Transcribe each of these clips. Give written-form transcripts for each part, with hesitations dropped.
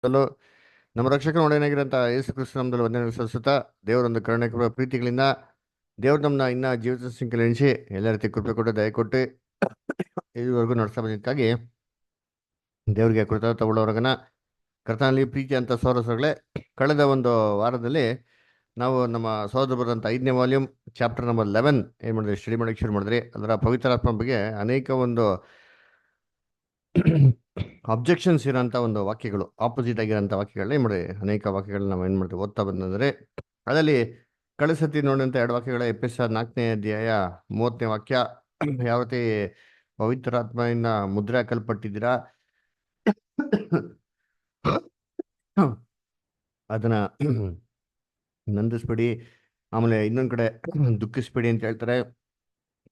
ಅಲ್ಲೂ ನಮ್ಮ ರಕ್ಷಕನ ಒಡೆಯನಾಗಿರಂತ ಯೇಸು ಕ್ರಿಸ್ತ ನಮ್ದಲ್ಲಿ ವಂದನೆ ಸಲ್ಲಿಸುತ್ತಾ ದೇವರೊಂದು ಕರುಣೆ ಕೃಪೆ ಪ್ರೀತಿಗಳಿಂದ ದೇವ್ರು ನಮ್ಮನ್ನ ಇನ್ನ ಜೀವಿತ ಸಂಖ್ಯೆ ಎಣಿಸಿ ಎಲ್ಲ ರೀತಿ ಕೃಪೆ ಕೊಟ್ಟು ದಯ ಕೊಟ್ಟು ಇದುವರೆಗೂ ನಡೆಸ್ತಾ ಬಂದಿದ್ದಕ್ಕಾಗಿ ದೇವರಿಗೆ ಕೃತಜ್ಞತೆ ಉಳ್ಳವರಗನ ಕರ್ತನಲ್ಲಿ ಪ್ರೀತಿ ಅಂತ ಸೋರಸಗಳೇ ಕಳೆದ ಒಂದು ವಾರದಲ್ಲಿ ನಾವು ನಮ್ಮ ಸಹೋದರ ಬರೆದಂಥ 5ನೇ ವಾಲ್ಯೂಮ್ ಚಾಪ್ಟರ್ ನಂಬರ್ 11 ಏನು ಮಾಡಿದ್ರಿ ಸ್ಟಡಿ ಮಾಡಕ್ಕೆ ಶುರು ಮಾಡಿದ್ರಿ. ಅದರ ಪವಿತ್ರಾತ್ಮ ಬಗ್ಗೆ ಅನೇಕ ಒಂದು ಅಬ್ಜೆಕ್ಷನ್ಸ್ ಇರೋಂಥ ಒಂದು ವಾಕ್ಯಗಳು, ಆಪೋಸಿಟ್ ಆಗಿರೋಂಥ ವಾಕ್ಯಗಳನ್ನ ಏನು ಮಾಡಿ ಅನೇಕ ವಾಕ್ಯಗಳನ್ನ ನಾವು ಏನು ಮಾಡ್ತೀವಿ ಓದ್ತಾ ಬಂದಂದ್ರೆ ಅದರಲ್ಲಿ ಕಳೆದ ಸತಿ ನೋಡಿದಂಥ 2 ವಾಕ್ಯಗಳ ಎಪಿಸೋಡ್ 4ನೇ ಅಧ್ಯಾಯ 30ನೇ ವಾಕ್ಯ, ಯಾವ ರೀತಿ ಪವಿತ್ರಾತ್ಮೆಯಿಂದ ಮುದ್ರೆ ಹಾಕಲ್ಪಟ್ಟಿದ್ದೀರಾ ಅದನ್ನ ನಂದಿಸ್ಬೇಡಿ, ಆಮೇಲೆ ಇನ್ನೊಂದ್ ಕಡೆ ದುಃಖಿಸ್ಬೇಡಿ ಅಂತ ಹೇಳ್ತಾರೆ,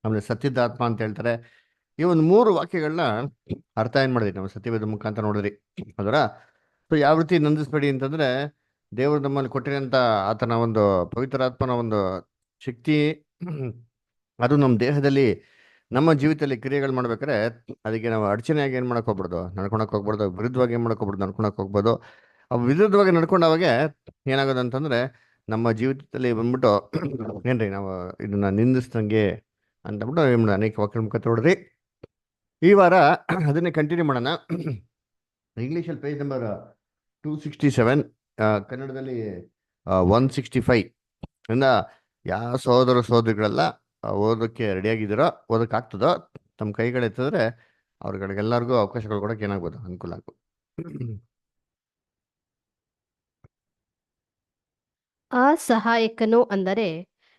ಆಮೇಲೆ ಸತ್ಯದ ಆತ್ಮ ಅಂತ ಹೇಳ್ತಾರೆ. ಈ ಒಂದು 3 ವಾಕ್ಯಗಳನ್ನ ಅರ್ಥ ಏನ್ ಮಾಡಿದ್ರಿ ನಾವು ಸತ್ಯವೇದ ಮುಖಾಂತರ ನೋಡಿದ್ರಿ ಅದರ. ಸೊ ಯಾವ ರೀತಿ ನಂದಿಸ್ಬೇಡಿ ಅಂತಂದ್ರೆ ದೇವರು ನಮ್ಮಲ್ಲಿ ಕೊಟ್ಟಿರೋಂಥ ಆತನ ಒಂದು ಪವಿತ್ರಾತ್ಮನ ಒಂದು ಶಕ್ತಿ, ಅದು ನಮ್ಮ ದೇಹದಲ್ಲಿ ನಮ್ಮ ಜೀವಿತದಲ್ಲಿ ಕ್ರಿಯೆಗಳು ಮಾಡ್ಬೇಕಾದ್ರೆ ಅದಕ್ಕೆ ನಾವು ಅಡಚಣೆಯಾಗಿ ಏನ್ ಮಾಡಕ್ ಹೋಗ್ಬಾರ್ದು, ನಡ್ಕೊಳಕ್ ಹೋಗ್ಬಾರ್ದು. ವಿರುದ್ಧವಾಗಿ ಏನ್ ಮಾಡಕ್ ಹೋಗ್ಬಾರ್ದು, ನಡ್ಕೊಳಕ್ ಹೋಗ್ಬೋದು. ಆ ವಿರುದ್ಧವಾಗಿ ನಡ್ಕೊಂಡಾಗ ಏನಾಗೋದು ಅಂತಂದ್ರೆ ನಮ್ಮ ಜೀವಿತದಲ್ಲಿ ಬಂದ್ಬಿಟ್ಟು ಏನ್ರಿ ನಾವು ಇದನ್ನ ನಿಂದಿಸ್ದಂಗೆ ಅಂತಬಿಟ್ಟು ಏನ್ ಮಾಡೋದು ಅನೇಕ ವಾಕ್ಯ ಮುಖಾಂತರ ನೋಡ್ರಿ. ಈ ವಾರ ಅದನ್ನೇ ಕಂಟಿನ್ಯೂ ಮಾಡೋಣ. ಇಂಗ್ಲೀಷಲ್ಲಿ ಪೇಜ್ ನಂಬರ್ 267, ಕನ್ನಡದಲ್ಲಿ 165 ಇಂದ ಯಾವ ಸಹೋದರ ಸಹೋದರಿಗಳೆಲ್ಲ ಓದೋಕ್ಕೆ ರೆಡಿಯಾಗಿದ್ದೀರೋ, ಓದೋಕೆ ಆಗ್ತದೋ ತಮ್ಮ ಕೈಗಳೆತ್ತಿದ್ರೆ ಅವ್ರಿಗಳಿಗೆಲ್ಲರಿಗೂ ಅವಕಾಶಗಳು ಕೊಡೋಕೆ ಏನಾಗ್ಬೋದು, ಅನುಕೂಲ ಆಗ್ಬೋದು. ಆ ಸಹಾಯಕನು ಅಂದರೆ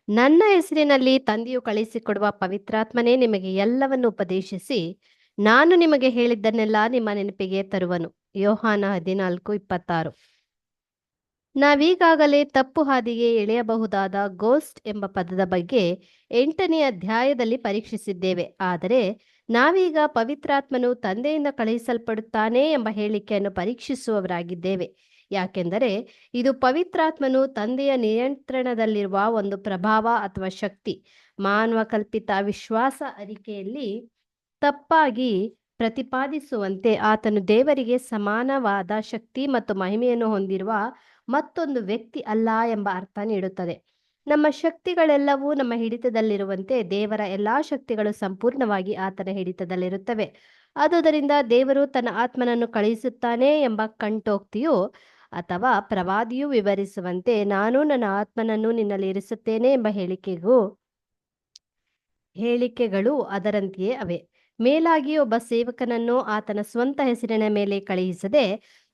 ನನ್ನ ಹೆಸರಿನಲ್ಲಿ ತಂದೆಯು ಕಳಿಸಿಕೊಡುವ ಪವಿತ್ರಾತ್ಮನೇ ನಿಮಗೆ ಎಲ್ಲವನ್ನು ಉಪದೇಶಿಸಿ ನಾನು ನಿಮಗೆ ಹೇಳಿದ್ದನ್ನೆಲ್ಲ ನಿಮ್ಮ ನೆನಪಿಗೆ ತರುವನು. ಯೋಹಾನ 14:26. ನಾವೀಗಾಗಲೇ ತಪ್ಪು ಹಾದಿಗೆ ಎಳೆಯಬಹುದಾದ ಗೋಸ್ಟ್ ಎಂಬ ಪದದ ಬಗ್ಗೆ 8ನೇ ಅಧ್ಯಾಯದಲ್ಲಿ ಪರೀಕ್ಷಿಸಿದ್ದೇವೆ. ಆದರೆ ನಾವೀಗ ಪವಿತ್ರಾತ್ಮನು ತಂದೆಯಿಂದ ಕಳುಹಿಸಲ್ಪಡುತ್ತಾನೆ ಎಂಬ ಹೇಳಿಕೆಯನ್ನು ಪರೀಕ್ಷಿಸುವವರಾಗಿದ್ದೇವೆ. ಯಾಕೆಂದರೆ ಇದು ಪವಿತ್ರಾತ್ಮನು ತಂದೆಯ ನಿಯಂತ್ರಣದಲ್ಲಿರುವ ಒಂದು ಪ್ರಭಾವ ಅಥವಾ ಶಕ್ತಿ. ಮಾನವ ಕಲ್ಪಿತ ವಿಶ್ವಾಸ ಅರಿಕೆಯಲ್ಲಿ ತಪ್ಪಾಗಿ ಪ್ರತಿಪಾದಿಸುವಂತೆ ಆತನು ದೇವರಿಗೆ ಸಮಾನವಾದ ಶಕ್ತಿ ಮತ್ತು ಮಹಿಮೆಯನ್ನು ಹೊಂದಿರುವ ಮತ್ತೊಂದು ವ್ಯಕ್ತಿ ಅಲ್ಲ ಎಂಬ ಅರ್ಥ ನೀಡುತ್ತದೆ. ನಮ್ಮ ಶಕ್ತಿಗಳೆಲ್ಲವೂ ನಮ್ಮ ಹಿಡಿತದಲ್ಲಿರುವಂತೆ ದೇವರ ಎಲ್ಲಾ ಶಕ್ತಿಗಳು ಸಂಪೂರ್ಣವಾಗಿ ಆತನ ಹಿಡಿತದಲ್ಲಿರುತ್ತವೆ. ಆದುದರಿಂದ ದೇವರು ತನ್ನ ಆತ್ಮನನ್ನು ಕಳುಹಿಸುತ್ತಾನೆ ಎಂಬ ಕಂಠೋಕ್ತಿಯು ಅಥವಾ ಪ್ರವಾದಿಯು ವಿವರಿಸುವಂತೆ ನಾನು ನನ್ನ ಆತ್ಮನನ್ನು ನಿನ್ನಲ್ಲಿ ಇರಿಸುತ್ತೇನೆ ಎಂಬ ಹೇಳಿಕೆಗಳು ಅದರಂತೆಯೇ ಅವೆ. ಮೇಲಾಗಿ ಒಬ್ಬ ಸೇವಕನನ್ನು ಆತನ ಸ್ವಂತ ಹೆಸರಿನ ಮೇಲೆ ಕಳುಹಿಸದೆ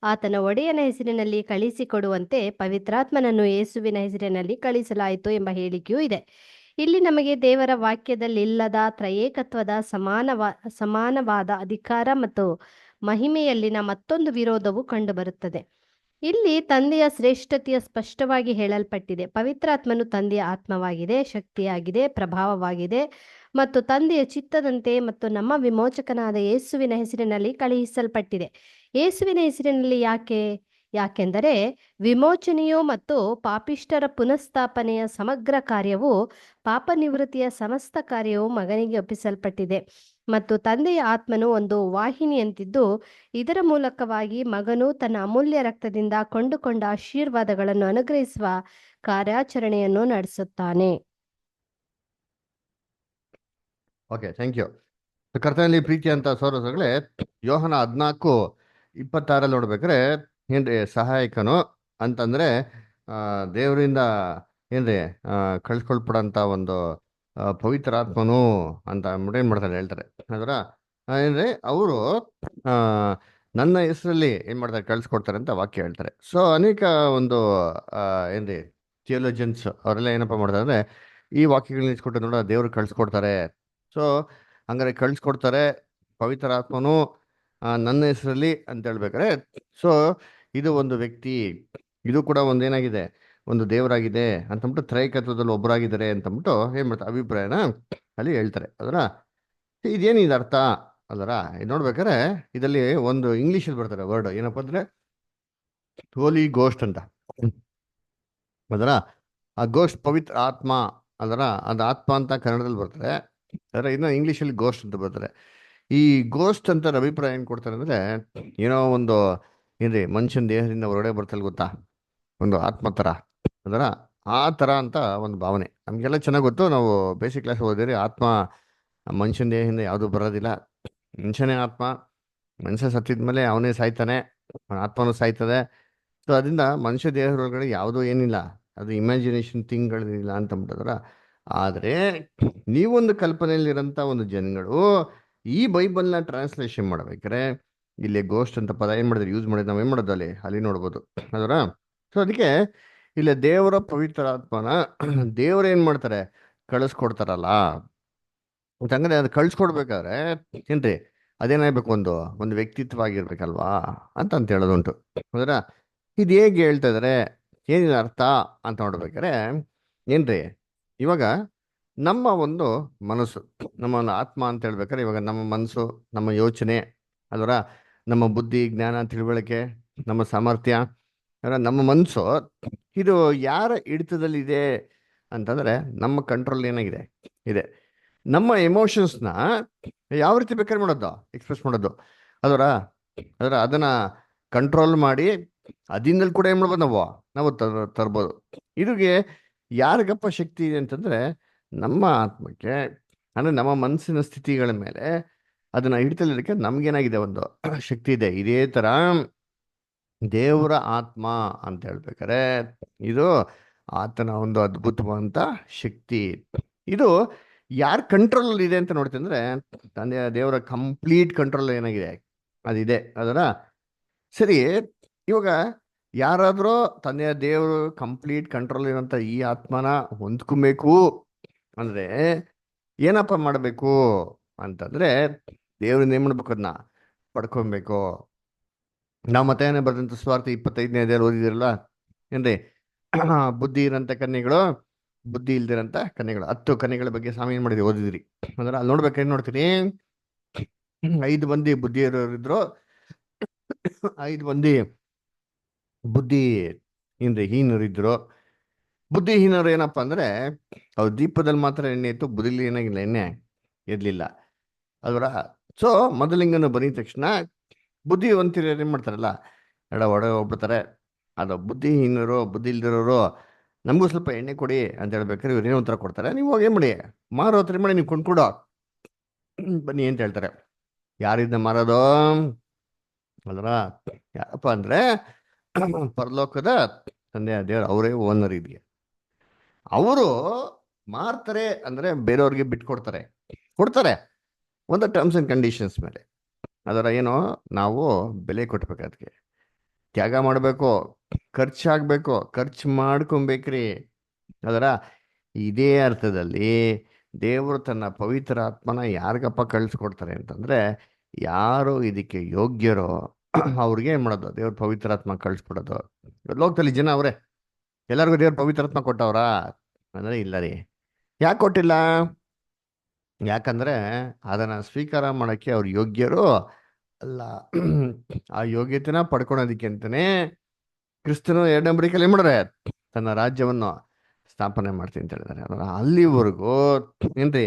ಆತನ ಒಡೆಯನ ಹೆಸರಿನಲ್ಲಿ ಕಳುಹಿಸಿಕೊಡುವಂತೆ ಪವಿತ್ರಾತ್ಮನನ್ನು ಯೇಸುವಿನ ಹೆಸರಿನಲ್ಲಿ ಕಳುಹಿಸಲಾಯಿತು ಎಂಬ ಹೇಳಿಕೆಯೂ ಇದೆ. ಇಲ್ಲಿ ನಮಗೆ ದೇವರ ವಾಕ್ಯದಲ್ಲಿಲ್ಲದ ತ್ರಯೇಕತ್ವದ ಸಮಾನವಾದ ಅಧಿಕಾರ ಮತ್ತು ಮಹಿಮೆಯಲ್ಲಿನ ಮತ್ತೊಂದು ವಿರೋಧವು ಕಂಡುಬರುತ್ತದೆ. ಇಲ್ಲಿ ತಂದೆಯ ಶ್ರೇಷ್ಠತೆಯ ಸ್ಪಷ್ಟವಾಗಿ ಹೇಳಲ್ಪಟ್ಟಿದೆ. ಪವಿತ್ರಾತ್ಮನು ತಂದೆಯ ಆತ್ಮವಾಗಿದೆ, ಶಕ್ತಿಯಾಗಿದೆ, ಪ್ರಭಾವವಾಗಿದೆ ಮತ್ತು ತಂದೆಯ ಚಿತ್ತದಂತೆ ಮತ್ತು ನಮ್ಮ ವಿಮೋಚಕನಾದ ಯೇಸುವಿನ ಹೆಸರಿನಲ್ಲಿ ಕಳುಹಿಸಲ್ಪಟ್ಟಿದೆ. ಯೇಸುವಿನ ಹೆಸರಿನಲ್ಲಿ ಯಾಕೆಂದರೆ ವಿಮೋಚನೆಯು ಮತ್ತು ಪಾಪಿಷ್ಠರ ಪುನಃಸ್ಥಾಪನೆಯ ಸಮಗ್ರ ಕಾರ್ಯವು, ಪಾಪ ನಿವೃತ್ತಿಯ ಸಮಸ್ತ ಕಾರ್ಯವು ಮಗನಿಗೆ ಒಪ್ಪಿಸಲ್ಪಟ್ಟಿದೆ ಮತ್ತು ತಂದೆಯ ಆತ್ಮನು ಒಂದು ವಾಹಿನಿಯಂತಿದ್ದು ಇದರ ಮೂಲಕವಾಗಿ ಮಗನು ತನ್ನ ಅಮೂಲ್ಯ ರಕ್ತದಿಂದ ಕೊಂಡುಕೊಂಡ ಆಶೀರ್ವಾದಗಳನ್ನು ಅನುಗ್ರಹಿಸುವ ಕಾರ್ಯಾಚರಣೆಯನ್ನು ನಡೆಸುತ್ತಾನೆ. Okay, thank you. ಕರ್ತನಲ್ಲಿ ಪ್ರೀತಿ ಅಂತ ಸೋರಸಗಳೇ, ಯೋಹನ 14:26 ನೋಡ್ಬೇಕಾದ್ರೆ ಏನ್ರಿ ಸಹಾಯಕನು ಅಂತಂದ್ರೆ ದೇವರಿಂದ ಏನ್ರಿ ಕಳ್ಸ್ಕೊಳ್ಪಡಂತ ಒಂದು ಪವಿತ್ರಾತ್ಮನು ಅಂತ ಏನ್ ಮಾಡ್ತಾರೆ ಹೇಳ್ತಾರೆ ಅದರ. ಏನ್ರಿ ಅವರು ನನ್ನ ಹೆಸರಲ್ಲಿ ಏನ್ ಮಾಡ್ತಾರೆ ಕಳ್ಸ್ಕೊಡ್ತಾರೆ ಅಂತ ವಾಕ್ಯ ಹೇಳ್ತಾರೆ. ಸೊ ಅನೇಕ ಒಂದು ಏನ್ರಿ ಥಿಯೋಲಜನ್ಸ್ ಅವರೆಲ್ಲ ಏನಪ್ಪ ಮಾಡ್ತಾರೆ ಅಂದ್ರೆ ಈ ವಾಕ್ಯಗಳನ್ನ ಇಸ್ಕೊಟ್ಟು ನೋಡ ದೇವ್ರು ಕಳ್ಸ್ಕೊಡ್ತಾರೆ. ಸೊ ಹಂಗಾರೆ ಕಳ್ಸ್ಕೊಡ್ತಾರೆ ಪವಿತ್ರಾತ್ಮನು ನನ್ನ ಹೆಸರಲ್ಲಿ ಅಂತ ಹೇಳ್ಬೇಕಾರೆ. ಸೊ ಇದು ಒಂದು ವ್ಯಕ್ತಿ, ಇದು ಕೂಡ ಒಂದೇನಾಗಿದೆ, ಒಂದು ದೇವರಾಗಿದೆ ಅಂತಂದ್ಬಿಟ್ಟು ತ್ರೈಕತ್ವದಲ್ಲಿ ಒಬ್ಬರಾಗಿದ್ದಾರೆ ಅಂತಂದ್ಬಿಟ್ಟು ಏನ್ ಮಾಡ್ತಾರೆ ಅಭಿಪ್ರಾಯನ ಅಲ್ಲಿ ಹೇಳ್ತಾರೆ ಅದರ. ಇದೇನು ಇದು ಅರ್ಥ ಅದರ ನೋಡ್ಬೇಕಾರೆ ಇದರಲ್ಲಿ ಒಂದು ಇಂಗ್ಲೀಷಲ್ಲಿ ಬರ್ತಾರೆ ವರ್ಡ್ ಏನಪ್ಪ ಅಂದ್ರೆ ಹೋಲಿ ಗೋಸ್ಟ್ ಅಂತ ಅದರ. ಆ ಗೋಸ್ಟ್ ಪವಿತ್ರ ಆತ್ಮ ಅದರ, ಅದು ಆತ್ಮ ಅಂತ ಕನ್ನಡದಲ್ಲಿ ಬರ್ತಾರೆ. ಅದರ ಇನ್ನು ಇಂಗ್ಲೀಷಲ್ಲಿ ಗೋಸ್ಟ್ ಅಂತ ಬರ್ತಾರೆ. ಈ ಗೋಸ್ಟ್ ಅಂತ ಅಭಿಪ್ರಾಯ ಏನು ಕೊಡ್ತಾರೆ ಅಂದ್ರೆ ಏನೋ ಒಂದು ಏನ್ರಿ ಮನುಷ್ಯನ ದೇಹದಿಂದ ಹೊರಗಡೆ ಬರ್ತಲ್ಲ ಗೊತ್ತಾ, ಒಂದು ಆತ್ಮ ಥರ, ಅದರ ಆ ಥರ ಅಂತ ಒಂದು ಭಾವನೆ ನಮಗೆಲ್ಲ ಚೆನ್ನಾಗಿ ಗೊತ್ತು. ನಾವು ಬೇಸಿಕ್ ಕ್ಲಾಸ್ ಓದಿರಿ, ಆತ್ಮ ಮನುಷ್ಯನ ದೇಹದಿಂದ ಯಾವುದೂ ಬರೋದಿಲ್ಲ, ಮನುಷ್ಯನೇ ಆತ್ಮ, ಮನುಷ್ಯ ಸತ್ತಿದ್ಮೇಲೆ ಅವನೇ ಸಾಯ್ತಾನೆ, ಅವನ ಆತ್ಮನೂ ಸಾಯ್ತದೆ. ಸೊ ಅದರಿಂದ ಮನುಷ್ಯ ದೇಹದೊಳಗಡೆ ಯಾವುದೂ ಏನಿಲ್ಲ, ಅದು ಇಮ್ಯಾಜಿನೇಷನ್ ಥಿಂಗ್ಗಳಿಲ್ಲ ಅಂತ ಅಂದ್ಬಿಟ್ಟದ್ರ. ಆದರೆ ನೀವೊಂದು ಕಲ್ಪನೆಯಲ್ಲಿರೋಂಥ ಒಂದು ಜನಗಳು ಈ ಬೈಬಲ್ನ ಟ್ರಾನ್ಸ್ಲೇಷನ್ ಮಾಡ್ಬೇಕಾರೆ ಇಲ್ಲಿ ಗೋಸ್ಟ್ ಅಂತ ಪದ ಏನು ಮಾಡಿದ್ರೆ ಯೂಸ್ ಮಾಡಿದ್ರೆ ನಾವೇನು ಮಾಡೋದು ಅಲ್ಲಿ ನೋಡ್ಬೋದು ಅದರ. ಸೊ ಅದಕ್ಕೆ ಇಲ್ಲಿ ದೇವರ ಪವಿತ್ರ ಆತ್ಮನ ದೇವರು ಏನು ಮಾಡ್ತಾರೆ, ಕಳಿಸ್ಕೊಡ್ತಾರಲ್ಲ. ಅಂತಂದ್ರೆ ಅದು ಕಳ್ಸ್ಕೊಡ್ಬೇಕಾದ್ರೆ ಏನ್ರಿ ಅದೇನಾಗಬೇಕು, ಒಂದು ಒಂದು ವ್ಯಕ್ತಿತ್ವ ಆಗಿರ್ಬೇಕಲ್ವಾ ಅಂತ ಹೇಳೋದುಂಟು ಅದರ. ಇದು ಹೇಗೆ ಹೇಳ್ತಾ ಇದಾರೆ, ಏನಿದೆ ಅರ್ಥ ಅಂತ ನೋಡ್ಬೇಕಾರೆ ಏನ್ರಿ, ಇವಾಗ ನಮ್ಮ ಒಂದು ಮನಸ್ಸು, ನಮ್ಮ ಒಂದು ಆತ್ಮ ಅಂತ ಹೇಳ್ಬೇಕಾದ್ರೆ ಇವಾಗ ನಮ್ಮ ಮನಸ್ಸು, ನಮ್ಮ ಯೋಚನೆ ಅದರ, ನಮ್ಮ ಬುದ್ಧಿ ಜ್ಞಾನ ತಿಳುವಳಿಕೆ, ನಮ್ಮ ಸಾಮರ್ಥ್ಯ, ಅಂದ್ರೆ ನಮ್ಮ ಮನಸ್ಸು ಇದು ಯಾರ ಹಿಡಿತದಲ್ಲಿ ಇದೆ ಅಂತಂದ್ರೆ ನಮ್ಮ ಕಂಟ್ರೋಲ್ ಏನಾಗಿದೆ ಇದೆ. ನಮ್ಮ ಎಮೋಷನ್ಸ್ನ ಯಾವ ರೀತಿ ಬೇಕಾದ್ರೆ ಮಾಡೋದು, ಎಕ್ಸ್ಪ್ರೆಸ್ ಮಾಡೋದು ಅದರ ಅದರ ಅದನ್ನ ಕಂಟ್ರೋಲ್ ಮಾಡಿ ಅದಿಂದಲೂ ಕೂಡ ಏನು ಮಾಡ್ಬೋದು, ನಾವು ತರ್ಬೋದು. ಇದಿಗೆ ಯಾರಿಗಪ್ಪ ಶಕ್ತಿ ಇದೆ ಅಂತಂದ್ರೆ ನಮ್ಮ ಆತ್ಮಕ್ಕೆ, ಅಂದ್ರೆ ನಮ್ಮ ಮನಸ್ಸಿನ ಸ್ಥಿತಿಗಳ ಮೇಲೆ ಅದನ್ನ ಹಿಡಿತಲಿಡಕ್ಕೆ ನಮ್ಗೇನಾಗಿದೆ, ಒಂದು ಶಕ್ತಿ ಇದೆ. ಇದೇ ತರ ದೇವರ ಆತ್ಮ ಅಂತ ಹೇಳ್ಬೇಕಾರೆ ಇದು ಆತನ ಒಂದು ಅದ್ಭುತವಾದಂತ ಶಕ್ತಿ. ಇದು ಯಾರ ಕಂಟ್ರೋಲ್ ಇದೆ ಅಂತ ನೋಡ್ತೀನಿ ಅಂದ್ರೆ ತಂದೆಯ ದೇವರ ಕಂಪ್ಲೀಟ್ ಕಂಟ್ರೋಲ್ ಏನಾಗಿದೆ ಅದಿದೆ ಅದರ. ಸರಿ, ಇವಾಗ ಯಾರಾದ್ರೂ ತಂದೆಯ ದೇವರು ಕಂಪ್ಲೀಟ್ ಕಂಟ್ರೋಲ್ ಇರೋಂಥ ಈ ಆತ್ಮನ ಹೊಂದ್ಕೊಬೇಕು ಅಂದ್ರೆ ಏನಪ್ಪ ಮಾಡಬೇಕು ಅಂತಂದ್ರೆ ದೇವ್ರಿಂದ ಏನ್ ಮಾಡ್ಬೇಕು, ಅದನ್ನ ಪಡ್ಕೊಬೇಕು. ನಾವು ಮತ್ತೆ ಏನೇ ಬರ್ದಂತ ಸ್ವಾರ್ಥ 25ನೇ ಅಧ್ಯಾಯ ಓದಿದಿರಲ್ಲ ಏನ್ರಿ, ಬುದ್ಧಿ ಇರೋಂಥ ಕನ್ಯೆಗಳು, ಬುದ್ಧಿ ಇಲ್ದಿರಂತ ಕನ್ಯೆಗಳು, 10 ಕನ್ಯೆಗಳ ಬಗ್ಗೆ ಸ್ವಾಮಿ ಏನ್ ಮಾಡಿದ್ರಿ ಓದಿದ್ರಿ. ಅಂದ್ರೆ ಅಲ್ಲಿ ನೋಡ್ಬೇಕೇನ್ ನೋಡ್ತೀನಿ, 5 ಮಂದಿ ಬುದ್ಧಿ ಇರೋರಿದ್ರು, 5 ಮಂದಿ ಬುದ್ಧಿ ಏನ್ರಿ ಹೀನರಿದ್ರು. ಬುದ್ಧಿಹೀನರು ಏನಪ್ಪಾ ಅಂದ್ರೆ ಅವ್ರ ದೀಪದಲ್ಲಿ ಮಾತ್ರ ಎಣ್ಣೆ ಇತ್ತು, ಬುದ್ಧಿಲಿ ಏನಾಗಿಲ್ಲ, ಎಣ್ಣೆ ಇರ್ಲಿಲ್ಲ ಅಲ್ವರ. ಸೊ ಮೊದಲಿಂಗನು ಬಂದಿದ ತಕ್ಷಣ ಬುದ್ಧಿವಂತಿರು ಏನ್ ಮಾಡ್ತಾರಲ್ಲ ಒಡೆ ಹೋಗ್ಬಿಡ್ತಾರೆ. ಅದು ಬುದ್ಧಿಹೀನರು, ಬುದ್ಧಿ ಇಲ್ದಿರೋರು ನಮಗೂ ಸ್ವಲ್ಪ ಎಣ್ಣೆ ಕೊಡಿ ಅಂತ ಹೇಳ್ಬೇಕಾದ್ರೆ ಇವ್ರು ಏನೋ ಉತ್ತರ ಕೊಡ್ತಾರೆ, ನೀವು ಹೋಗಿ ಏನ್ ಮಾಡಿ, ಮಾರೋ ಹತ್ರ ಮಾಡಿ ನೀವು ಕೊಂಡ್ಕೊಡೋ ಬನ್ನಿ ಅಂತ ಹೇಳ್ತಾರೆ. ಯಾರಿದ್ನ ಮಾರೋದು ಅಲ್ರ, ಯಾರಪ್ಪ ಅಂದ್ರೆ ಪರಲೋಕದ ತಂದೆಯ ದೇವರು, ಅವರೇ ಓನರ್ ಇದೆಯಾ. ಅವರು ಮಾರ್ತಾರೆ ಅಂದ್ರೆ ಬೇರೆಯವ್ರಿಗೆ ಬಿಟ್ಕೊಡ್ತಾರೆ, ಕೊಡ್ತಾರೆ ಒಂದು ಟರ್ಮ್ಸ್ ಅಂಡ್ ಕಂಡೀಷನ್ಸ್ ಮೇಲೆ. ಅದರ ಏನೋ ನಾವು ಬೆಲೆ ಕೊಟ್ಬೇಕು, ಅದಕ್ಕೆ ತ್ಯಾಗ ಮಾಡಬೇಕು, ಖರ್ಚಾಗಬೇಕು, ಖರ್ಚು ಮಾಡ್ಕೊಬೇಕ್ರಿ ಅದರ. ಇದೇ ಅರ್ಥದಲ್ಲಿ ದೇವರು ತನ್ನ ಪವಿತ್ರ ಆತ್ಮನ ಯಾರಿಗಪ್ಪ ಕಳಿಸ್ಕೊಡ್ತಾರೆ ಅಂತಂದ್ರೆ ಯಾರು ಇದಕ್ಕೆ ಯೋಗ್ಯರೋ ಅವ್ರಿಗೆ ಏನ್ ಮಾಡೋದು, ದೇವ್ರ ಪವಿತ್ರ ಆತ್ಮ ಕಳಿಸ್ಕೊಡೋದು. ಲೋಕದಲ್ಲಿ ಜನ ಅವರೇ ಎಲ್ಲರಿಗೂ ದೇವ್ರ ಪವಿತ್ರ ಆತ್ಮ ಕೊಟ್ಟವ್ರ ಅಂದ್ರೆ ಇಲ್ಲ ರೀ. ಯಾಕೆ ಕೊಟ್ಟಿಲ್ಲ, ಯಾಕಂದ್ರೆ ಅದನ್ನ ಸ್ವೀಕಾರ ಮಾಡಕ್ಕೆ ಅವ್ರು ಯೋಗ್ಯರು ಅಲ್ಲ. ಆ ಯೋಗ್ಯತೆನ ಪಡ್ಕೊಳೋದಿಕ್ಕೆ ಅಂತಾನೆ ಕ್ರಿಸ್ತನು 2ನೇ ಬರಿಕಲ್ಲಿ ಏನ್ ಮಾಡ್ರೆ, ತನ್ನ ರಾಜ್ಯವನ್ನು ಸ್ಥಾಪನೆ ಮಾಡ್ತೀನಿ ಅಂತ ಹೇಳಿದಾರೆ. ಅದರ ಅಲ್ಲಿವರೆಗೂ ಏನ್ರಿ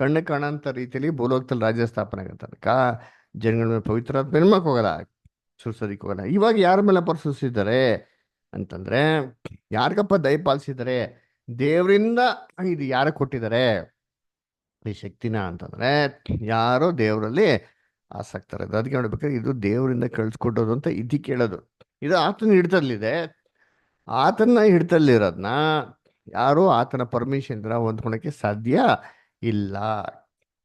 ಕಣ್ಣು ಕಾಣಂತ ರೀತಿಯಲ್ಲಿ ಭೂಲೋಕದಲ್ಲಿ ರಾಜ್ಯ ಸ್ಥಾಪನೆ ಆಗೋ ತನಕ ಜನಗಳ ಮೇಲೆ ಪವಿತ್ರ ನಿರ್ಮಕ್ಕೆ ಹೋಗಲ್ಲ, ಸುರ್ಸೋದಿಕ್ಕೆ ಹೋಗಲ್ಲ. ಇವಾಗ ಯಾರ ಮೇಲೆ ಸುರಿಸಿದ್ದಾರೆ ಅಂತಂದ್ರೆ ಯಾರಿಗಪ್ಪ ದಯಪಾಲಿಸಿದ್ದಾರೆ, ದೇವರಿಂದ ಇದು ಯಾರು ಕೊಟ್ಟಿದ್ದಾರೆ ಈ ಶಕ್ತಿನ ಅಂತಂದ್ರೆ ಯಾರೋ ದೇವರಲ್ಲಿ ಆಸಕ್ತರು. ಅದಕ್ಕೆ ನೋಡ್ಬೇಕಾದ್ರೆ ಇದು ದೇವರಿಂದ ಕಳ್ಸಿಕೊಟ್ಟೋದು ಅಂತ ಇದಕ್ಕೆ ಹೇಳೋದು. ಇದು ಆತನ ಹಿಡ್ತಲ್ಲಿದೆ, ಆತನ ಹಿಡ್ತಲ್ಲಿರೋದನ್ನ ಯಾರು ಆತನ ಪರ್ಮಿಷನ್ ಹೊಂದ್ಕೊಳಕ್ಕೆ ಸಾಧ್ಯ ಇಲ್ಲ.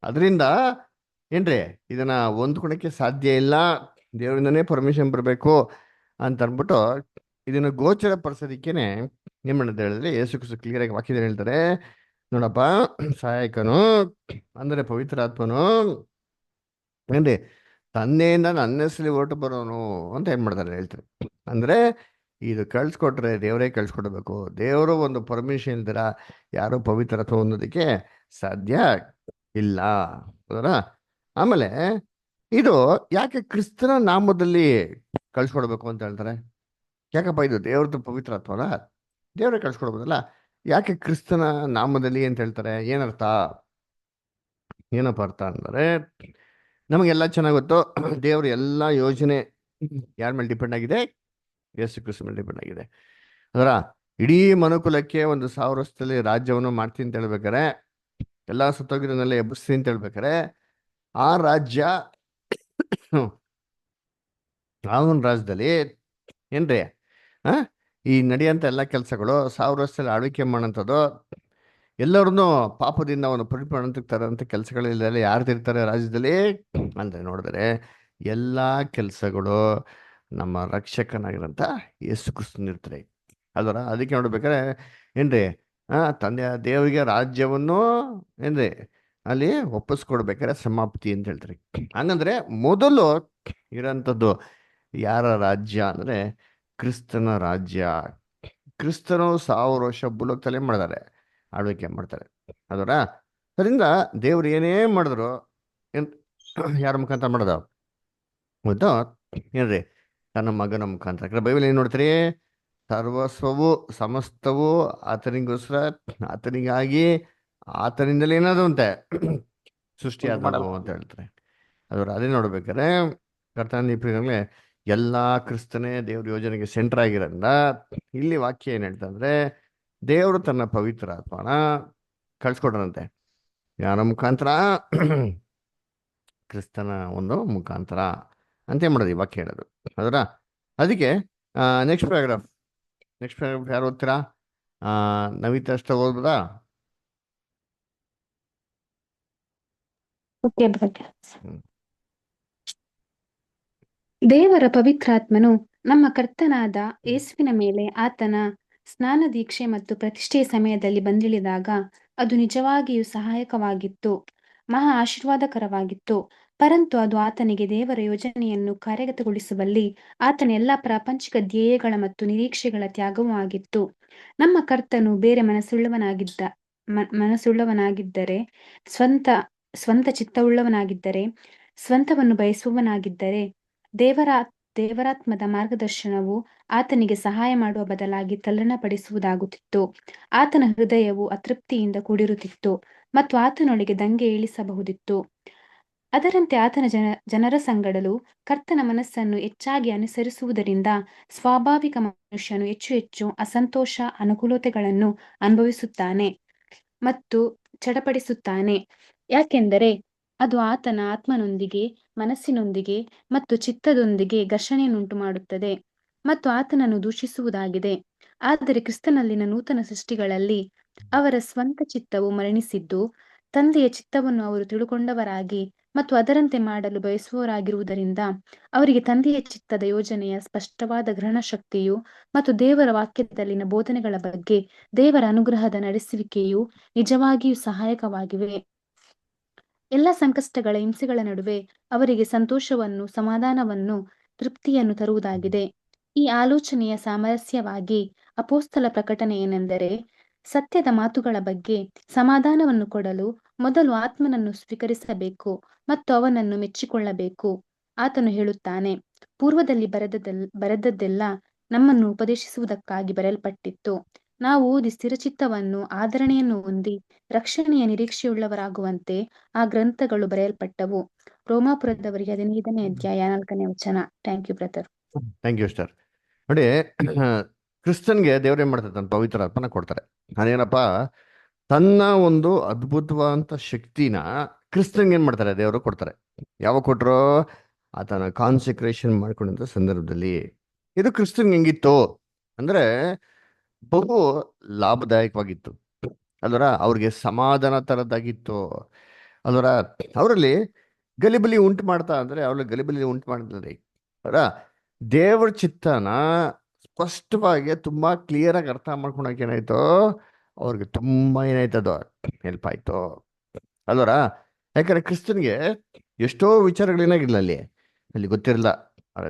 ಅದರಿಂದ ಏನ್ರಿ ಇದನ್ನ ಹೊಂದ್ಕೊಳಕ್ಕೆ ಸಾಧ್ಯ ಇಲ್ಲ, ದೇವರಿಂದನೇ ಪರ್ಮಿಷನ್ ಬರಬೇಕು ಅಂತ ಅಂದ್ಬಿಟ್ಟು ಇದನ್ನ ಗೋಚರ ಪಡಿಸೋದಿಕ್ಕೇನೆ ಏನ್ ಮಾಡೋದು ಹೇಳಿದ್ರೆ ಯೇಸು ಕ್ರಿಸ್ತ ಕ್ಲಿಯರ್ ಆಗಿ ವಾಕ್ಯದಲ್ಲಿ ಹೇಳ್ತಾರೆ, ನೋಡಪ್ಪ ಸಹಾಯಕನು ಅಂದ್ರೆ ಪವಿತ್ರ ಆತ್ಮನು ಏನ್ರಿ ತಂದೆಯಿಂದ ನನ್ನ ಹೆಸರಲ್ಲಿ ಹೊರಟು ಬರೋನು ಅಂತ ಏನ್ ಮಾಡ್ತಾರೆ ಹೇಳ್ತಾರೆ. ಅಂದ್ರೆ ಇದು ಕಳ್ಸಿಕೊಟ್ರೆ ದೇವರೇ ಕಳ್ಸಿಕೊಡ್ಬೇಕು, ದೇವರು ಒಂದು ಪರ್ಮಿಷನ್ ಇಲ್ದಿರ ಯಾರು ಪವಿತ್ರತ್ವ ಹೊಂದೋದಕ್ಕೆ ಸಾಧ್ಯ ಇಲ್ಲ ಅದರ. ಆಮೇಲೆ ಇದು ಯಾಕೆ ಕ್ರಿಸ್ತನ ನಾಮದಲ್ಲಿ ಕಳ್ಸಿಕೊಡ್ಬೇಕು ಅಂತ ಹೇಳ್ತಾರೆ, ಯಾಕಪ್ಪ ಇದು ದೇವ್ರದ್ದು ಪವಿತ್ರತ್ವ ಅಲ್ಲ, ದೇವರೇ ಕಳ್ಸಿಕೊಡ್ಬೋದಲ್ಲ, ಯಾಕೆ ಕ್ರಿಸ್ತನ ನಾಮದಲ್ಲಿ ಅಂತ ಹೇಳ್ತಾರೆ, ಏನರ್ಥ, ಏನಪ್ಪ ಅರ್ಥ ಅಂದರೆ ನಮಗೆಲ್ಲ ಚೆನ್ನಾಗಿ ಗೊತ್ತು, ದೇವ್ರ ಎಲ್ಲ ಯೋಜನೆ ಯಾರ ಮೇಲೆ ಡಿಪೆಂಡ್ ಆಗಿದೆ? ಯೇಸು ಕ್ರಿಸ್ತ ಮೇಲೆ ಡಿಪೆಂಡ್ ಆಗಿದೆ. ಅದರ ಇಡೀ ಮನುಕುಲಕ್ಕೆ ಒಂದು 1000 ವರ್ಷದಲ್ಲಿ ರಾಜ್ಯವನ್ನು ಮಾಡ್ತೀನಿ ಅಂತ ಹೇಳ್ಬೇಕಾರೆ, ಎಲ್ಲ ಸತ್ತೋಗಿರೋನೆಲ್ಲ ಎಬ್ಬಿಸ್ತೀನಿ ಅಂತ ಹೇಳ್ಬೇಕಾರೆ, ಆ ರಾಜ್ಯ ಆ ಒಂದು ರಾಜ್ಯದಲ್ಲಿ ಏನ್ರಿ ಆ ಈ ನಡೆಯಂತ ಎಲ್ಲ ಕೆಲಸಗಳು 1000 ವರ್ಷದಲ್ಲಿ ಆಳ್ವಿಕೆ ಮಾಡೋಂಥದ್ದು, ಎಲ್ಲರನ್ನೂ ಪಾಪದಿಂದ ಅವನು ಪರಿಪೂರ್ಣತೆ ತರೋಂಥ ಕೆಲಸಗಳೆಲ್ಲ ಯಾರ್ದಿರ್ತಾರೆ ರಾಜ್ಯದಲ್ಲಿ ಅಂದ್ರೆ ನೋಡಿದ್ರೆ, ಎಲ್ಲ ಕೆಲಸಗಳು ನಮ್ಮ ರಕ್ಷಕನಾಗಿರೋಂಥ ಯೇಸು ಕ್ರಿಸ್ತನ ಇರ್ತಾರೆ. ಅಲ್ವರ ಅದಕ್ಕೆ ನೋಡ್ಬೇಕಾರೆ ಏನ್ರಿ ತಂದೆಯ ದೇವರಿಗೆ ರಾಜ್ಯವನ್ನು ಏನ್ರಿ ಅಲ್ಲಿ ಒಪ್ಪಿಸ್ಕೊಡ್ಬೇಕಾದ್ರೆ ಸಮಾಪ್ತಿ ಅಂತ ಹೇಳ್ತಾರೆ. ಹಂಗಂದ್ರೆ ಮೊದಲು ಇರೋಂಥದ್ದು ಯಾರ ರಾಜ್ಯ ಅಂದ್ರೆ ಕ್ರಿಸ್ತನ ರಾಜ್ಯ. ಕ್ರಿಸ್ತನು 1000 ವರ್ಷ ಭೂಲೋಕದಲ್ಲೇ ಮಾಡಿದ್ದಾರೆ, ಆಳ್ವಿಕೆ ಮಾಡ್ತಾರೆ. ಅದರ ಅದರಿಂದ ದೇವ್ರು ಏನೇ ಮಾಡಿದ್ರು ಏನ್ ಯಾರ ಮುಖಾಂತರ ಮಾಡೋದು ಗೊತ್ತಾ? ಏನ್ರಿ ತನ್ನ ಮಗನ ಮುಖಾಂತರ. ಯಾಕಂದ್ರೆ ಬೈಬಲ್ ಏನ್ ನೋಡ್ತೀರಿ? ಸರ್ವಸ್ವವು ಸಮಸ್ತವು ಆತನಿಗೋಸ್ಕರ, ಆತನಿಗಾಗಿ, ಆತನಿಂದಲೇ ಏನಾದ್ರು ಅಂತೆ ಸೃಷ್ಟಿ ಉಂಟು ಆದವು ಮಾಡಲ್ಲ. ಅಂತ ಹೇಳ್ತಾರೆ. ಅದರ ಅದೇ ನೋಡ್ಬೇಕಾದ್ರೆ ಕರ್ತನ ಪ್ರಿಯಗಳೇ, ಎಲ್ಲಾ ಕ್ರಿಸ್ತನೇ ದೇವ್ರ ಯೋಜನೆಗೆ ಸೆಂಟರ್ ಆಗಿರೋದ್ರಿಂದ ಇಲ್ಲಿ ವಾಕ್ಯ ಏನ್ ಹೇಳ್ತಾ ಅಂದ್ರೆ, ದೇವರು ತನ್ನ ಪವಿತ್ರ ಆತ್ಮನ ಕಳ್ಸ್ಕೊಟ್ರಂತೆ. ಯಾರ ಮುಖಾಂತರ? ಕ್ರಿಸ್ತನ ಒಂದು ಮುಖಾಂತರ ಅಂತ ಏನ್ ಮಾಡೋದು ಈ ವಾಕ್ಯ ಹೇಳೋದು. ಅದರ ಅದಕ್ಕೆ ನೆಕ್ಸ್ಟ್ ಪ್ಯಾರಾಗ್ರಾಫ್ ಯಾರು ಓದ್ತೀರಾ? ನವಿತಾ ಅಷ್ಟ ಓದ್ಬೋದಾ? Okay brother. ಹ್ಮ್. ದೇವರ ಪವಿತ್ರಾತ್ಮನು ನಮ್ಮ ಕರ್ತನಾದ ಯೇಸುವಿನ ಮೇಲೆ ಆತನ ಸ್ನಾನ ದೀಕ್ಷೆ ಮತ್ತು ಪ್ರತಿಷ್ಠೆಯ ಸಮಯದಲ್ಲಿ ಬಂದಿಳಿದಾಗ ಅದು ನಿಜವಾಗಿಯೂ ಸಹಾಯಕವಾಗಿತ್ತು, ಮಹಾ ಆಶೀರ್ವಾದಕರವಾಗಿತ್ತು. ಪರಂತು ಅದು ಆತನಿಗೆ ದೇವರ ಯೋಜನೆಯನ್ನು ಕಾರ್ಯಗತಗೊಳಿಸುವಲ್ಲಿ ಆತನ ಎಲ್ಲಾ ಪ್ರಾಪಂಚಿಕ ಧ್ಯೇಯಗಳ ಮತ್ತು ನಿರೀಕ್ಷೆಗಳ ತ್ಯಾಗವೂ ಆಗಿತ್ತು. ನಮ್ಮ ಕರ್ತನು ಬೇರೆ ಮನಸ್ಸುಳ್ಳವನಾಗಿದ್ದರೆ, ಸ್ವಂತ ಸ್ವಂತ ಚಿತ್ತವುಳ್ಳವನಾಗಿದ್ದರೆ, ಸ್ವಂತವನ್ನು ಬಯಸುವವನಾಗಿದ್ದರೆ, ದೇವರಾತ್ಮದ ಮಾರ್ಗದರ್ಶನವು ಆತನಿಗೆ ಸಹಾಯ ಮಾಡುವ ಬದಲಾಗಿ ತಲ್ಲಣಪಡಿಸುವುದಾಗುತ್ತಿತ್ತು. ಆತನ ಹೃದಯವು ಅತೃಪ್ತಿಯಿಂದ ಕೂಡಿರುತ್ತಿತ್ತು ಮತ್ತು ಆತನೊಳಗೆ ದಂಗೆ ಏಳಿಸಬಹುದಿತ್ತು. ಅದರಂತೆ ಆತನ ಜನರ ಸಂಗಡಲು ಕರ್ತನ ಮನಸ್ಸನ್ನು ಹೆಚ್ಚಾಗಿ ಅನುಸರಿಸುವುದರಿಂದ ಸ್ವಾಭಾವಿಕ ಮನುಷ್ಯನು ಹೆಚ್ಚು ಹೆಚ್ಚು ಅಸಂತೋಷ ಅನುಕೂಲತೆಗಳನ್ನು ಅನುಭವಿಸುತ್ತಾನೆ ಮತ್ತು ಚಡಪಡಿಸುತ್ತಾನೆ. ಯಾಕೆಂದರೆ ಅದು ಆತನ ಆತ್ಮನೊಂದಿಗೆ, ಮನಸ್ಸಿನೊಂದಿಗೆ ಮತ್ತು ಚಿತ್ತದೊಂದಿಗೆ ಘರ್ಷಣೆಯನ್ನುಂಟು ಮಾಡುತ್ತದೆ ಮತ್ತು ಆತನನ್ನು ದೂಷಿಸುವುದಾಗಿದೆ. ಆದರೆ ಕ್ರಿಸ್ತನಲ್ಲಿನ ನೂತನ ಸೃಷ್ಟಿಗಳಲ್ಲಿ ಅವರ ಸ್ವಂತ ಚಿತ್ತವು ಮರಣಿಸಿದ್ದು, ತಂದೆಯ ಚಿತ್ತವನ್ನು ಅವರು ತಿಳುಕೊಂಡವರಾಗಿ ಮತ್ತು ಅದರಂತೆ ಮಾಡಲು ಬಯಸುವವರಾಗಿರುವುದರಿಂದ ಅವರಿಗೆ ತಂದೆಯ ಚಿತ್ತದ ಯೋಜನೆಯ ಸ್ಪಷ್ಟವಾದ ಗ್ರಹಣ ಶಕ್ತಿಯು ಮತ್ತು ದೇವರ ವಾಕ್ಯದಲ್ಲಿನ ಬೋಧನೆಗಳ ಬಗ್ಗೆ ದೇವರ ಅನುಗ್ರಹದ ನಡೆಸುವಿಕೆಯು ನಿಜವಾಗಿಯೂ ಸಹಾಯಕವಾಗಿವೆ. ಎಲ್ಲ ಸಂಕಷ್ಟಗಳ ಹಿಂಸೆಗಳ ನಡುವೆ ಅವರಿಗೆ ಸಂತೋಷವನ್ನು, ಸಮಾಧಾನವನ್ನು, ತೃಪ್ತಿಯನ್ನು ತರುವುದಾಗಿದೆ. ಈ ಆಲೋಚನೆಯ ಸಾಮರಸ್ಯವಾಗಿ ಅಪೊಸ್ತಲ ಪ್ರಕಟಣೆ ಏನೆಂದರೆ, ಸತ್ಯದ ಮಾತುಗಳ ಬಗ್ಗೆ ಸಮಾಧಾನವನ್ನು ಕೊಡಲು ಮೊದಲು ಆತ್ಮನನ್ನು ಸ್ವೀಕರಿಸಬೇಕು ಮತ್ತು ಅವನನ್ನು ಮೆಚ್ಚಿಕೊಳ್ಳಬೇಕು. ಆತನು ಹೇಳುತ್ತಾನೆ, ಪೂರ್ವದಲ್ಲಿ ಬರೆದದ್ದೆಲ್ಲ ನಮ್ಮನ್ನು ಉಪದೇಶಿಸುವುದಕ್ಕಾಗಿ ಬರೆಯಲ್ಪಟ್ಟಿತ್ತು. ನಾವು ಓದಿ ಸ್ಥಿರಚಿತ್ತವನ್ನು, ಆದರಣೆಯನ್ನು ಹೊಂದಿ ರಕ್ಷಣೆಯ ನಿರೀಕ್ಷೆಯುಳ್ಳವರಾಗುವಂತೆ ಆ ಗ್ರಂಥಗಳು ಬರೆಯಲ್ಪಟ್ಟವು. ರೋಮಾಪುರದವರಿಗೆ 15ನೇ ಅಧ್ಯಾಯ 4ನೇ ವಚನ. Thank you brother. Thank you star. ನೋಡಿ, ಕ್ರಿಸ್ತನ್ಗೆ ದೇವ್ರು ಏನ್ ಮಾಡ್ತಾರೆ? ತನ್ನ ಪವಿತ್ರ ಆತ್ಮನ ಕೊಡ್ತಾರೆ. ಅದೇನಪ್ಪ, ತನ್ನ ಒಂದು ಅದ್ಭುತವಾದಂತ ಶಕ್ತಿನ ಕ್ರಿಸ್ತನ್ಗೆ ಏನ್ ಮಾಡ್ತಾರೆ? ದೇವರು ಕೊಡ್ತಾರೆ. ಯಾವಾಗ ಕೊಟ್ರು? ಆತನ ಕಾನ್ಸಂಟ್ರೇಷನ್ ಮಾಡ್ಕೊಂಡಂತ ಸಂದರ್ಭದಲ್ಲಿ. ಇದು ಕ್ರಿಸ್ತನ್ಗೆ ಹೆಂಗಿತ್ತು ಅಂದ್ರೆ ಬಹು ಲಾಭದಾಯಕವಾಗಿತ್ತು. ಅಲ್ವರ ಅವ್ರಿಗೆ ಸಮಾಧಾನ ತರದಾಗಿತ್ತು. ಅಲ್ವರ ಅವರಲ್ಲಿ ಗಲಿಬಿಲಿ ಉಂಟು ಮಾಡ್ತಾ ಅಂದ್ರೆ ಅವ್ರಲ್ಲಿ ಗಲಿಬಿಲಿ ಉಂಟು ಮಾಡ್ತಾರೆ ಅವರ ದೇವರ ಚಿತ್ತನ ಸ್ಪಷ್ಟವಾಗಿ ತುಂಬಾ ಕ್ಲಿಯರ್ ಆಗಿ ಅರ್ಥ ಮಾಡ್ಕೊಳಕ್ ಏನಾಯ್ತು? ಅವ್ರಿಗೆ ತುಂಬಾ ಏನಾಯ್ತದ ಹೆಲ್ಪ್ ಆಯ್ತು. ಅಲ್ವರ ಯಾಕಂದ್ರೆ ಕ್ರಿಸ್ತನ್ಗೆ ಎಷ್ಟೋ ವಿಚಾರಗಳೇನಾಗಿಲ್ಲ ಅಲ್ಲಿ ಗೊತ್ತಿರಲಿಲ್ಲ.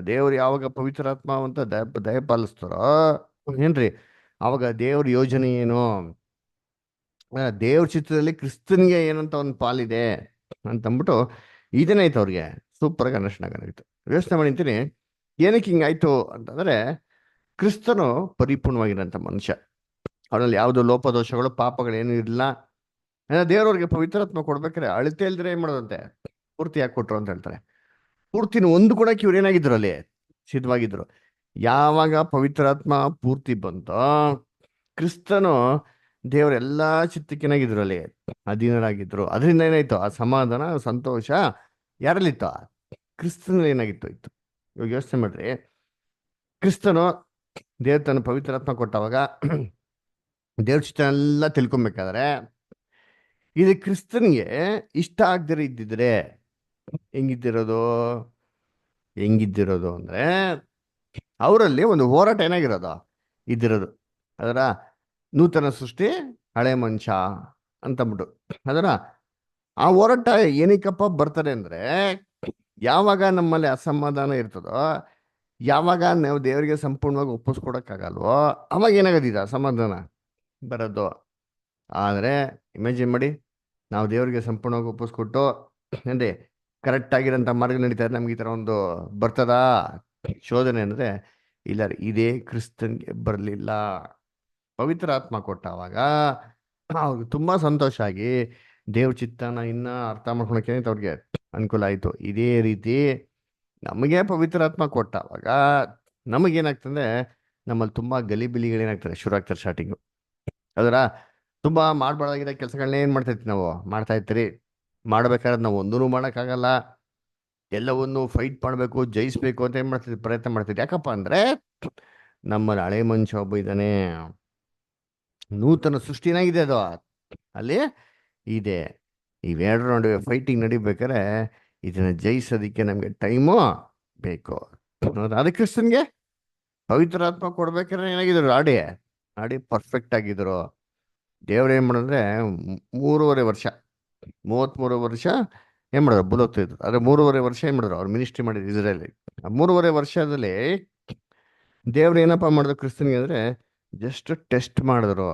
ದೇವ್ರು ಯಾವಾಗ ಪವಿತ್ರಾತ್ಮ ಅಂತ ದಯ ಪಾಲಿಸ್ತಾರೋ ಏನ್ರಿ, ಅವಾಗ ದೇವ್ರ ಯೋಜನೆ ಏನು, ದೇವ್ರ ಚಿತ್ರದಲ್ಲಿ ಕ್ರಿಸ್ತನ್ಗೆ ಏನಂತ ಒಂದು ಪಾಲಿದೆ ಅಂತಂದ್ಬಿಟ್ಟು ಇದೇನಾಯ್ತು ಅವ್ರಿಗೆ ಸೂಪರ್ ಆಗಿ ಅಂಡರ್ಸ್ಟ್ಯಾಂಡ್ ಆಗಿತ್ತು. ಯೋಚನೆ ಮಾಡಿರ್ತೀನಿ, ಏನಕ್ಕೆ ಹಿಂಗಾಯ್ತು ಅಂತಂದ್ರೆ, ಕ್ರಿಸ್ತನು ಪರಿಪೂರ್ಣವಾಗಿರೋಂಥ ಮನುಷ್ಯ. ಅವನಲ್ಲಿ ಯಾವುದು ಲೋಪದೋಷಗಳು ಪಾಪಗಳೇನು ಇರಲಿಲ್ಲ. ದೇವ್ರವ್ರಿಗೆ ಪವಿತ್ರಾತ್ಮ ಕೊಡ್ಬೇಕಾರೆ ಅಳತೆ ಇಲ್ದ್ರೆ ಏನ್ ಮಾಡೋದಂತೆ? ಪೂರ್ತಿ ಯಾಕೆ ಕೊಟ್ರು ಅಂತ ಹೇಳ್ತಾರೆ. ಪೂರ್ತಿನ ಒಂದು ಕೊಡಕ್ಕೆ ಇವ್ರು ಏನಾಗಿದ್ರು ಅಲ್ಲಿ ಸಿದ್ಧವಾಗಿದ್ರು. ಯಾವಾಗ ಪವಿತ್ರಾತ್ಮ ಪೂರ್ತಿ ಬಂತೋ ಕ್ರಿಸ್ತನು ದೇವರ ಎಲ್ಲಾ ಚಿತ್ತಕ್ಕೆನಾಗಿದ್ರು ಅಲ್ಲಿ ಅಧೀನರಾಗಿದ್ರು. ಅದರಿಂದ ಏನಾಯ್ತು, ಆ ಸಮಾಧಾನ ಸಂತೋಷ ಯಾರಲ್ಲಿತ್ತು? ಕ್ರಿಸ್ತನಲ್ಲಿ ಏನಾಗಿತ್ತು ಇತ್ತು. ಇವಾಗ ಯೋಚನೆ ಮಾಡ್ರಿ, ಕ್ರಿಸ್ತನು ದೇವ್ರ ತನ್ನ ಪವಿತ್ರಾತ್ಮ ಕೊಟ್ಟವಾಗ ದೇವ್ರ ಚಿತ್ತ ಎಲ್ಲ ತಿಳ್ಕೊಬೇಕಾದ್ರೆ ಇದು ಕ್ರಿಸ್ತನಿಗೆ ಇಷ್ಟ ಆಗದಿರ ಇದ್ದಿದ್ರೆ ಹೆಂಗಿದ್ದಿರೋದು? ಅಂದ್ರೆ ಅವರಲ್ಲಿ ಒಂದು ಹೋರಾಟ ಏನಾಗಿರೋದು ಇದ್ದಿರೋದು. ಅದರ ನೂತನ ಸೃಷ್ಟಿ ಹಳೆ ಮನುಷ್ಯ ಅಂತಂದ್ಬಿಟ್ಟು ಅದರ ಆ ಹೋರಾಟ ಏನಕ್ಕಪ್ಪ ಬರ್ತಾರೆ ಅಂದ್ರೆ, ಯಾವಾಗ ನಮ್ಮಲ್ಲಿ ಅಸಮಾಧಾನ ಇರ್ತದೋ, ಯಾವಾಗ ನಾವು ದೇವರಿಗೆ ಸಂಪೂರ್ಣವಾಗಿ ಒಪ್ಪಿಸ್ಕೊಡಕ್ಕಾಗಲ್ವೋ, ಅವಾಗ ಏನಾಗೋದಿದೆ ಅಸಮಾಧಾನ ಬರೋದು. ಆದರೆ ಇಮ್ಯಾಜಿನ್ ಮಾಡಿ, ನಾವು ದೇವರಿಗೆ ಸಂಪೂರ್ಣವಾಗಿ ಒಪ್ಪಿಸ್ಕೊಟ್ಟು ಏನ್ರಿ ಕರೆಕ್ಟ್ ಆಗಿರೋಂಥ ಮಾರ್ಗ ನಡೀತಾರೆ, ನಮ್ಗೆ ಈ ಥರ ಒಂದು ಬರ್ತದಾ ಶೋಧನೆ ಅಂದರೆ ಇಲ್ಲ ರೀ, ಇದೇ ಕ್ರಿಸ್ತನ್ಗೆ ಬರಲಿಲ್ಲ. ಪವಿತ್ರ ಆತ್ಮ ಕೊಟ್ಟಾವಾಗ ಅವ್ರಿಗೆ ತುಂಬ ಸಂತೋಷ ಆಗಿ ದೇವ್ರ ಚಿತ್ತನ ಇನ್ನೂ ಅರ್ಥ ಮಾಡ್ಕೊಳಕ್ಕೆ ಅವ್ರಿಗೆ ಅನುಕೂಲ ಆಯಿತು. ಇದೇ ರೀತಿ ನಮಗೆ ಪವಿತ್ರಾತ್ಮ ಕೊಟ್ಟಾವಾಗ ನಮಗೇನಾಗ್ತದೆ, ನಮ್ಮಲ್ಲಿ ತುಂಬ ಗಲಿಬಿಲಿಗಳೇನಾಗ್ತದೆ ಶುರು ಆಗ್ತಾರೆ ಸ್ಟಾರ್ಟಿಂಗು. ಅದರ ತುಂಬ ಮಾಡಬಾರ್ದಾಗಿರೋ ಕೆಲಸಗಳನ್ನ ಏನು ಮಾಡ್ತಾಯಿರ್ತೀವಿ ನಾವು ಮಾಡ್ತಾ ಇರ್ತೀರಿ. ಮಾಡ್ಬೇಕಾದ್ರೆ ನಾವು ಒಂದೂ ಮಾಡೋಕ್ಕಾಗಲ್ಲ, ಎಲ್ಲವನ್ನು ಫೈಟ್ ಮಾಡಬೇಕು, ಜಯಿಸ್ಬೇಕು ಅಂತ ಏನು ಮಾಡ್ತಿದ್ವಿ, ಪ್ರಯತ್ನ ಮಾಡ್ತಿದ್ವಿ. ಯಾಕಪ್ಪ ಅಂದರೆ ನಮ್ಮಲ್ಲಿ ಹಳೆ ಮನುಷ್ಯ ಒಬ್ಬ ಇದ್ದಾನೆ, ನೂತನ ಸೃಷ್ಟಿನಾಗಿದೆ ಅದು ಅಲ್ಲಿ ಇದೆ. ಇವೆರಡರ ನಡುವೆ ಫೈಟಿಂಗ್ ನಡಿಬೇಕಾದ್ರೆ ಇದನ್ನ ಜಯಿಸೋದಕ್ಕೆ ನಮಗೆ ಟೈಮು ಬೇಕು. ಅದಕ್ಕೆ ಕ್ರಿಸ್ತನ್ಗೆ ಪವಿತ್ರಾತ್ಮ ಕೊಡ್ಬೇಕಾದ್ರೆ ಏನಾಗಿದ್ರು, ಆಡಿ ಪರ್ಫೆಕ್ಟ್ ಆಗಿದ್ರು. ದೇವ್ರು ಏನು ಮಾಡಿದ್ರೆ 3.5 ವರ್ಷ 33 ವರ್ಷ ಏನು ಮಾಡಿದ್ರು, ಬುಲೋಗ್ತಿದ್ರು. ಆದರೆ 3.5 ವರ್ಷ ಏನು ಮಾಡಿದ್ರು, ಅವ್ರು ಮಿನಿಸ್ಟ್ರಿ ಮಾಡಿದ್ರು ಇಸ್ರೇಲಿ. ಆ 3.5 ವರ್ಷದಲ್ಲಿ ದೇವ್ರು ಏನಪ್ಪ ಮಾಡಿದ್ರು ಕ್ರಿಸ್ತನ್ಗೆ ಅಂದರೆ, ಜಸ್ಟ್ ಟೆಸ್ಟ್ ಮಾಡಿದ್ರು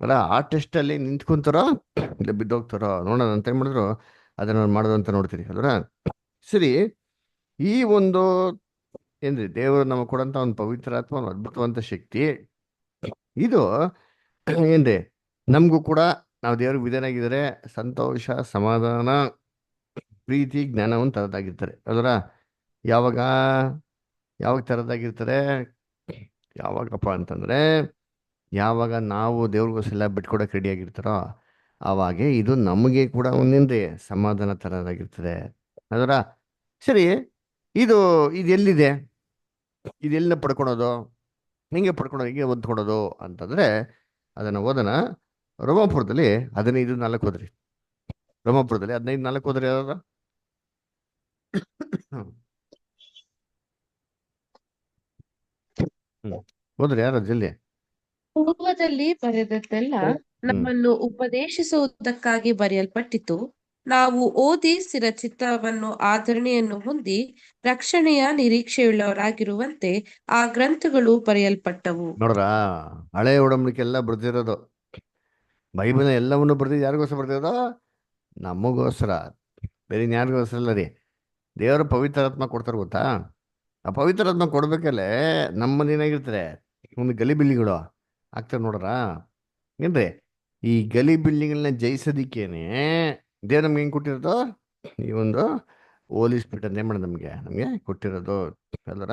ಅಲ್ಲ. ಆ ಟೆಸ್ಟಲ್ಲಿ ನಿಂತ್ಕೊಂತಾರೋ ಇಲ್ಲ ಬಿದ್ದೋಗ್ತಾರೋ ನೋಡೋಣ ಅಂತ ಏನು ಮಾಡಿದ್ರು, ಅದನ್ನು ಮಾಡೋದು ಅಂತ ನೋಡ್ತೀರಿ ಅಲ್ವರ. ಸರಿ, ಈ ಒಂದು ಏನ್ರಿ ದೇವರು ನಮಗೆ ಕೊಡೋಂಥ ಒಂದು ಪವಿತ್ರಾತ್ಮ, ಒಂದು ಅದ್ಭುತವಂತ ಶಕ್ತಿ ಇದು ಏನ್ರಿ ನಮಗೂ ಕೂಡ ನಾವು ದೇವ್ರಿಗೆ ವಿಧೇಯರಾಗಿದ್ದರೆ ಸಂತೋಷ, ಸಮಾಧಾನ, ಪ್ರೀತಿ, ಜ್ಞಾನವನ್ನು ತರದಾಗಿರ್ತಾರೆ ಅಲ್ವರ. ಯಾವಾಗ ಯಾವಾಗ ತರದಾಗಿರ್ತಾರೆ, ಯಾವಾಗಪ್ಪ ಅಂತಂದರೆ ಯಾವಾಗ ನಾವು ದೇವ್ರಿಗೋಸ್ಕರ ಬಿಟ್ಕೊಡಕ್ಕೆ ರೆಡಿಯಾಗಿರ್ತಾರೋ ಆವಾಗೆ ಇದು ನಮಗೆ ಕೂಡ ಒಂದೇನ್ರಿ ಸಮಾಧಾನ ತರದಾಗಿರ್ತದೆ ಅದರ. ಸರಿ, ಇದು ಇದೆಲ್ಲಿದೆ, ಇದೆಲ್ಲ ಪಡ್ಕೊಳೋದು, ಹಿಂಗೆ ಪಡ್ಕೊಳೋದು, ಹಿಂಗೆ ಹೊಂದ್ಕೊಳೋದು ಅಂತಂದರೆ ಅದನ್ನು ಓದೋಣ. ರೋಮಾಪುರದಲ್ಲಿ 15:4 ಓದ್ರಿ. ರೋಮಾಪುರದಲ್ಲಿ 15:4 ಓದ್ರಿ. ಯಾವ್ದು ಓದ್ರಿ, ಯಾರು ಜಲ್ದಿ. ಪೂರ್ವದಲ್ಲಿ ಬರೆದದ್ದೆಲ್ಲ ಹ್ಮ್ ನಮ್ಮನ್ನು ಉಪದೇಶಿಸುವುದಕ್ಕಾಗಿ ಬರೆಯಲ್ಪಟ್ಟಿತು. ನಾವು ಓದಿ ಸ್ಥಿರ ಚಿತ್ತವನ್ನು ಆಧರಣೆಯನ್ನು ಹೊಂದಿ ರಕ್ಷಣೆಯ ನಿರೀಕ್ಷೆಯುಳ್ಳವರಾಗಿರುವಂತೆ ಆ ಗ್ರಂಥಗಳು ಬರೆಯಲ್ಪಟ್ಟವು. ನೋಡ್ರ, ಹಳೆ ಒಡಂಬಡಿಕೆ ಎಲ್ಲ ಬರ್ದಿರೋದು, ಬೈಬಲ್ ಎಲ್ಲವನ್ನು ಬರ್ದಿದ್ದು ಯಾರಿಗೋಸ್ಕರ ಬರ್ದಿರೋದು? ನಮಗೋಸ್ಕರ, ಬೇರೆ ಯಾರಿಗೋಸ್ಕರ ಅಲ್ಲ ರೀ. ದೇವರು ಪವಿತ್ರಾತ್ಮ ಕೊಡ್ತಾರೆ ಗೊತ್ತಾ. ಆ ಪವಿತ್ರಾತ್ಮ ಕೊಡ್ಬೇಕಲ್ಲೇ ನಮ್ಮಲ್ಲಿ ಏನಾಗಿರ್ತಾರೆ, ಒಂದು ಗಲಿಬಿಲಿಗಳು ಆಗ್ತಾರೆ ನೋಡ್ರ. ಏನ್ರಿ ಈ ಗಲಿಬಿಲಿಗಳನ್ನ ಜಯಿಸೋದಿಕ್ಕೇನೆ ದೇವ್ರು ನಮ್ಗೆ ಹೆಂಗೆ ಕೊಟ್ಟಿರೋದು, ಈ ಒಂದು ಹೋಲಿ ಸ್ಪಿರಿಟ್ ಅಂತ ಏನು ಮಾಡೋದು ನಮಗೆ ಕೊಟ್ಟಿರೋದು ಅಲ್ಲರ.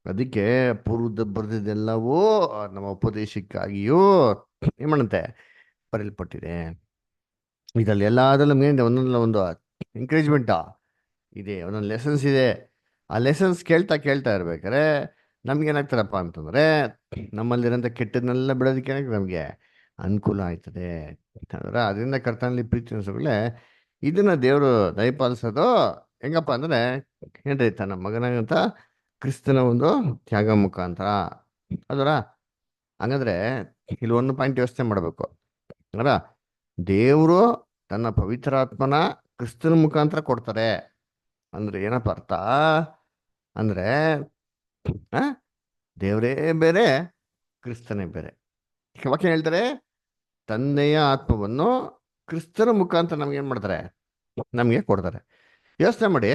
ಅದಕ್ಕೆ ಪೂರ್ವದ ಬರೆದಿದ್ದೆಲ್ಲವೂ ನಮ್ಮ ಉಪದೇಶಕ್ಕಾಗಿಯೂ ಏನು ಮಾಡುತ್ತೆ ಬರೆಯಲ್ಪಟ್ಟಿದೆ. ಇದರಲ್ಲಿ ಎಲ್ಲದರಲ್ಲೂ ನಮ್ಗೆ ಒಂದೊಂದಲ್ಲ ಒಂದು ಎಂಕರೇಜ್ಮೆಂಟಾ ಇದೆ, ಒಂದೊಂದು ಲೆಸನ್ಸ್ ಇದೆ. ಆ ಲೆಸನ್ಸ್ ಕೇಳ್ತಾ ಇರ್ಬೇಕಾದ್ರೆ ನಮ್ಗೇನಾಗ್ತಾರಪ್ಪ ಅಂತಂದರೆ ನಮ್ಮಲ್ಲಿರೋಂಥ ಕೆಟ್ಟದನ್ನೆಲ್ಲ ಬಿಡೋದಕ್ಕೆ ನಮಗೆ ಅನುಕೂಲ ಆಯ್ತದೆ ಅಂದ್ರೆ. ಅದರಿಂದ ಕರ್ತನಲ್ಲಿ ಪ್ರೀತಿ ಅನ್ಸೋಗಳೇ ಇದನ್ನು ದೇವರು ದಯಪಾಲಿಸೋದು ಹೆಂಗಪ್ಪ ಅಂದರೆ ಏನ್ರಿ, ತನ್ನ ಮಗನಾಗಂತ ಕ್ರಿಸ್ತನ ಒಂದು ತ್ಯಾಗ ಮುಖಾಂತರ ಅದರ. ಹಂಗಂದ್ರೆ ಇಲ್ಲಿ ಒಂದು ಪಾಯಿಂಟ್ ಯೋಚನೆ ಮಾಡಬೇಕು ಅಲ್ಲ, ದೇವರು ತನ್ನ ಪವಿತ್ರಾತ್ಮನ ಕ್ರಿಸ್ತನ ಮುಖಾಂತರ ಕೊಡ್ತಾರೆ ಅಂದ್ರೆ ಏನಪ್ಪ ಅರ್ಥ ಅಂದರೆ, ದೇವರೇ ಬೇರೆ, ಕ್ರಿಸ್ತನೇ ಬೇರೆ. ವಾಕ್ಯ ಹೇಳ್ತಾರೆ, ತಂದೆಯ ಆತ್ಮವನ್ನು ಕ್ರಿಸ್ತನ ಮುಖಾಂತರ ನಮ್ಗೇನು ಮಾಡ್ತಾರೆ, ನಮಗೆ ಕೊಡ್ತಾರೆ. ಯೋಚನೆ ಮಾಡಿ,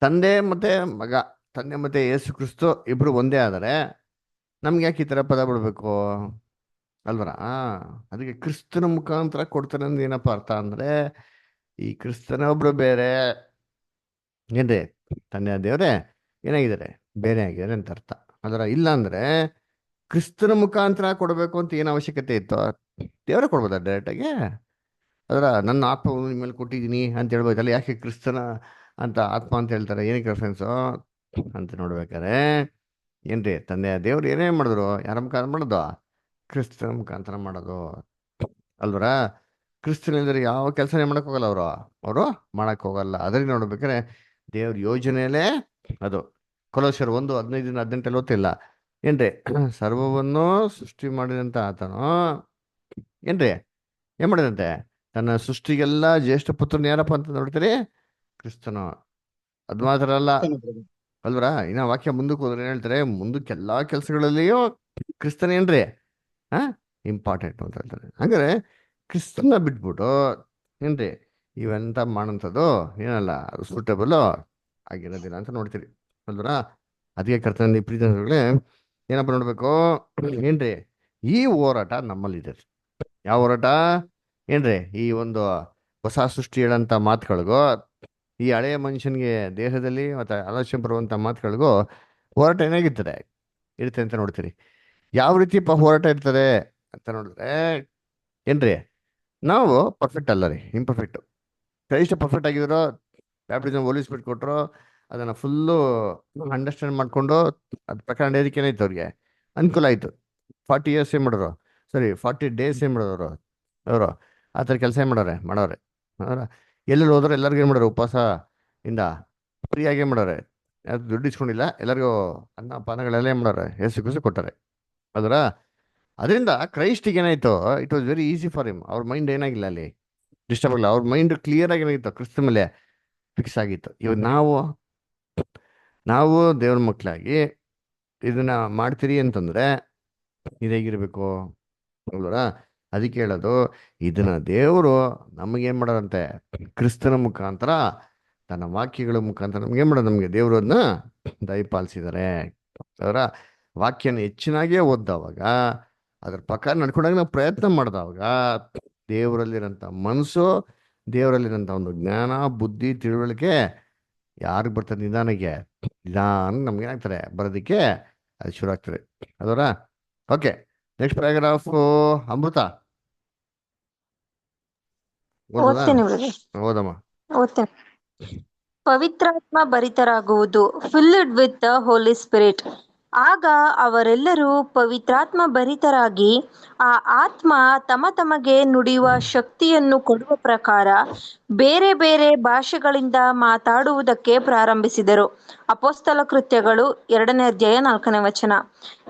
ತಂದೆ ಮತ್ತು ಮಗ, ತಂದೆ ಮತ್ತು ಯೇಸು ಕ್ರಿಸ್ತು ಇಬ್ಬರು ಒಂದೇ ಆದರೆ ನಮ್ಗೆ ಯಾಕೆ ಈ ಥರ ಪದ ಬಿಡಬೇಕು ಅಲ್ವರ. ಅದಕ್ಕೆ ಕ್ರಿಸ್ತನ ಮುಖಾಂತರ ಕೊಡ್ತಾರೆ ಅಂದ್ರೆ ಏನಪ್ಪ ಅರ್ಥ ಅಂದರೆ, ಈ ಕ್ರಿಸ್ತನ ಒಬ್ಬರು ಬೇರೆ, ಏನ್ರಿ ತಂದೆ ದೇವರೇ ಏನಾಗಿದ್ದಾರೆ ಬೇರೆ ಆಗಿದ್ದಾರೆ ಅಂತ ಅರ್ಥ. ಅದರ ಇಲ್ಲ ಅಂದ್ರೆ ಕ್ರಿಸ್ತನ ಮುಖಾಂತರ ಕೊಡಬೇಕು ಅಂತ ಏನು ಅವಶ್ಯಕತೆ ಇತ್ತು? ದೇವರೇ ಕೊಡ್ಬೋದಾ ಡೈರೆಕ್ಟಾಗಿ? ಅದರ ನನ್ನ ಆತ್ಮವನ್ನು ನಿಮ್ಮ ಮೇಲೆ ಕೊಟ್ಟಿದ್ದೀನಿ ಅಂತ ಹೇಳ್ಬೋದಲ್ಲ, ಯಾಕೆ ಕ್ರಿಸ್ತನ ಅಂತ ಆತ್ಮ ಅಂತ ಹೇಳ್ತಾರೆ? ಏನಕ್ಕೆ ರೆಫರೆನ್ಸು ಅಂತ ನೋಡ್ಬೇಕಾರೆ, ಏನ್ರಿ ತಂದೆ ದೇವ್ರು ಏನೇ ಮಾಡಿದ್ರು ಯಾರ ಮುಖಾಂತರ ಮಾಡೋದು? ಕ್ರಿಸ್ತನ ಮುಖಾಂತರ ಮಾಡೋದು ಅಲ್ವರ. ಕ್ರಿಸ್ತನಿಲ್ಲದ್ರೆ ಯಾವ ಕೆಲಸನೇ ಮಾಡಕ್ ಹೋಗಲ್ಲ ಅವರು ಅವರು ಮಾಡಕ್ ಹೋಗಲ್ಲ. ಅದರಿಂದ ನೋಡ್ಬೇಕಾದ್ರೆ ದೇವ್ರ ಯೋಜನೆಯಲ್ಲೇ ಅದು. ಕೊಲೋಸ್ಯರು 1:15-18 ಓದ್ತಿಲ್ಲ ಏನ್ರಿ, ಸರ್ವವನ್ನು ಸೃಷ್ಟಿ ಮಾಡಿದಂತ ಆತನು ಏನ್ರಿ ಏನ್ ಮಾಡಿದಂತೆ? ತನ್ನ ಸೃಷ್ಟಿಗೆಲ್ಲ ಜ್ಯೇಷ್ಠ ಪುತ್ರನ ಯಾರಪ್ಪ ಅಂತ ನೋಡ್ತೀರಿ? ಕ್ರಿಸ್ತನು. ಅದು ಮಾತ್ರ ಅಲ್ಲ ಅಲ್ವರ. ಇನ್ನ ವಾಕ್ಯ ಮುಂದಕ್ಕೆ ಹೋದ್ರೆ ಏನ್ ಹೇಳ್ತಾರೆ? ಮುಂದಕ್ಕೆ ಎಲ್ಲಾ ಕೆಲಸಗಳಲ್ಲಿಯೂ ಕ್ರಿಸ್ತನೇನ್ರಿ ಹಾ ಇಂಪಾರ್ಟೆಂಟ್ ಅಂತ ಹೇಳ್ತಾರೆ. ಹಂಗಾರೆ ಕ್ರಿಸ್ತನ ಬಿಟ್ಬಿಟ್ಟು ಏನ್ರಿ ಇವೆಂತ ಮಾಡೋಂಥದ್ದು ಏನಲ್ಲ, ಅದು ಸೂಟಬಲ್ ಆಗಿರೋದಿಲ್ಲ ಅಂತ ನೋಡ್ತೀರಿ ಅಲ್ವರ. ಅದಕ್ಕೆ ಕರ್ತನಲ್ಲಿ ಪ್ರೀತಿಗಳೇ ಏನಪ್ಪ ನೋಡ್ಬೇಕು ಏನ್ರಿ, ಈ ಹೋರಾಟ ನಮ್ಮಲ್ಲಿದೆ. ಯಾವ ಹೋರಾಟ? ಏನ್ರಿ ಈ ಒಂದು ಹೊಸ ಸೃಷ್ಟಿ ಹೇಳಂತ ಮಾತುಗಳಿಗೂ, ಈ ಹಳೆಯ ಮನುಷ್ಯನಿಗೆ ದೇಹದಲ್ಲಿ ಮತ್ತೆ ಆಲೋಚನೆ ಬರುವಂತ ಮಾತುಗಳಿಗೂ ಹೋರಾಟ ಏನಾಗಿರ್ತದೆ ಇರುತ್ತೆ ಅಂತ ನೋಡ್ತೀರಿ. ಯಾವ ರೀತಿ ಹೋರಾಟ ಇರ್ತದೆ ಅಂತ ನೋಡಿದ್ರೆ ಏನ್ರಿ, ನಾವು ಪರ್ಫೆಕ್ಟ್ ಅಲ್ಲ ರೀ, ಇಂಪರ್ಫೆಕ್ಟ್. ಕ್ರೈಸ್ಟ್ ಪರ್ಫೆಕ್ಟ್ ಆಗಿದ್ರು, ಬ್ಯಾಪ್ಟಿಸಮ್ ಹೋಲಿಸ್ಬಿಟ್ಟು ಕೊಟ್ಟರು, ಅದನ್ನ ಫುಲ್ಲು ಅಂಡರ್ಸ್ಟ್ಯಾಂಡ್ ಮಾಡ್ಕೊಂಡು ಅದ್ ಪ್ರಕಾರ ನಡೆಯೋದಕ್ಕೆ ಏನಾಯ್ತು ಅವ್ರಿಗೆ ಅನುಕೂಲ ಆಯ್ತು. 40 years ಏನ್ ಮಾಡೋರು, ಸರಿ 40 days ಏನ್ ಮಾಡೋರು ಅವರು ಆ ಥರ ಕೆಲಸ ಏನ್ ಮಾಡೋರೆ ಅವರ. ಎಲ್ಲೆಲ್ಲಿ ಹೋದ್ರೆ ಎಲ್ಲರಿಗೂ ಏನ್ ಮಾಡೋರು, ಉಪವಾಸ ಇಂದ ಫ್ರೀಯಾಗಿ ಏನ್ ಮಾಡೋರೆ, ಯಾರು ದುಡ್ಡು ಇಸ್ಕೊಂಡಿಲ್ಲ, ಎಲ್ಲರಿಗೂ ಅನ್ನ ಪಾನಗಳೆಲ್ಲ ಏನ್ ಮಾಡೋರೆ, ಹೆಸರು ಕೊಟ್ಟಾರೆ ಅದರ. ಅದರಿಂದ ಕ್ರೈಸ್ಟಿಗೆ ಏನಾಯ್ತು, it was very easy for him. ಅವ್ರ ಮೈಂಡ್ ಏನಾಗಿಲ್ಲ ಅಲ್ಲಿ ಡಿಸ್ಟರ್ಬ್ ಆಗಿಲ್ಲ, ಅವ್ರ ಮೈಂಡ್ ಕ್ಲಿಯರ್ ಆಗಿ ಏನಾಗಿತ್ತು, ಕ್ರಿಸ್ತ ಮೇಲೆ ಫಿಕ್ಸ್ ಆಗಿತ್ತು. ಇವಾಗ ನಾವು ದೇವ್ರ ಮಕ್ಕಳಾಗಿ ಇದನ್ನ ಮಾಡ್ತೀರಿ ಅಂತಂದ್ರೆ ಇದೇಗಿರ್ಬೇಕು ಅಲ್ವರ. ಅದಕ್ಕೆ ಹೇಳೋದು, ಇದನ್ನ ದೇವರು ನಮಗೇನ್ ಮಾಡೋದಂತೆ, ಕ್ರಿಸ್ತನ ಮುಖಾಂತರ ತನ್ನ ವಾಕ್ಯಗಳ ಮುಖಾಂತರ ನಮ್ಗೇನ್ ಮಾಡೋದು, ನಮಗೆ ದೇವರು ಅದನ್ನ ದಯಪಾಲಿಸಿದ್ದಾರೆ. ಅವರ ವಾಕ್ಯನ ಹೆಚ್ಚಿನಾಗೇ ಓದ್ದವಾಗ, ಅದ್ರ ಪ್ರಕಾರ ನಡ್ಕೊಂಡಾಗ ನಾವು ಪ್ರಯತ್ನ ಮಾಡಿದವಾಗ ದೇವರಲ್ಲಿರೋಂಥ ಮನಸ್ಸು, ದೇವರಲ್ಲಿರೋಂಥ ಒಂದು ಜ್ಞಾನ, ಬುದ್ಧಿ, ತಿಳುವಳಿಕೆ ಯಾರಿಗೆ ಬರ್ತದೆ? ನಿಧಾನ ನಮ್ಗೆ ಏನಾಗ್ತಾರೆ ಬರೋದಕ್ಕೆ ಅದು ಶುರು ಆಗ್ತದೆ ಅದರ. ಓಕೆ, ನೆಕ್ಸ್ಟ್ ಪ್ಯಾರಾಗ್ರಾಫ್ ಅಮೃತ ಓದೋದಾ? ಓದ್ತೇನೆ ಬ್ರದರ್, ಓದಮ್ಮ. ಓದ್ತೇನೆ. ಪವಿತ್ರಾತ್ಮ ಭರಿತರಾಗುವುದು, filled with the holy spirit. ಆಗ ಅವರೆಲ್ಲರೂ ಪವಿತ್ರಾತ್ಮ ಭರಿತರಾಗಿ ಆ ಆತ್ಮ ತಮಗೆ ನುಡಿಯುವ ಶಕ್ತಿಯನ್ನು ಕೊಡುವ ಪ್ರಕಾರ ಬೇರೆ ಬೇರೆ ಭಾಷೆಗಳಿಂದ ಮಾತಾಡುವುದಕ್ಕೆ ಪ್ರಾರಂಭಿಸಿದರು. ಅಪೊಸ್ತಲ ಕೃತ್ಯಗಳು 2ನೇ ಅಧ್ಯಾಯ 4ನೇ ವಚನ.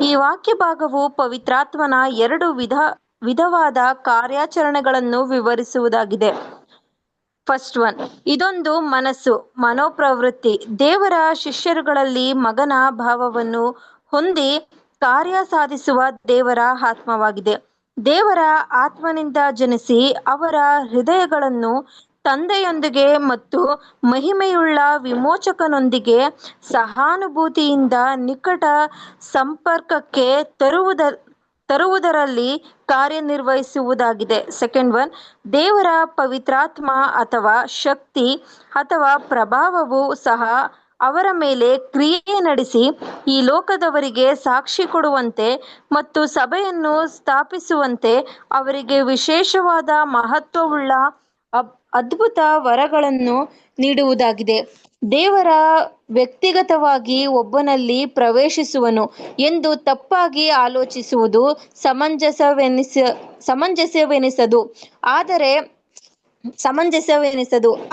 ಈ ವಾಕ್ಯ ಭಾಗವು ಪವಿತ್ರಾತ್ಮನ ಎರಡು ವಿಧವಾದ ಕಾರ್ಯಾಚರಣೆಗಳನ್ನು ವಿವರಿಸುವುದಾಗಿದೆ. ಫಸ್ಟ್ ಒನ್, ಇದೊಂದು ಮನೋಪ್ರವೃತ್ತಿ. ದೇವರ ಶಿಷ್ಯರುಗಳಲ್ಲಿ ಮಗನ ಭಾವವನ್ನು ಹೊಂದಿ ಕಾರ್ಯ ಸಾಧಿಸುವ ದೇವರ ಆತ್ಮವಾಗಿದೆ. ದೇವರ ಆತ್ಮನಿಂದ ಜನಿಸಿ ಅವರ ಹೃದಯಗಳನ್ನು ತಂದೆಯೊಂದಿಗೆ ಮತ್ತು ಮಹಿಮೆಯುಳ್ಳ ವಿಮೋಚಕನೊಂದಿಗೆ ಸಹಾನುಭೂತಿಯಿಂದ ನಿಕಟ ಸಂಪರ್ಕಕ್ಕೆ ತರುವುದರಲ್ಲಿ ಕಾರ್ಯನಿರ್ವಹಿಸುವುದಾಗಿದೆ. ಸೆಕೆಂಡ್ ಒನ್, ದೇವರ ಪವಿತ್ರಾತ್ಮ ಅಥವಾ ಶಕ್ತಿ ಅಥವಾ ಪ್ರಭಾವವು ಸಹ ಅವರ ಮೇಲೆ ಕ್ರಿಯೆ ನಡೆಸಿ ಈ ಲೋಕದವರಿಗೆ ಸಾಕ್ಷಿ ಕೊಡುವಂತೆ ಮತ್ತು ಸಭೆಯನ್ನು ಸ್ಥಾಪಿಸುವಂತೆ ಅವರಿಗೆ ವಿಶೇಷವಾದ ಮಹತ್ವವುಳ್ಳ ಅದ್ಭುತ ವರಗಳನ್ನು ನೀಡುವುದಾಗಿದೆ. ದೇವರ ವ್ಯಕ್ತಿಗತವಾಗಿ ಒಬ್ಬನಲ್ಲಿ ಪ್ರವೇಶಿಸುವನು ಎಂದು ತಪ್ಪಾಗಿ ಆಲೋಚಿಸುವುದು ಸಮಂಜಸವೆನಿಸದು.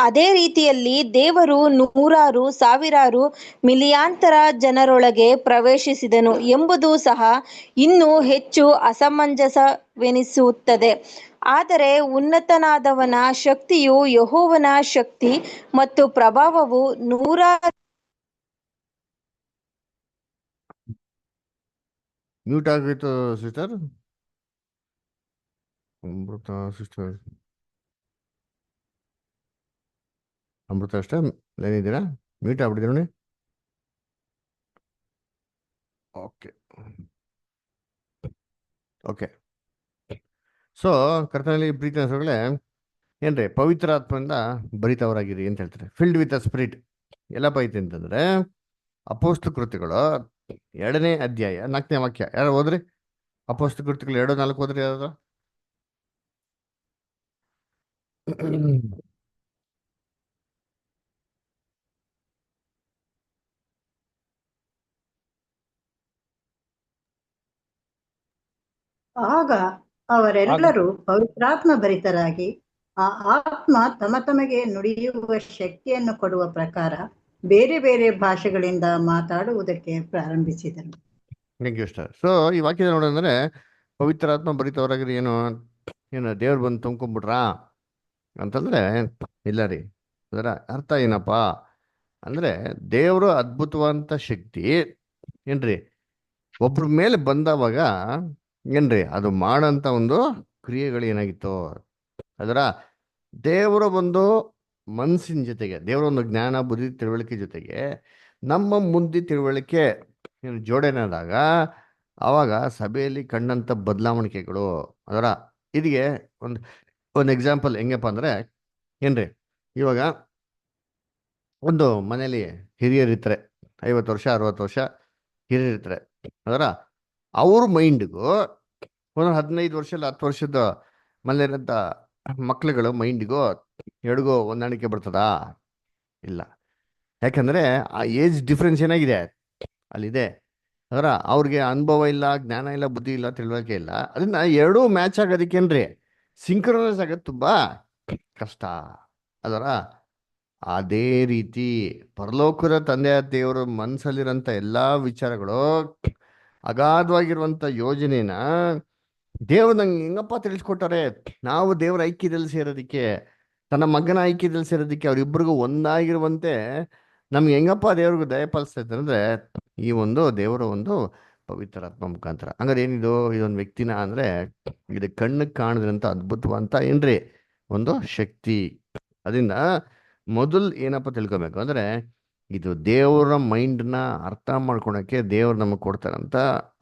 ಅದೇ ರೀತಿಯಲ್ಲಿ ದೇವರು ನೂರಾರು, ಸಾವಿರಾರು, ಮಿಲಿಯಾಂತರ ಜನರೊಳಗೆ ಪ್ರವೇಶಿಸಿದನು ಎಂಬುದು ಸಹ ಇನ್ನೂ ಹೆಚ್ಚು ಅಸಮಂಜಸವೆನಿಸುತ್ತದೆ. ಆದರೆ ಉನ್ನತನಾದವನ ಶಕ್ತಿಯು, ಯೆಹೋವನ ಶಕ್ತಿ ಮತ್ತು ಪ್ರಭಾವವು ನೂರಾರು ಮ್ಯೂಟ್ ಆಗಿತ್ತು ಸಿಸ್ಟರ್ ಅಮೃತ. ಸಿಸ್ಟರ್ ಅಮೃತ ಅಷ್ಟೇ ಏನಿದ್ದೀರಾ? ಮ್ಯೂಟ್ ಆಗ್ಬಿಟ್ಟಿದ್ದೀರ ನೋಡಿ. Okay okay. ಸೊ ಕರ್ತನಲ್ಲಿ ಪ್ರೀತಿ ಹೆಸರುಗಳೇ ಏನ್ರಿ, ಪವಿತ್ರ ಆತ್ಮದಿಂದ ಭರಿತವರಾಗಿರಿ ಅಂತ ಹೇಳ್ತಾರೆ. ಫಿಲ್ಡ್ ವಿತ್ ಅ ಸ್ಪಿರಿಟ್ ಎಲ್ಲಪ್ಪ ಐತೆ ಅಂತಂದ್ರೆ ಅಪೋಸ್ತ ಕೃತಿಗಳು 2ನೇ ಅಧ್ಯಾಯ 4ನೇ ವಾಕ್ಯ ಯಾರು ಓದ್ರಿ? ಅಪೋಸ್ತ ಕೃತಿಗಳು 2:4 ಓದ್ರಿ ಯಾರು? ಆಗ ಅವರೆಲ್ಲರೂ ಪವಿತ್ರಾತ್ಮ ಭರಿತರಾಗಿ ಆ ಆತ್ಮ ತಮಗೆ ನುಡಿಯುವ ಶಕ್ತಿಯನ್ನು ಕೊಡುವ ಪ್ರಕಾರ ಬೇರೆ ಬೇರೆ ಭಾಷೆಗಳಿಂದ ಮಾತಾಡುವುದಕ್ಕೆ ಪ್ರಾರಂಭಿಸಿದರು. Thank you sir. ಸೊ ಈ ವಾಕ್ಯದ ನೋಡಂದ್ರೆ ಪವಿತ್ರಾತ್ಮ ಭರಿತವರಾಗಿರಿ ಏನು ದೇವ್ರು ಬಂದು ತುಂಬ್ಕೊಂಡ್ಬಿಟ್ರಾ ಅಂತಂದ್ರೆ ಇಲ್ಲ ರೀ. ಅದರ ಅರ್ಥ ಏನಪ್ಪ ಅಂದ್ರೆ ದೇವರು ಅದ್ಭುತವಂತ ಶಕ್ತಿ ಏನ್ರಿ ಒಬ್ರ ಮೇಲೆ ಬಂದವಾಗ ಏನ್ರಿ ಅದು ಮಾಡಂತ ಒಂದು ಕ್ರಿಯೆಗಳು ಏನಾಗಿತ್ತು. ಅದರ ದೇವರ ಒಂದು ಮನಸ್ಸಿನ ಜೊತೆಗೆ ದೇವರ ಒಂದು ಜ್ಞಾನ ಬುದ್ಧಿ ತಿಳುವಳಿಕೆ ಜೊತೆಗೆ ನಮ್ಮ ಮುಂದೆ ತಿಳುವಳಿಕೆ ಜೋಡಣೆಯಾದಾಗ ಆವಾಗ ಸಭೆಯಲ್ಲಿ ಕಂಡಂತ ಬದಲಾವಣೆಗಳು. ಅದರ ಇದಕ್ಕೆ ಒಂದು ಎಕ್ಸಾಂಪಲ್ ಹೆಂಗಪ್ಪ ಅಂದ್ರೆ ಏನ್ರಿ ಇವಾಗ ಒಂದು ಮನೇಲಿ ಹಿರಿಯರಿರ್ತಾರೆ, 50 ವರ್ಷ 60 ವರ್ಷ ಹಿರಿಯರಿರ್ತಾರೆ. ಅದರ ಅವ್ರ ಮೈಂಡ್ಗೂ ಒಂದು 15 ವರ್ಷ ಇಲ್ಲ 10 ವರ್ಷದ ಮನೇಲಿರೋಂಥ ಮಕ್ಳುಗಳು ಮೈಂಡ್ಗೂ ಎರಡಿಗೂ ಹೊಂದಾಣಿಕೆ ಬರ್ತದಾ? ಇಲ್ಲ. ಯಾಕಂದ್ರೆ ಆ ಏಜ್ ಡಿಫ್ರೆನ್ಸ್ ಏನಾಗಿದೆ ಅಲ್ಲಿದೆ. ಅದರ ಅವ್ರಿಗೆ ಅನುಭವ ಇಲ್ಲ, ಜ್ಞಾನ ಇಲ್ಲ, ಬುದ್ಧಿ ಇಲ್ಲ, ತಿಳುವಳಿಕೆ ಇಲ್ಲ. ಅದನ್ನ ಎರಡೂ ಮ್ಯಾಚ್ ಆಗೋದಕ್ಕೇನ್ರಿ ಸಿಂಕ್ರನೈಸ್ ಆಗೋದು ತುಂಬಾ ಕಷ್ಟ. ಅದರ ಅದೇ ರೀತಿ ಪರಲೋಕದ ತಂದೆಯ ದೇವರ ಮನಸ್ಸಲ್ಲಿರೋಂಥ ಎಲ್ಲಾ ವಿಚಾರಗಳು ಅಗಾಧವಾಗಿರುವಂತ ಯೋಜನೆನ ದೇವ್ರು ನಂಗೆ ಹೆಂಗಪ್ಪ ತಿಳಿಸ್ಕೊಟ್ಟಾರೆ. ನಾವು ದೇವರ ಐಕ್ಯದಲ್ಲಿ ಸೇರೋದಕ್ಕೆ, ತನ್ನ ಮಗನ ಐಕ್ಯದಲ್ಲಿ ಸೇರೋದಕ್ಕೆ, ಅವ್ರಿಬ್ರಿಗೂ ಒಂದಾಗಿರುವಂತೆ ನಮ್ಗೆ ಹೆಂಗಪ್ಪ ದೇವ್ರಿಗೂ ದಯಪಾಲಿಸ್ತೈತೆ ಅಂದ್ರೆ ಈ ಒಂದು ದೇವರ ಒಂದು ಪವಿತ್ರಾತ್ಮ ಮುಖಾಂತರ. ಹಂಗಾರೆ ಏನಿದು ಇದೊಂದು ವ್ಯಕ್ತಿನ ಅಂದ್ರೆ ಇದು ಕಣ್ಣಿಗೆ ಕಾಣದ್ರಂತ ಅದ್ಭುತವಂತ ಏನ್ರಿ ಒಂದು ಶಕ್ತಿ. ಅದರಿಂದ ಮೊದಲು ಏನಪ್ಪ ತಿಳ್ಕೊಬೇಕು ಅಂದ್ರೆ ಇದು ದೇವರ ಮೈಂಡ್ನ ಅರ್ಥ ಮಾಡ್ಕೊಳಕ್ಕೆ ದೇವ್ರು ನಮಗೆ ಕೊಡ್ತಾರಂತ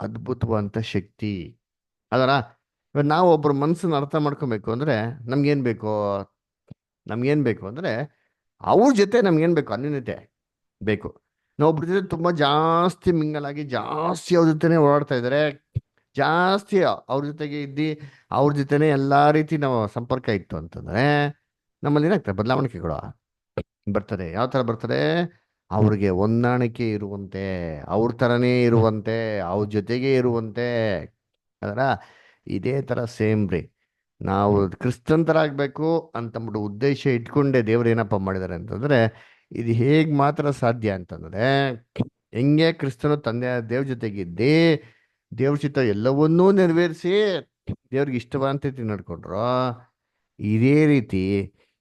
ಅದ್ಭುತವಂತ ಶಕ್ತಿ. ಅದರ ಇವಾಗ ನಾವು ಒಬ್ಬರ ಮನಸ್ಸನ್ನ ಅರ್ಥ ಮಾಡ್ಕೊಬೇಕು ಅಂದ್ರೆ ನಮ್ಗೇನ್ ಬೇಕು ಅಂದ್ರೆ ಅವ್ರ ಜೊತೆ ನಮ್ಗೇನ್ ಬೇಕು? ಅನ್ಯೋನ್ಯತೆ ಬೇಕು. ನಾವು ಒಬ್ರ ಜೊತೆ ತುಂಬಾ ಜಾಸ್ತಿ ಮಿಂಗಲಾಗಿ ಜಾಸ್ತಿ ಅವ್ರ ಜೊತೆನೆ ಓಡಾಡ್ತಾ ಇದ್ದಾರೆ, ಜಾಸ್ತಿ ಅವ್ರ ಜೊತೆಗೆ ಇದ್ದು ಅವ್ರ ಜೊತೆನೆ ಎಲ್ಲಾ ರೀತಿ ನಾವು ಸಂಪರ್ಕ ಇತ್ತು ಅಂತಂದ್ರೆ ನಮ್ಮಲ್ಲಿ ಏನಾಗ್ತದೆ? ಬದಲಾವಣೆಗಳು ಬರ್ತದೆ. ಯಾವ ತರ ಬರ್ತದೆ? ಅವ್ರಿಗೆ ಹೊಂದಾಣಿಕೆ ಇರುವಂತೆ, ಅವ್ರ ತರನೇ ಇರುವಂತೆ, ಅವ್ರ ಜೊತೆಗೆ ಇರುವಂತೆ. ಅದರ ಇದೇ ತರ ಸೇಮ್ ರೀ ನಾವು ಕ್ರಿಸ್ತಂತರಾಗಬೇಕು ಅಂತಂದ್ಬಿಟ್ಟು ಉದ್ದೇಶ ಇಟ್ಕೊಂಡೆ ದೇವ್ರು ಏನಪ್ಪ ಮಾಡಿದ್ದಾರೆ ಅಂತಂದ್ರೆ ಇದು ಹೇಗ್ ಮಾತ್ರ ಸಾಧ್ಯ ಅಂತಂದ್ರೆ ಹೆಂಗೆ ಕ್ರಿಸ್ತನು ತಂದೆ ದೇವ್ರ ಜೊತೆಗಿದ್ದಿ ದೇವ್ರ ಚಿತ್ತ ಎಲ್ಲವನ್ನೂ ನೆರವೇರಿಸಿ ದೇವ್ರಿಗೆ ಇಷ್ಟವಾದಂತ ರೀತಿ ನಡ್ಕೊಂಡ್ರು, ಇದೇ ರೀತಿ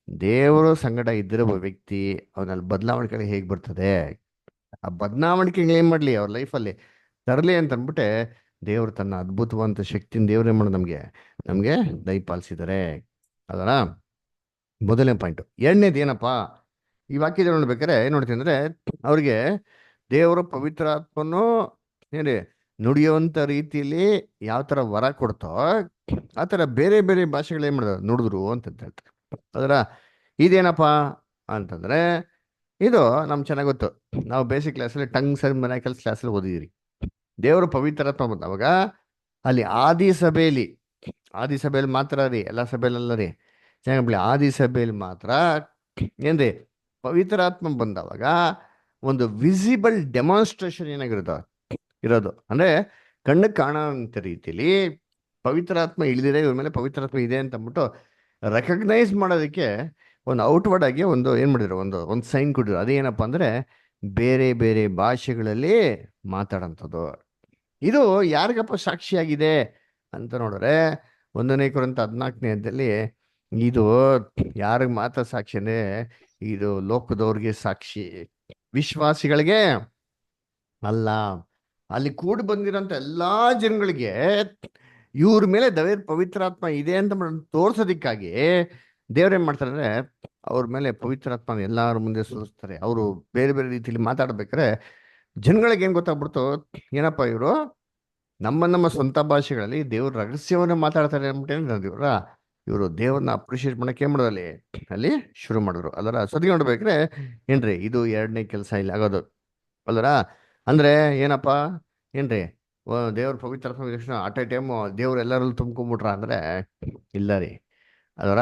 ದೇವರ ಸಂಗಡ ಇದ್ದಿರೋ ವ್ಯಕ್ತಿ ಅವನಲ್ಲಿ ಬದಲಾವಣೆಗಳು ಹೇಗೆ ಬರ್ತದೆ? ಆ ಬದಲಾವಣೆಗಳು ಏನ್ ಮಾಡ್ಲಿ ಅವ್ರ ಲೈಫಲ್ಲಿ ತರಲಿ ಅಂತ ಅಂದ್ಬಿಟ್ಟೆ ದೇವ್ರು ತನ್ನ ಅದ್ಭುತವಂತ ಶಕ್ತಿನ ದೇವ್ರೇ ಮಾಡೋದು ನಮ್ಗೆ ದಯಪಾಲಿಸಿದ್ದಾರೆ. ಅದರ ಮೊದಲನೇ ಪಾಯಿಂಟ್. ಎರಡನೇದು ಏನಪ್ಪಾ ಈ ವಾಕ್ಯದಲ್ಲಿ ನೋಡ್ಬೇಕಾರೆ ಏನ್ ನೋಡ್ತೀನಿ ಅಂದ್ರೆ ಅವ್ರಿಗೆ ದೇವರ ಪವಿತ್ರಾತ್ಮನು ಏನ್ರಿ ನುಡಿಯುವಂತ ರೀತಿಯಲ್ಲಿ ಯಾವ ತರ ವರ ಕೊಡ್ತೋ ಆ ತರ ಬೇರೆ ಬೇರೆ ಭಾಷೆಗಳು ಏನ್ ಮಾಡಿದ್ರು ನುಡಿದ್ರು ಅಂತ ಹೇಳ್ತಾರೆ. ಅದರ ಇದೇನಪ್ಪಾ ಅಂತಂದ್ರೆ ಇದು ನಮ್ಗೆ ಚೆನ್ನಾಗಿ ಗೊತ್ತು. ನಾವು ಬೇಸಿಕ್ ಕ್ಲಾಸಲ್ಲಿ ಟಂಗ್ಸ್ ಅಂಡ್ ಮಿರಾಕಲ್ಸ್ ಕ್ಲಾಸಲ್ಲಿ ಓದಿದಿರಿ. ದೇವರ ಪವಿತ್ರಾತ್ಮ ಬಂದವಾಗ ಅಲ್ಲಿ ಆದಿ ಸಭೆಯಲ್ಲಿ ಮಾತ್ರ ರೀ, ಎಲ್ಲ ಸಭೆಯಲ್ಲ ರೀ, ಚೆನ್ನಾಗಿ ಆದಿ ಸಭೆಯಲ್ಲಿ ಮಾತ್ರ ಏನ್ರಿ ಪವಿತ್ರಾತ್ಮ ಬಂದವಾಗ ಒಂದು ವಿಸಿಬಲ್ ಡೆಮಾನ್ಸ್ಟ್ರೇಷನ್ ಇರೋದು ಅಂದ್ರೆ ಕಣ್ಣಿಗೆ ಕಾಣೋಂಥ ರೀತಿಯಲ್ಲಿ ಪವಿತ್ರಾತ್ಮ ಇಳಿದಿದೆ, ಇವ್ರ ಮೇಲೆ ಪವಿತ್ರಾತ್ಮ ಇದೆ ಅಂತ ಅಂದ್ಬಿಟ್ಟು ರೆಕಗ್ನೈಸ್ ಮಾಡೋದಕ್ಕೆ ಒಂದು ಔಟ್ವರ್ಡ್ ಆಗಿ ಒಂದು ಏನ್ ಮಾಡಿದ್ರು ಒಂದು ಸೈನ್ ಕೊಟ್ಟಿದ್ರು. ಅದೇನಪ್ಪ ಅಂದ್ರೆ ಬೇರೆ ಬೇರೆ ಭಾಷೆಗಳಲ್ಲಿ ಮಾತಾಡೋಂಥದ್ದು. ಇದು ಯಾರಿಗಪ್ಪ ಸಾಕ್ಷಿಯಾಗಿದೆ ಅಂತ ನೋಡಿದ್ರೆ 1 ಕೊರಿಂಥ 14 ಇದು ಯಾರಿಗೆ ಮಾತ್ರ ಸಾಕ್ಷಿ ಅಂದ್ರೆ ಇದು ಲೋಕದವ್ರಿಗೆ ಸಾಕ್ಷಿ, ವಿಶ್ವಾಸಿಗಳಿಗೆ ಅಲ್ಲ. ಅಲ್ಲಿ ಕೂಡಿ ಬಂದಿರೋಂಥ ಎಲ್ಲಾ ಜನಗಳಿಗೆ ಇವ್ರ ಮೇಲೆ ಪವಿತ್ರಾತ್ಮ ಇದೆ ಅಂತ ತೋರ್ಸೋದಿಕ್ಕಾಗಿ ದೇವ್ರೇನ್ ಮಾಡ್ತಾರೆ ಅಂದ್ರೆ ಅವ್ರ ಮೇಲೆ ಪವಿತ್ರಾತ್ಮ ಎಲ್ಲಾರ ಮುಂದೆ ಸುರಿಸ್ತಾರೆ. ಅವರು ಬೇರೆ ಬೇರೆ ರೀತಿಯಲ್ಲಿ ಮಾತಾಡ್ಬೇಕಾರೆ ಜನಗಳಿಗೆ ಏನ್ ಗೊತ್ತಾಗ್ಬಿಡ್ತು, ಏನಪ್ಪ ಇವರು ನಮ್ಮ ಸ್ವಂತ ಭಾಷೆಗಳಲ್ಲಿ ದೇವ್ರ ರಹಸ್ಯವನ್ನ ಮಾತಾಡ್ತಾರೆ ಅಂದ್ಬಿಟ್ಟು ಇವರು ದೇವ್ರನ್ನ ಅಪ್ರಿಷಿಯೇಟ್ ಮಾಡಕ್ಕೆ ಏನ್ ಮಾಡೋದು ಅಲ್ಲಿ ಶುರು ಮಾಡಿದ್ರು. ಅದರ ಸದ್ಯ ನೋಡ್ಬೇಕ್ರೆ ಏನ್ರಿ ಇದು ಎರಡನೇ ಕೆಲಸ ಇಲ್ಲಿ ಆಗೋದು. ಅಲ್ದರ ಅಂದ್ರೆ ಏನಪ್ಪ ಏನ್ರಿ ದೇವ್ರ ಪವಿತ್ರಾತ್ಮ ತಕ್ಷಣ ಅಟ್ ಎ ಟೈಮ್ ದೇವ್ರು ಎಲ್ಲರಲ್ಲೂ ತುಂಬ್ಕೊಂಡ್ಬಿಟ್ರ ಅಂದ್ರೆ ಇಲ್ಲ ರೀ. ಅದರ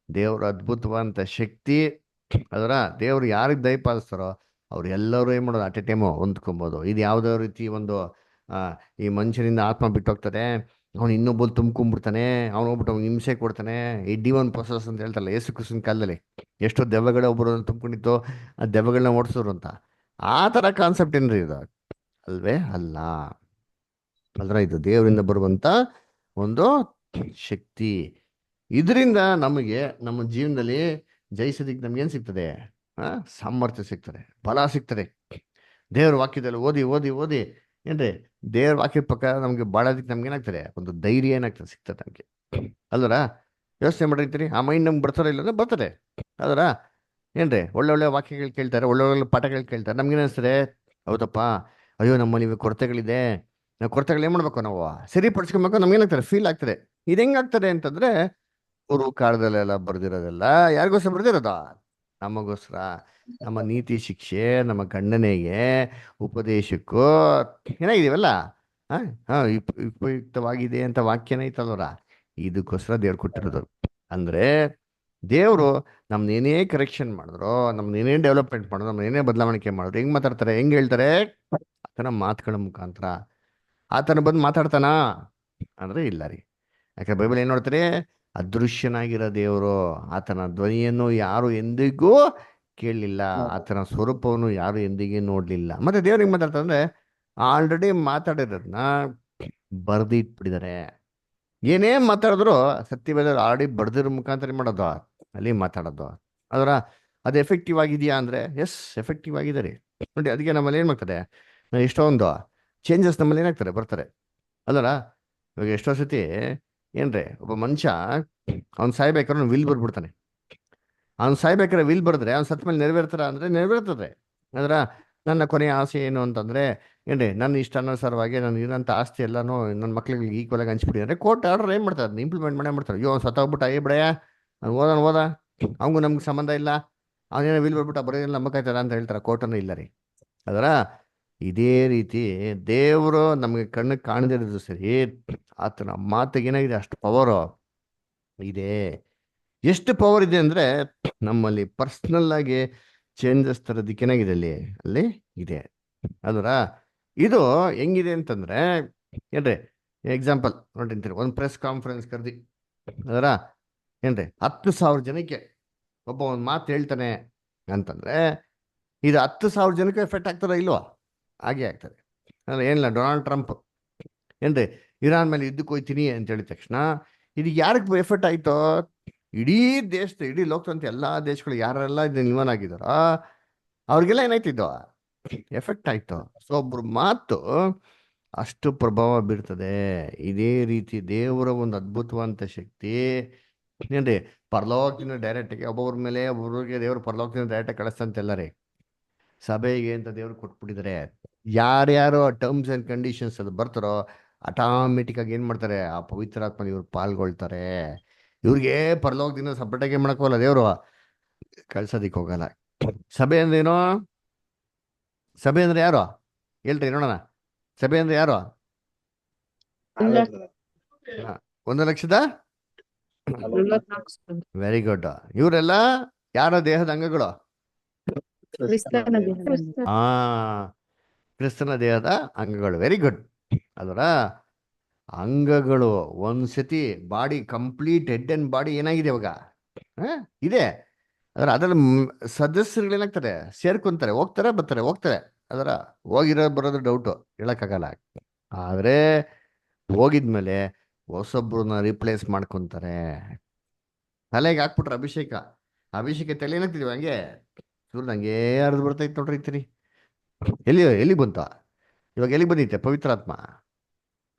ದೇವ್ರ ಅದ್ಭುತವಂತ ಶಕ್ತಿ, ಅದರ ದೇವ್ರು ಯಾರಿಗೆ ದಯಪಾಲಿಸ್ತಾರೋ ಅವ್ರು ಎಲ್ಲರೂ ಏನ್ ಮಾಡೋದು ಅಟ್ ಎ ಟೈಮು ಹೊಂದ್ಕೊಬೋದು. ಇದು ಯಾವುದೋ ರೀತಿ ಒಂದು ಆ, ಈ ಮನುಷ್ಯನಿಂದ ಆತ್ಮ ಬಿಟ್ಟೋಗ್ತದೆ, ಅವ್ನು ಇನ್ನೊಬ್ಬರು ತುಂಬ್ಕೊಂಡ್ಬಿಡ್ತಾನೆ, ಅವ್ನು ಹೋಗ್ಬಿಟ್ಟು ಅವ್ನಿಗೆ ಹಿಂಸೆ ಕೊಡ್ತಾನೆ, ಈ ಡಿವನ್ ಪ್ರೊಸೆಸ್ ಅಂತ ಹೇಳ್ತಾರಲ್ಲ ಯೇಸು ಕ್ರಿಸ್ತನ ಕಾಲದಲ್ಲಿ ಎಷ್ಟೋ ದೆವ್ವಗಳೇ ಒಬ್ಬರು ತುಂಬ್ಕೊಂಡಿತ್ತು, ಆ ದೆವ್ವಗಳನ್ನ ಓಡಿಸೋರು ಅಂತ. ಆ ಥರ ಕಾನ್ಸೆಪ್ಟ್ ಏನ್ರಿ ಇದು? ಅಲ್ವೇ ಅಲ್ಲ. ಅಲ್ರ ಇದು ದೇವರಿಂದ ಬರುವಂತ ಒಂದು ಶಕ್ತಿ. ಇದರಿಂದ ನಮಗೆ ನಮ್ಮ ಜೀವನದಲ್ಲಿ ಜಯಿಸೋದಿಕ್ಕೆ ನಮ್ಗೇನು ಸಿಗ್ತದೆ? ಸಾಮರ್ಥ್ಯ ಸಿಗ್ತದೆ, ಬಲ ಸಿಗ್ತದೆ. ದೇವ್ರ ವಾಕ್ಯದಲ್ಲಿ ಓದಿ ಓದಿ ಓದಿ ಏನ್ರಿ ದೇವ್ರ ವಾಕ್ಯದ ಪ್ರಕಾರ ನಮ್ಗೆ ಬಾಳೋದಕ್ಕೆ ನಮ್ಗೆ ಏನಾಗ್ತದೆ? ಒಂದು ಧೈರ್ಯ ಏನಾಗ್ತದೆ, ಸಿಗ್ತದೆ ನಮ್ಗೆ. ಅಲ್ವರ ಯೋಚನೆ ಮಾಡಿರ್ತೀರಿ, ಆ ಮೈಂಡ್ ನಮ್ಗೆ ಬರ್ತಾರ ಇಲ್ಲ ಅಂದ್ರೆ ಬರ್ತದೆ. ಅದರ ಏನ್ರಿ ಒಳ್ಳೆ ಒಳ್ಳೆ ವಾಕ್ಯಗಳು ಕೇಳ್ತಾರೆ, ಒಳ್ಳೆ ಒಳ್ಳೆ ಪಾಠಗಳು ಕೇಳ್ತಾರೆ, ನಮ್ಗೇನು ಅನಿಸ್ತದೆ? ಹೌದಪ್ಪ, ಅಯ್ಯೋ ನಮ್ಮಲ್ಲಿ ಇವಾಗ ಕೊರತೆಗಳಿದೆ, ನಾವು ಕೊರತೆಗಳು ಏನು ಮಾಡ್ಬೇಕು, ನಾವು ಸರಿಪಡಿಸ್ಕೊಬೇಕು, ನಮ್ಗೇನಾಗ್ತದೆ? ಫೀಲ್ ಆಗ್ತದೆ. ಇದು ಹೆಂಗಾಗ್ತದೆ ಅಂತಂದ್ರೆ ಪೂರ್ವ ಕಾಲದಲ್ಲೆಲ್ಲ ಬರ್ದಿರೋದೆಲ್ಲ ಯಾರಿಗೋಸ್ಕರ ಬರ್ದಿರೋದ? ನಮಗೋಸ್ಕರ, ನಮ್ಮ ನೀತಿ ಶಿಕ್ಷೆ, ನಮ್ಮ ಖಂಡನೆಗೆ, ಉಪದೇಶಕ್ಕೂ ಏನಾಗಿದೀವಲ್ಲ, ಉಪಯುಕ್ತವಾಗಿದೆ ಅಂತ ವಾಕ್ಯನ ಐತಲ್ವರ, ಇದಕ್ಕೋಸ್ಕರ ದೇವ್ರು ಕೊಟ್ಟಿರೋದು. ಅಂದ್ರೆ ದೇವರು ನಮ್ನೇನೇ ಕರೆಕ್ಷನ್ ಮಾಡಿದ್ರು, ನಮ್ನೇನೇ ಡೆವಲಪ್ಮೆಂಟ್ ಮಾಡಿದ್ರು, ನಮ್ನೇನೇ ಬದಲಾವಣೆ ಮಾಡಿದ್ರು, ಹೆಂಗ್ ಮಾತಾಡ್ತಾರೆ, ಹೆಂಗ್ ಹೇಳ್ತಾರೆ? ಆತನ ಮಾತುಗಳ ಮುಖಾಂತರ. ಆತನ ಬಂದು ಮಾತಾಡ್ತಾನ ಅಂದ್ರೆ ಇಲ್ಲ ರೀ. ಯಾಕಂದ್ರೆ ಬೈಬಲ್ ಏನ್ ನೋಡ್ತಾರೆ? ಅದೃಶ್ಯನಾಗಿರೋ ದೇವರು, ಆತನ ಧ್ವನಿಯನ್ನು ಯಾರು ಎಂದಿಗೂ ಕೇಳಲಿಲ್ಲ, ಆತನ ಸ್ವರೂಪವನ್ನು ಯಾರು ಎಂದಿಗೂ ನೋಡ್ಲಿಲ್ಲ. ಮತ್ತೆ ದೇವ್ರಿಗೆ ಮಾತಾಡ್ತಾರೆ ಅಂದ್ರೆ ಆಲ್ರೆಡಿ ಮಾತಾಡಿರೋದನ್ನ ಬರ್ದಿಟ್ಬಿಟ್ಟಿದ್ದಾರೆ. ಏನೇ ಮಾತಾಡಿದ್ರು ಸತ್ಯವೇದ ಆಲ್ರೆಡಿ ಬರ್ದಿರೋ ಮುಖಾಂತರ ಮಾಡೋದು, ಅಲ್ಲಿ ಮಾತಾಡೋದು. ಅದರ ಅದು ಎಫೆಕ್ಟಿವ್ ಆಗಿದೆಯಾ ಅಂದ್ರೆ ಎಸ್, ಎಫೆಕ್ಟಿವ್ ಆಗಿದೆ ರೀ. ನೋಡಿ, ಅದಕ್ಕೆ ನಮ್ಮಲ್ಲಿ ಏನು ಮಾಡ್ತದೆ, ಎಷ್ಟೊಂದು ಚೇಂಜಸ್ ನಮ್ಮಲ್ಲಿ ಏನಾಗ್ತಾರೆ, ಬರ್ತಾರೆ ಅಲ್ಲರ. ಇವಾಗ ಎಷ್ಟೋ ಸತಿ ಏನ್ರಿ, ಒಬ್ಬ ಮನುಷ್ಯ ಅವ್ನು ಸಾಯ್ಬೇಕಾದ್ರೆ ಅವ್ನು ವಿಲ್ ಬರ್ಬಿಡ್ತಾನೆ. ಅವ್ನು ಸಾಯ್ಬೇಕಾದ್ರೆ ವಿಲ್ ಬರೆದ್ರೆ ಅವ್ನು ಸತ್ತ ಮೇಲೆ ನೆರವೇರ್ತಾರ ಅಂದ್ರೆ ನೆರವೇರ್ತದೆ. ಅದರ ನನ್ನ ಕೊನೆಯ ಆಸೆ ಏನು ಅಂತಂದ್ರೆ ಏನ್ರಿ, ನನ್ನ ಇಷ್ಟಾನುಸಾರವಾಗಿ ನಾನು ಇರೋಂಥ ಆಸ್ತಿ ಎಲ್ಲಾನು ನನ್ನ ಮಕ್ಳಿಗೆ ಈಕ್ವಲ್ ಆಗಿ ಹಂಚ್ಬಿಡಿ ಅಂದ್ರೆ ಕೋರ್ಟ್ ಆರ್ಡರ್ ಏನು ಮಾಡ್ತಾರೆ, ಅದನ್ನ ಇಂಪ್ಲಿಮೆಂಟ್ ಮಾಡೇ ಮಾಡ್ತಾರೆ. ಅಯ್ಯೋ ಅವ್ನು ಸತ್ತೋಗ್ಬಿಟ್ಟ, ಏ ಬಿಡಯ್ಯ, ಅವ್ನು ಓದ ಅವ್ನಿಗೂ ನಮ್ಗೆ ಸಂಬಂಧ ಇಲ್ಲ, ಅವನೇನೋ ವಿಲ್ ಬರ್ಬಿಟ್ಟ, ಬರೋದಿಲ್ಲ ನಂಬಕಾಯ್ತದ ಅಂತ ಹೇಳ್ತಾರೆ. ಕೋರ್ಟನ್ನು ಇಲ್ಲ ರೀ. ಅದರ ಇದೇ ರೀತಿ ದೇವರು ನಮಗೆ ಕಣ್ಣಿಗೆ ಕಾಣದಿರೋದು ಸರಿ, ಆತನ ಮಾತಿಗೆ ಏನಾಗಿದೆ, ಅಷ್ಟು ಪವರು ಇದೆ. ಎಷ್ಟು ಪವರ್ ಇದೆ ಅಂದ್ರೆ ನಮ್ಮಲ್ಲಿ ಪರ್ಸ್ನಲ್ ಆಗಿ ಚೇಂಜಸ್ ತರೋದಕ್ಕೆ ಏನಾಗಿದೆ ಅಲ್ಲಿ ಇದೆ. ಅದರ ಇದು ಹೆಂಗಿದೆ ಅಂತಂದ್ರೆ ಏನ್ರಿ, ಎಕ್ಸಾಂಪಲ್ ನೋಡಿರ್ತೀರಿ, ಒಂದು ಪ್ರೆಸ್ ಕಾನ್ಫರೆನ್ಸ್ ಕರೆದಿ ಅದರ ಏನ್ರಿ 10,000 ಜನಕ್ಕೆ ಒಬ್ಬ ಒಂದು ಮಾತು ಹೇಳ್ತಾನೆ ಅಂತಂದ್ರೆ ಇದು 10,000 ಜನಕ್ಕೆ ಎಫೆಕ್ಟ್ ಆಗ್ತದ ಇಲ್ವಾ? ಹಾಗೆ ಆಗ್ತದೆ. ಅಂದ್ರೆ ಏನಿಲ್ಲ, ಡೊನಾಲ್ಡ್ ಟ್ರಂಪ್ ಏನ್ರಿ ಇರಾನ್ ಮೇಲೆ ಯುದ್ಧಕ್ಕೆ ಹೋಗ್ತೀನಿ ಅಂತ ಹೇಳಿದ ತಕ್ಷಣ ಇದು ಯಾರಿಗೆ ಎಫೆಕ್ಟ್ ಆಯ್ತೋ? ಇಡೀ ದೇಶದ, ಇಡೀ ಲೋಕದಂತ ಎಲ್ಲಾ ದೇಶಗಳು ಯಾರೆಲ್ಲ ಇದನ್ನ ಇನ್ವಾಲ್ವ್ ಆಗಿದಾರೋ ಅವ್ರಿಗೆಲ್ಲ ಏನಾಯ್ತಿದ್ದೋ? ಎಫೆಕ್ಟ್ ಆಯ್ತು. ಸೊ ಒಬ್ರು ಮಾತು ಅಷ್ಟು ಪ್ರಭಾವ ಬೀರ್ತದೆ. ಇದೇ ರೀತಿ ದೇವರ ಒಂದು ಅದ್ಭುತವಂತ ಶಕ್ತಿ ಏನ್ರಿ, ಪರಲೋಕದಿಂದ ಡೈರೆಕ್ಟ್ಗೆ ಒಬ್ಬೊಬ್ರ ಮೇಲೆ ಒಬ್ಬೊಬ್ರಿಗೆ ದೇವರು ಪರಲೋಕದಿಂದ ಡೈರೆಕ್ಟ್ ಕಳಿಸ್ತಂತೆಲ್ಲ ರೀ. ಸಭೆಗೆ ಅಂತ ದೇವ್ರು ಕೊಟ್ಬಿಟ್ಟಿದ್ದಾರೆ. ಯಾರ್ಯಾರು ಟರ್ಮ್ಸ್ ಅಂಡ್ ಕಂಡೀಷನ್ಸ್ ಅದು ಬರ್ತಾರೋ ಆಟೋಮೆಟಿಕ್ ಆಗಿ ಏನ್ ಮಾಡ್ತಾರೆ, ಆ ಪವಿತ್ರಾತ್ಮ ಇವ್ರು ಪಾಲ್ಗೊಳ್ತಾರೆ. ಇವ್ರಿಗೆ ಪರಲೋಕದಿಂದ ಸಪ್ರೇಟಾಗಿ ಏನ್ ಮಾಡಕ್ ಹೋಗಲ್ಲ, ದೇವ್ರು ಕಳ್ಸೋದಿಕ್ ಹೋಗಲ್ಲ. ಸಭೆ ಅಂದ್ರೇನು? ಸಭೆ ಅಂದ್ರೆ ಯಾರು ಹೇಳ್ರಿ ನೋಡೋಣ. ಸಭೆ ಅಂದ್ರೆ ಯಾರು? 1,00,000 ವೆರಿ ಗುಡ್. ಇವರೆಲ್ಲ ಯಾರ ದೇಹದ ಅಂಗಗಳು? ಕ್ರಿಸ್ತನ ದೇಹದ ಅಂಗಗಳು. Very good. ಅದರ ಅಂಗಗಳು ಒಂದ್ಸತಿ body complete head and body ಏನಾಗಿದೆ ಇವಾಗ ಇದೆ. ಅದ್ರಲ್ಲಿ ಸದಸ್ಯರುಗಳು ಏನಾಗ್ತಾರೆ, ಸೇರ್ಕೊಂತಾರೆ, ಹೋಗ್ತಾರೆ ಬರ್ತಾರೆ. ಅದರ ಬರೋದು ಡೌಟು, ಹೇಳಕ್ಕಾಗಲ್ಲ. ಆದ್ರೆ ಹೋಗಿದ್ಮೇಲೆ ಹೊಸೊಬ್ರನ್ನ ರಿಪ್ಲೇಸ್ ಮಾಡ್ಕೊಂತಾರೆ. ತಲೆಗೆ ಹಾಕ್ಬಿಟ್ರೆ ಅಭಿಷೇಕ ತಲೆ ಏನಾಗ್ತಿದೀವಿ ಹಂಗೆ ಸೂರ್ಯ ಹಂಗೆ ಹರಿದು ಬರ್ತೈತೆ ನೋಡ್ರಿ. ಇರ್ತೀರಿ ಎಲ್ಲಿ ಬಂತ ಇವಾಗ? ಎಲ್ಲಿ ಬಂದೈತೆ ಪವಿತ್ರಾತ್ಮ?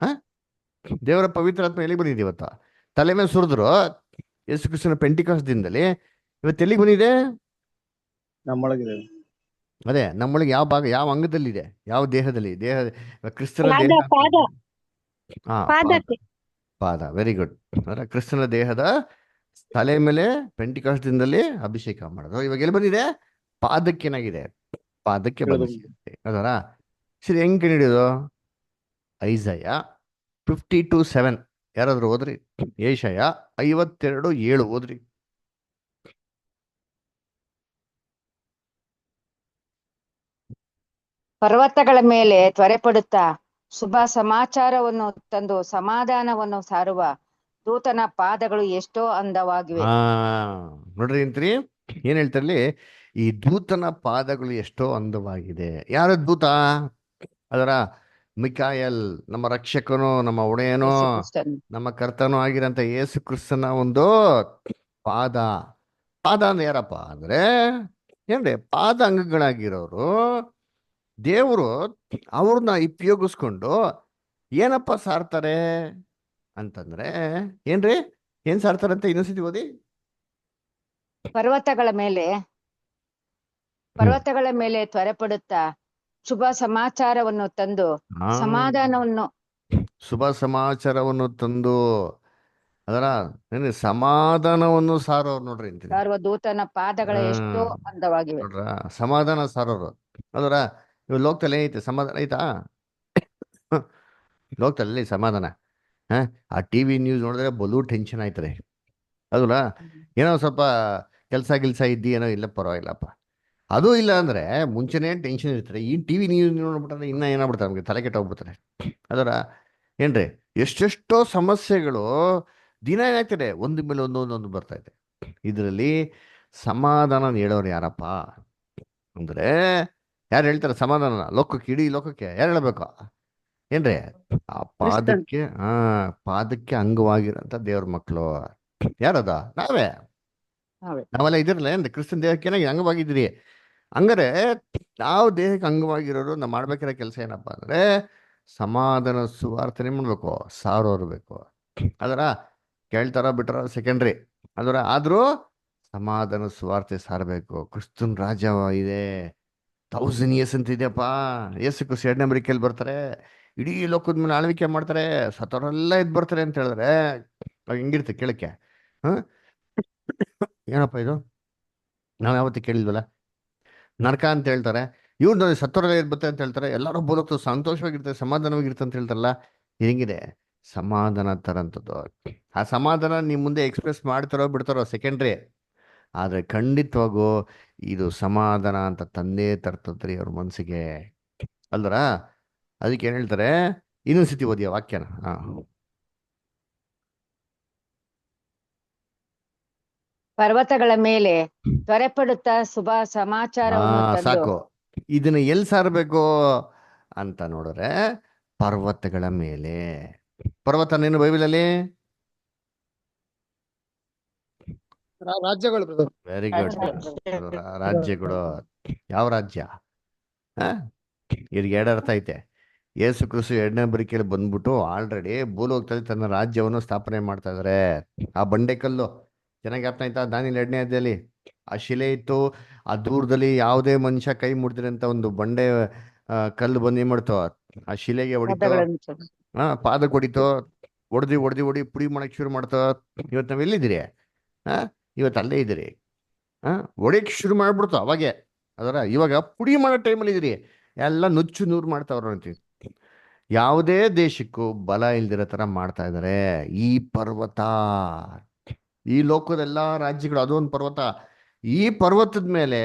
ದೇವರ ಪವಿತ್ರಾತ್ಮ ಎಲ್ಲಿ ಬಂದಿದೆ ಇವತ್ತು? ತಲೆ ಮೇಲೆ ಸುರಿದ್ರು ಯೇಸು ಕ್ರಿಸ್ತನ ಪೆಂಟಿಕಾಸ್ಟ್ ದಿನದಲ್ಲಿ. ಇವತ್ತು ಎಲ್ಲಿಗೆ ಬಂದಿದೆ? ನಮ್ಮೊಳಗಿದೆ. ಅದೇ ನಮ್ಮೊಳಗೆ ಯಾವ ಭಾಗ, ಯಾವ ಅಂಗದಲ್ಲಿದೆ, ಯಾವ ದೇಹದಲ್ಲಿ? ಕ್ರಿಸ್ತನ ದೇಹ, ಪಾದ. Very good. ಕ್ರಿಸ್ತನ ದೇಹದ ತಲೆ ಮೇಲೆ ಪೆಂಟಿಕಾಸ್ಟ್ ದಿನದಲ್ಲಿ ಅಭಿಷೇಕ ಮಾಡೋದು. ಇವಾಗ ಎಲ್ಲಿ ಬಂದಿದೆ? ಪಾದಕ್ಕೇನಾಗಿದೆ? ಪಾದಕ್ಕೆ ಇಳಿದು ಬಂಧಿಸಿದಂತೆ. ಅದರ ಸರಿ, ಹೆಂಗ್ ಕಂಡಿಡಿಯೋದು? ಐಸಯ 52:7 ಯಾರಾದ್ರೂ ಓದ್ರಿ. ಏಷಯ 52:7 ಓದ್ರಿ. ಪರ್ವತಗಳ ಮೇಲೆ ತ್ವರೆಪಡುತ್ತಾ ಶುಭ ಸಮಾಚಾರವನ್ನು ತಂದು ಸಮಾಧಾನವನ್ನು ಸಾರುವ ದೂತನ ಪಾದಗಳು ಎಷ್ಟೋ ಅಂದವಾಗಿವೆ. ಆ ನೋಡ್ರಿ ಅಂತ್ರಿ, ಏನ್ ಹೇಳ್ತಾರಲ್ಲಿ? ಈ ದೂತನ ಪಾದಗಳು ಎಷ್ಟೋ ಅಂದವಾಗಿದೆ. ಯಾರ ದೂತ? ಅದರ ಮಿಕಾಯಲ್, ನಮ್ಮ ರಕ್ಷಕನು, ನಮ್ಮ ಒಡೆಯನೋ, ಯೇಸು ಕ್ರಿಸ್ತನು. ನಮ್ಮ ಕರ್ತನೂ ಆಗಿರಂತ ಯೇಸು ಕ್ರಿಸ್ತನ ಒಂದು ಪಾದ. ಪಾದ ಅಂದ್ರೆ ಯಾರಪ್ಪ ಅಂದ್ರೆ ಏನ್ರಿ? ಪಾದ ಅಂಗಗಳಾಗಿರೋರು ದೇವರು ಅವ್ರನ್ನ ಉಪಯೋಗಿಸ್ಕೊಂಡು ಏನಪ್ಪ ಸಾರ್ತಾರೆ ಅಂತಂದ್ರೆ ಏನ್ರಿ? ಏನ್ ಸಾರ್ತಾರಂತೆ? ಇನ್ನೊಂದ್ಸತಿ ಓದಿ. ಪರ್ವತಗಳ ಮೇಲೆ ತ್ವರೆಪಡುತ್ತಾ ಶುಭ ಸಮಾಚಾರವನ್ನು ತಂದು ಆ, ಸಮಾಧಾನವನ್ನು ಶುಭ ಸಮಾಚಾರವನ್ನು ತಂದು ಅದರ ಏನ್ರಿ ಸಮಾಧಾನವನ್ನು ಸಾರೋರು ನೋಡ್ರಿ ಅಂತೀನಿ. ಸಾರುವ ದೂತನ ಪಾದಗಳ ಆ, ಎಷ್ಟೋ ಅಂದವಾಗಿವೆ. ನೋಡ್ರ, ಸಮಾಧಾನ ಸಾರೋರು. ಅದರ ಇವ್ ಲೋಕದಲ್ಲಿ ಏನೈತೆ? ಸಮಾಧಾನ ಐತಾ? ಲೋಕದಲ್ಲಿ ಸಮಾಧಾನ? ಆ ಟಿವಿ ನ್ಯೂಸ್ ನೋಡಿದ್ರೆ ಬಲು ಟೆನ್ಷನ್ ಆಯ್ತದೆ. ಅದಲ್ಲ, ಏನೋ ಸ್ವಲ್ಪ ಕೆಲಸ ಇದ್ದಿ ಏನೋ ಇಲ್ಲ, ಪರವಾಗಿಲ್ಲಪ್ಪ. ಅದು ಇಲ್ಲ ಅಂದ್ರೆ ಮುಂಚೆನೇ ಟೆನ್ಷನ್ ಇರ್ತಾರೆ. ಈ ಟಿವಿ ನ್ಯೂಸ್ ನೋಡ್ಬಿಟ್ರೆ ಇನ್ನ ಏನಾಗ್ಬಿಡ್ತಾರೆ, ನಮಗೆ ತಲೆ ಕೆಟ್ಟೋಗ್ಬಿಡ್ತಾರೆ. ಅದರ ಏನ್ರಿ ಎಷ್ಟೆಷ್ಟೋ ಸಮಸ್ಯೆಗಳು ದಿನ ಏನಾಗ್ತದೆ, ಒಂದು ಮೇಲೆ ಒಂದೊಂದೊಂದು ಬರ್ತಾ ಇದೆ. ಇದರಲ್ಲಿ ಸಮಾಧಾನ ಹೇಳೋರು ಯಾರಪ್ಪ ಅಂದ್ರೆ ಯಾರು ಹೇಳ್ತಾರೆ ಸಮಾಧಾನ? ಲೋಕಕ್ಕೆ, ಇಡೀ ಲೋಕಕ್ಕೆ ಯಾರು ಹೇಳಬೇಕು? ಏನ್ರಿ? ಆ ಪಾದಕ್ಕೆ ಪಾದಕ್ಕೆ ಅಂಗವಾಗಿರೋಂಥ ದೇವ್ರ ಮಕ್ಕಳು ಯಾರದ? ನಾವೇ. ನಾವೇ. ನಾವೆಲ್ಲ ಇದಿರಲ್ಲ ಏನ್ರಿ? ಕ್ರಿಸ್ತನ್ ದೇಹಕ್ಕೆ ಏನಾಗಿ ಅಂಗವಾಗಿದ್ದೀರಿ. ಹಂಗಾರೆ ನಾವು ದೇಹಕ್ಕೆ ಅಂಗವಾಗಿರೋರು ನಾವು ಮಾಡ್ಬೇಕಿರೋ ಕೆಲಸ ಏನಪ್ಪ ಅಂದ್ರೆ ಸಮಾಧಾನ ಸುವಾರ್ತನೆ ಮಾಡ್ಬೇಕು, ಸಾರೋರು ಬೇಕು. ಅದರ ಕೇಳ್ತಾರ ಬಿಟ್ರ ಸೆಕೆಂಡ್ರಿ. ಅದರ ಆದ್ರೂ ಸಮಾಧಾನ ಸುವಾರ್ತೆ ಸಾರಬೇಕು. ಕ್ರಿಸ್ತನ್ ರಾಜ್ಯ ಇದೆ, 1000 years ಅಂತ ಇದೆಯಪ್ಪ. ಯೇಸು ಕ್ರಿಸ್ತ 2ನೇ ಬರಿಕೆಯಲ್ಲಿ ಬರ್ತಾರೆ, ಇಡೀ ಲೋಕದ ಮೇಲೆ ಆಳ್ವಿಕೆ ಮಾಡ್ತಾರೆ, ಸತ್ತವರೆಲ್ಲ ಎದ್ದು ಬರ್ತಾರೆ ಅಂತ ಹೇಳಿದ್ರೆ ಅವಾಗ ಹೆಂಗಿರುತ್ತೆ ಕೇಳಕ್ಕೆ? ಏನಪ್ಪ ಇದು? ನಾವು ಯಾವತ್ತೂ ಕೇಳಿಲ್ವಲ್ಲ. ನರಕ ಅಂತ ಹೇಳ್ತಾರೆ, ಇವ್ರು ಸತ್ತವರೆಲ್ಲ ಎದ್ದು ಬರ್ತಾರೆ ಅಂತ ಹೇಳ್ತಾರೆ, ಎಲ್ಲರೂ ಬೋಲೋಗ್ತು ಸಂತೋಷವಾಗಿರ್ತಾರೆ, ಸಮಾಧಾನವಾಗಿರ್ತಾರೆ ಅಂತ ಹೇಳ್ತಾರಲ್ಲ. ಹೆಂಗಿದೆ ಸಮಾಧಾನ ತರಂಥದ್ದು? ಆ ಸಮಾಧಾನ ನಿಮ್ಮ ಮುಂದೆ ಎಕ್ಸ್ಪ್ರೆಸ್ ಮಾಡ್ತಾರೋ ಬಿಡ್ತಾರೋ ಸೆಕೆಂಡ್ರಿ. ಆದ್ರೆ ಖಂಡಿತವಾಗೂ ಇದು ಸಮಾಧಾನ ಅಂತ ತಂದೇ ತರ್ತದ್ರಿ ಅವ್ರ ಮನಸ್ಸಿಗೆ, ಅಲ್ದರ? ಅದಕ್ಕೆ ಏನ್ ಹೇಳ್ತಾರೆ? ಇನ್ನೊಂದ್ಸತಿ ಓದಿಯ ವಾಕ್ಯನ. ಪರ್ವತಗಳ ಮೇಲೆ ತ್ವರೆಪಡುತ್ತಾ ಶುಭ ಸಮಾಚಾರವನ್ನು ತಂದು ಸಾಕು. ಇದನ್ನ ಎಲ್ಲಿ ಸಾರಬೇಕು ಅಂತ ನೋಡಿದ್ರೆ ಪರ್ವತಗಳ ಮೇಲೆ. ಪರ್ವತನೇನು ಬೈಬಲಲ್ಲಿ? ರಾಜ್ಯಗಳು ಬ್ರದರ್. Very good. ರಾಜ್ಯಗಳು. ಯಾವ ರಾಜ್ಯ? ಇವ್ರಿಗೆ ಎರಡು ಅರ್ಥ ಐತೆ. ಯೇಸು ಕ್ರಿಸ್ತು 2ನೇ ಬರಿಕೆಯಲ್ಲಿ ಬಂದ್ಬಿಟ್ಟು ಆಲ್ರೆಡಿ ಭೂಲೋಕದಲ್ಲಿ ತನ್ನ ರಾಜ್ಯವನ್ನು ಸ್ಥಾಪನೆ ಮಾಡ್ತಾ ಇದಾರೆ. ಆ ಬಂಡೆಕಲ್ಲು ಚೆನ್ನಾಗಿ ಅರ್ಥ ಆಯ್ತಾ? ದಾನಿಯೇಲ 2ನೇ ಅಧ್ಯಾಯದಲ್ಲಿ ಆ ಶಿಲೆ ಇತ್ತು. ಆ ದೂರದಲ್ಲಿ ಯಾವುದೇ ಮನುಷ್ಯ ಕೈ ಮುಡ್ದಿರಂತ ಒಂದು ಬಂಡೆ ಕಲ್ಲು ಬಂದು ಏನ್ ಮಾಡ್ತು? ಆ ಶಿಲೆಗೆ ಹೊಡಿತು, ಪಾದಗಳನ್ನು ಪಾದಕ್ಕೆ ಹೊಡಿತು, ಹೊಡಿ ಪುಡಿ ಮಾಡಕ್ ಶುರು ಮಾಡ್ತು. ಇವತ್ತು ನಾವ್ ಎಲ್ಲಿದ್ದೀರಿ? ಇವತ್ತು ಅಲ್ಲೇ ಇದ್ದೀರಿ. ಹೊಡಿಯಕ್ಕೆ ಶುರು ಮಾಡ್ಬಿಡ್ತು ಅವಾಗೆ. ಅದರ ಇವಾಗ ಪುಡಿ ಮಾಡೋ ಟೈಮಲ್ಲಿ ಇದ್ದೀರಿ, ಎಲ್ಲ ನುಚ್ಚು ನೂರು ಮಾಡ್ತಾವ್ರ ಅಂತೀವಿ. ಯಾವುದೇ ದೇಶಕ್ಕೂ ಬಲ ಇಲ್ದಿರೋ ತರ ಮಾಡ್ತಾ ಇದ್ದಾರೆ. ಈ ಪರ್ವತ, ಈ ಲೋಕದೆಲ್ಲ ರಾಜ್ಯಗಳು ಅದೊಂದು ಪರ್ವತ. ಈ ಪರ್ವತದ ಮೇಲೆ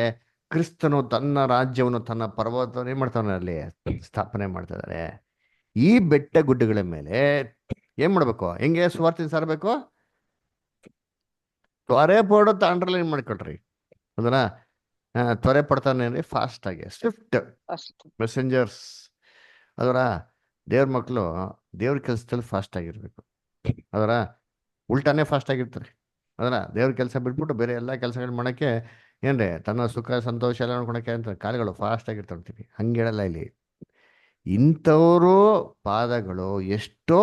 ಕ್ರಿಸ್ತನು ತನ್ನ ರಾಜ್ಯವನ್ನು, ತನ್ನ ಪರ್ವತ ಏನ್ ಮಾಡ್ತಾನೆ ಅಲ್ಲಿ ಸ್ಥಾಪನೆ ಮಾಡ್ತಾ ಇದ್ದಾರೆ. ಈ ಬೆಟ್ಟ ಗುಡ್ಡಗಳ ಮೇಲೆ ಏನ್ ಮಾಡ್ಬೇಕು? ಹೆಂಗೆ ಸುವಾರ್ತೆ ಸಾರಬೇಕು? ತ್ವರೆ ಪಡೋತ ಅಂಡರ್ಲೈನ್ ಮಾಡ್ಕೊಳ್ರಿ. ಅದನ್ನ ತ್ವರೆ ಪಡ್ತಾನೆ ಅಂದ್ರೆ ಫಾಸ್ಟ್ ಆಗಿ, ಸ್ವಿಫ್ಟ್ ಮೆಸೆಂಜರ್ಸ್. ಅದರ ದೇವ್ರ ಮಕ್ಕಳು ದೇವ್ರ ಕೆಲಸದಲ್ಲಿ ಫಾಸ್ಟ್ ಆಗಿರ್ಬೇಕು. ಅದರ ಉಲ್ಟಾನೇ ಫಾಸ್ಟ್ ಆಗಿರ್ತಾರೆ. ಅದರ ದೇವ್ರ ಕೆಲಸ ಬಿಟ್ಬಿಟ್ಟು ಬೇರೆ ಎಲ್ಲ ಕೆಲಸಗಳು ಮಾಡೋಕ್ಕೆ ಏನ್ರಿ ತನ್ನ ಸುಖ ಸಂತೋಷ ಎಲ್ಲ ನೋಡ್ಕೊಳಕ್ಕೆ ಅಂತ ಕಾಲುಗಳು ಫಾಸ್ಟ್ ಆಗಿರ್ತಾರ್ತೀವಿ. ಹಂಗೇಳಲ್ಲ ಇಲ್ಲಿ. ಇಂಥವರು ಪಾದಗಳು ಎಷ್ಟೋ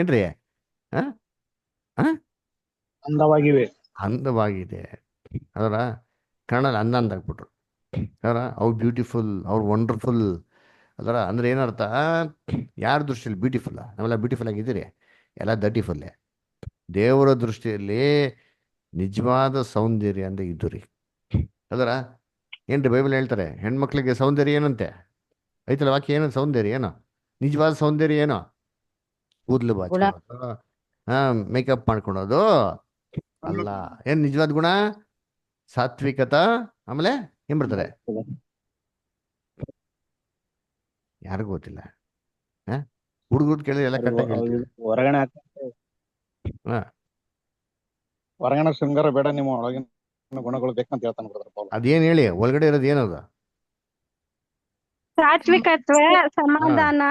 ಏನ್ರಿ ಅಂದವಾಗಿದೆ. ಅದರ ಕನ್ನಡ ಅಂದಾಗ್ಬಿಟ್ರು. ಅದರ ಅವ್ರು ಬ್ಯೂಟಿಫುಲ್, ಅವ್ರು ವಂಡರ್ಫುಲ್. ಅದರ ಅಂದ್ರೆ ಏನರ್ಥ? ಯಾರ ದೃಷ್ಟಿಯಲ್ಲಿ ಬ್ಯೂಟಿಫುಲ್? ನಾವೆಲ್ಲ ಬ್ಯೂಟಿಫುಲ್ ಆಗಿದ್ದೀರಿ, ಎಲ್ಲ ದರ್ಟಿಫುಲ್ಲೇ. ದೇವರ ದೃಷ್ಟಿಯಲ್ಲಿ ನಿಜವಾದ ಸೌಂದರ್ಯ ಅಂದ್ರೆ ಇದು ರೀ. ಅದರ ಏನ್ರಿ ಬೈಬಲ್ ಹೇಳ್ತಾರೆ ಹೆಣ್ಮಕ್ಳಿಗೆ ಸೌಂದರ್ಯ ಏನಂತೆ ಐತಲ್ಲ ವಾಕ್ಯ ಏನೋ ಸೌಂದರ್ಯ ಏನೋ ನಿಜವಾದ ಸೌಂದರ್ಯ ಏನೋ ಕೂದಲು ಗುಣ ಬಾಚ್ಕೊಳೋದು ಮೇಕಪ್ ಮಾಡ್ಕೊಳೋದು ಅಲ್ಲ. ಏನ್ ನಿಜವಾದ ಗುಣ? ಸಾತ್ವಿಕತ, ಆಮೇಲೆ ಏನ್ ಬರ್ತದೆ? ಯಾರಿಗೂ ಗೊತ್ತಿಲ್ಲ. ಹುಡುಗರು ಕೇಳಿ ಎಲ್ಲ ಕರೆಕ್ಟಾಗಿ ಹೇಳ್ತೀವಿ. ಹೊರಗಡೆ ಹಾ ಹೊರಗಡೆ ಶೃಂಗಾರ ಬೇಡ, ನಿಮ್ಮ ಒಳಗಿನ ಗುಣಗಳು ಬೇಕಂತ ಹೇಳ್ತಾನೆ ಬ್ರದರ್ ಪೌಲ್. ಅದೇನ್ ಹೇಳಿ, ಒಳಗಡೆ ಇರೋದು ಏನದು? ಸಾತ್ವಿಕತ್ವ, ಹಾ ಸಮಾಧಾನ,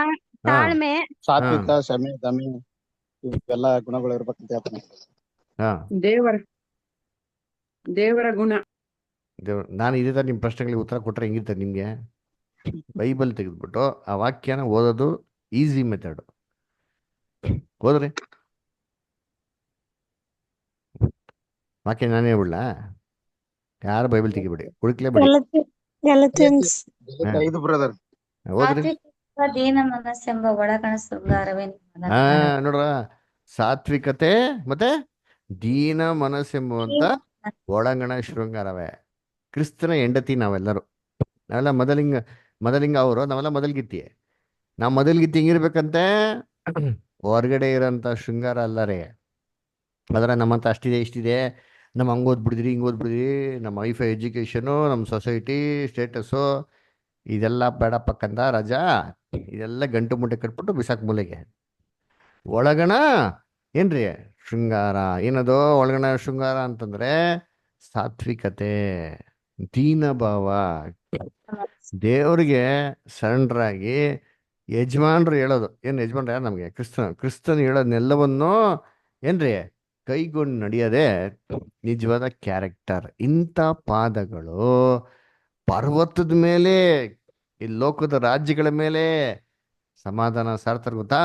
ಹಾ ತಾಳ್ಮೆ, ಹಾ ಸಾತ್ವಿಕ, ಶಮೆ, ದಮೆ ಇವೆಲ್ಲ ಗುಣಗಳು ಇರ್ಬೇಕಂತ ಹೇಳ್ತಾನೆ. ಹಾ ದೇವರ ಗುಣ. ನಾನು ಇದೇ ತರ ನಿಮ್ಮ ಪ್ರಶ್ನೆಗಳಿಗೆ ಉತ್ತರ ಕೊಟ್ರೆ ಹೆಂಗಿರ್ತದೆ ನಿಮ್ಗೆ? ಬೈಬಲ್ ತೆಗೆದ್ಬಿಟ್ಟು ಆ ವಾಕ್ಯನ ಓದೋದು ಈಸಿ ಮೆಥಡ್. ಓದ್ರಿ ವಾಕ್ಯ ನಾನೇ ಹೇಳ್ಬಿಡ್ಲ? ಯಾರು ಬೈಬಲ್ ತೆಗಿಬೇಡಿ, ಹುಡುಕ್ಲೇಬೇಡಿ. ಗಲತಿಯನ್ಸ್ ಹಾ 5 ಬ್ರದರ್. ಓದ್ರಿ. ಸಾತ್ವಿಕ ದೀನ ಮನಸ್ಸೆಂಬ ಒಳಗಣ ಶೃಂಗಾರವೇ ನಿಮ್ಮ ಹಾ ಧರ್ಮ. ನೋಡ್ರ, ಸಾತ್ವಿಕತೆ ಮತ್ತೆ ದೀನ ಮನಸ್ಸೆಂಬುವಂತ ಒಳಗಣ ಶೃಂಗಾರವೇ. ಕ್ರಿಸ್ತನ ಹೆಂಡತಿ ನಾವೆಲ್ಲರೂ. ನಾವೆಲ್ಲ ಮೊದಲಿಂಗ ಅವರು, ನಾವೆಲ್ಲ ಮೊದಲ್ಗಿತ್ತಿ. ನಾವು ಮೊದಲ್ಗಿತ್ತಿ ಹೆಂಗಿರ್ಬೇಕಂತೆ? ಹೊರಗಡೆ ಇರೋಂಥ ಶೃಂಗಾರ ಅಲ್ಲ ರೀ. ಅದರ ನಮ್ಮಂತ ಅಷ್ಟಿದೆ ಇಷ್ಟಿದೆ, ನಮ್ಮ ಹಂಗೆ ಓದ್ಬಿಡಿದ್ರಿ ಹಿಂಗೆ ಓದ್ಬಿಡಿದ್ರಿ, ನಮ್ಮ ವೈಫೈ ಎಜುಕೇಷನು, ನಮ್ಮ ಸೊಸೈಟಿ ಸ್ಟೇಟಸ್ಸು, ಇದೆಲ್ಲ ಬೇಡಪ್ಪಕ್ಕಂತ ರಜಾ. ಇದೆಲ್ಲ ಗಂಟು ಮುಟ್ಟೆ ಕಟ್ಬಿಟ್ಟು ಬಿಸಾಕ್ ಮೂಲೆಗೆ. ಒಳಗಣ ಏನ್ರಿ ಶೃಂಗಾರ. ಏನದು ಒಳಗಣ ಶೃಂಗಾರ ಅಂತಂದ್ರೆ? ಸಾತ್ವಿಕತೆ, ದೀನಭಾವ, ದೇವ್ರಿಗೆ ಸರೆಂಡರ್ ಯಜಮಾನ್ರು ಹೇಳೋದು. ಏನು ಯಜಮಾನ್ರು ಯಾರು ನಮಗೆ? ಕ್ರಿಸ್ತನ್ ಹೇಳೋದನ್ನೆಲ್ಲವನ್ನು ಏನ್ರಿ ಕೈಗೊಂಡು ನಡೆಯೋದೇ ನಿಜವಾದ ಕ್ಯಾರೆಕ್ಟರ್. ಇಂಥ ಪಾದಗಳು ಪರ್ವತದ ಮೇಲೆ, ಈ ಲೋಕದ ರಾಜ್ಯಗಳ ಮೇಲೆ ಸಮಾಧಾನ ಸಾರ್ತಾರೆ ಗೊತ್ತಾ?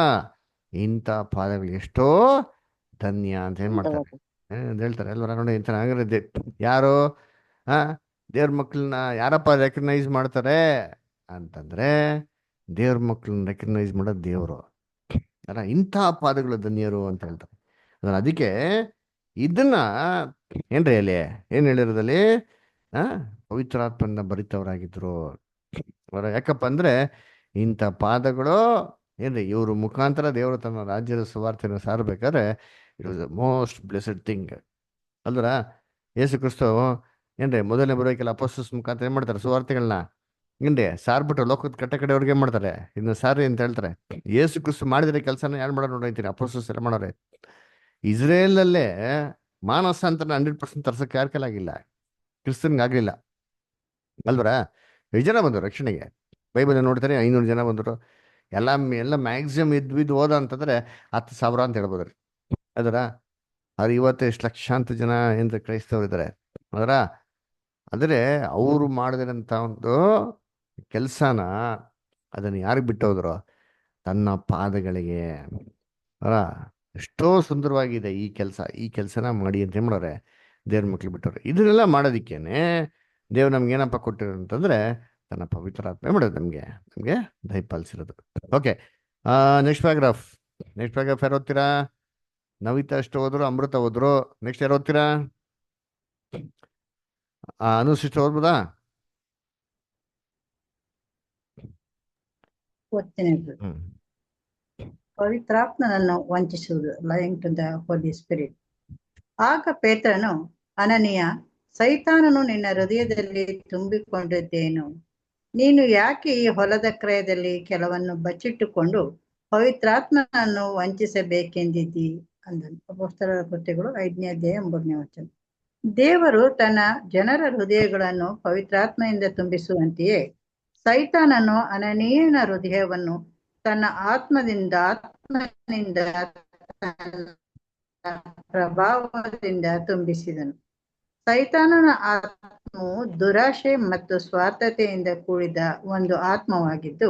ಇಂಥ ಪಾದಗಳು ಎಷ್ಟೋ ಧನ್ಯ ಅಂತ ಏನ್ ಮಾಡ್ತಾರೆ ಹೇಳ್ತಾರೆ ಅಲ್ವರ. ನೋಡಿ ಇಂಥ ಹಂಗಾರೆ ಯಾರು ದೇವ್ರ ಮಕ್ಕಳನ್ನ ಯಾರಪ್ಪ ರೆಕಗ್ನೈಸ್ ಮಾಡ್ತಾರೆ ಅಂತಂದ್ರೆ, ದೇವ್ರ ಮಕ್ಕಳನ್ನ ರೆಕಗ್ನೈಸ್ ಮಾಡೋದು ದೇವರು ಅಲ್ಲ. ಇಂಥ ಪಾದಗಳು ಧನ್ಯರು ಅಂತ ಹೇಳ್ತಾರೆ. ಅದಕ್ಕೆ ಇದನ್ನ ಏನ್ರಿ ಅಲ್ಲಿ ಏನ್ ಹೇಳಿರೋದಲ್ಲಿ ಪವಿತ್ರಾತ್ಮನ ಬರಿತವರಾಗಿದ್ರು ಅವರ. ಯಾಕಪ್ಪ ಅಂದ್ರೆ ಇಂಥ ಪಾದಗಳು ಏನ್ರಿ ಇವ್ರ ಮುಖಾಂತರ ದೇವರು ತನ್ನ ರಾಜ್ಯದ ಸುವಾರ್ತೆಯನ್ನು ಸಾರಬೇಕಾದ್ರೆ it was the most blessed thing ಅಲ್ವರ. ಯೇಸು ಕ್ರಿಸ್ತು ಏನ್ರಿ ಮೊದಲನೇ ಬರೋಕೆಲ್ಲ ಅಪೊಸ್ತಲರ ಮುಖಾಂತರ ಏನ್ ಮಾಡ್ತಾರೆ? ಸುವಾರ್ತೆಗಳನ್ನ ಏನ್ರಿ ಸಾರ್ಬಿಟ್ಟು ಲೋಕದ ಕಡೆಯವ್ರಿಗೆ ಏನ್ ಮಾಡ್ತಾರೆ? ಇದನ್ನ ಸಾರಿ ಅಂತ ಹೇಳ್ತಾರೆ. ಯೇಸು ಕ್ರಿಸ್ತು ಮಾಡಿದ್ರೆ ಕೆಲಸನ ಯಾರು ಮಾಡೋರು ನೋಡೈತೀನಿ? ಅಪೊಸ್ತಲರು ಎಲ್ಲ ಮಾಡೋರೆ. ಇಸ್ರೇಲಲ್ಲೇ ಮಾನಸಾಂತರ 100% ತರ್ಸಕ್ಕೆ ಯಾರ ಕೈಲಾಗಿಲ್ಲ, ಕ್ರಿಸ್ತನ್ಗೆ ಆಗ್ಲಿಲ್ಲ ಅಲ್ವರ. ಎಷ್ಟು ಜನ ಬಂದರು ರಕ್ಷಣೆಗೆ? ಬೈಬಲ್ ನೋಡ್ತಾರೆ 500 ಜನ ಬಂದರು. ಎಲ್ಲ ಮ್ಯಾಕ್ಸಿಮಮ್ ಇದ್ದು ಹೋದ ಅಂತಂದ್ರೆ 10,000 ಅಂತ ಹೇಳ್ಬೋದ್ರಿ ಅದರ. ಅವ್ರು ಇವತ್ತು ಎಷ್ಟು ಲಕ್ಷಾಂತರ ಜನ ಏನ್ರ ಕ್ರೈಸ್ತವ್ರು ಇದ್ದಾರೆ ಅದರ. ಆದರೆ ಅವರು ಮಾಡಿದಂಥ ಒಂದು ಕೆಲಸನ ಅದನ್ನು ಯಾರಿಗೆ ಬಿಟ್ಟು ಹೋದ್ರು? ತನ್ನ ಪಾದಗಳಿಗೆ ಅಲ್ಲ. ಎಷ್ಟೋ ಸುಂದರವಾಗಿದೆ ಈ ಕೆಲಸ. ಈ ಕೆಲಸನ ಮಾಡಿ ಅಂತ ಏನ್ ಮಾಡೋರೆ? ದೇವ್ರ ಮಕ್ಳು ಬಿಟ್ಟವ್ರೆ. ಇದನ್ನೆಲ್ಲ ಮಾಡೋದಿಕ್ಕೇನೆ ದೇವ್ರು ನಮ್ಗೆ ಏನಪ್ಪ ಕೊಟ್ಟಿರೋ ಅಂತಂದ್ರೆ ತನ್ನ ಪವಿತ್ರಾತ್ಮ ಮಾಡೋದು ನಮ್ಗೆ ದಯಪಾಲಿಸಿರೋದು. ಓಕೆ, ನೆಕ್ಸ್ಟ್ ಪ್ಯಾರಾಗ್ರಾಫ್ ಯಾರು ಓದ್ತೀರಾ? ನವಿತಾ ಅಷ್ಟು ಹೋದ್ರು, ಅಮೃತ ಹೋದ್ರು. ನೆಕ್ಸ್ಟ್ ಯಾರು ಓದ್ತೀರಾ? ಅನುಶಿಷ್ಟ ಓದ್ಬೋದಾ? ಓದ್ತೇನೆ. ಪವಿತ್ರಾತ್ಮನನ್ನು ವಂಚಿಸುವುದು, lying to the holy spirit. ಆಗ ಪೇತ್ರನು, ಅನನೀಯ, ಸೈತಾನನು ನಿನ್ನ ಹೃದಯದಲ್ಲಿ ತುಂಬಿಕೊಂಡಿದ್ದೇನು? ನೀನು ಯಾಕೆ ಈ ಹೊಲದ ಕ್ರಯದಲ್ಲಿ ಕೆಲವನ್ನು ಬಚ್ಚಿಟ್ಟುಕೊಂಡು ಪವಿತ್ರಾತ್ಮನನ್ನು ವಂಚಿಸಬೇಕೆಂದಿದ್ದಿ ಅಂದನು. ಅಪೊಸ್ತಲರ ಕೃತ್ಯಗಳು 5ನೇ ಅಧ್ಯಾಯ 9ನೇ ವಚನ. ದೇವರು ತನ್ನ ಜನರ ಹೃದಯಗಳನ್ನು ಪವಿತ್ರಾತ್ಮೆಯಿಂದ ತುಂಬಿಸುವಂತೆಯೇ ಸೈತಾನನು ಅನನೀಯನ ಹೃದಯವನ್ನು ತನ್ನ ಆತ್ಮನಿಂದ ಪ್ರಭಾವದಿಂದ ತುಂಬಿಸಿದನು. ಸೈತಾನನ ಆತ್ಮವು ದುರಾಶೆ ಮತ್ತು ಸ್ವಾರ್ಥತೆಯಿಂದ ಕೂಡಿದ ಒಂದು ಆತ್ಮವಾಗಿದ್ದು,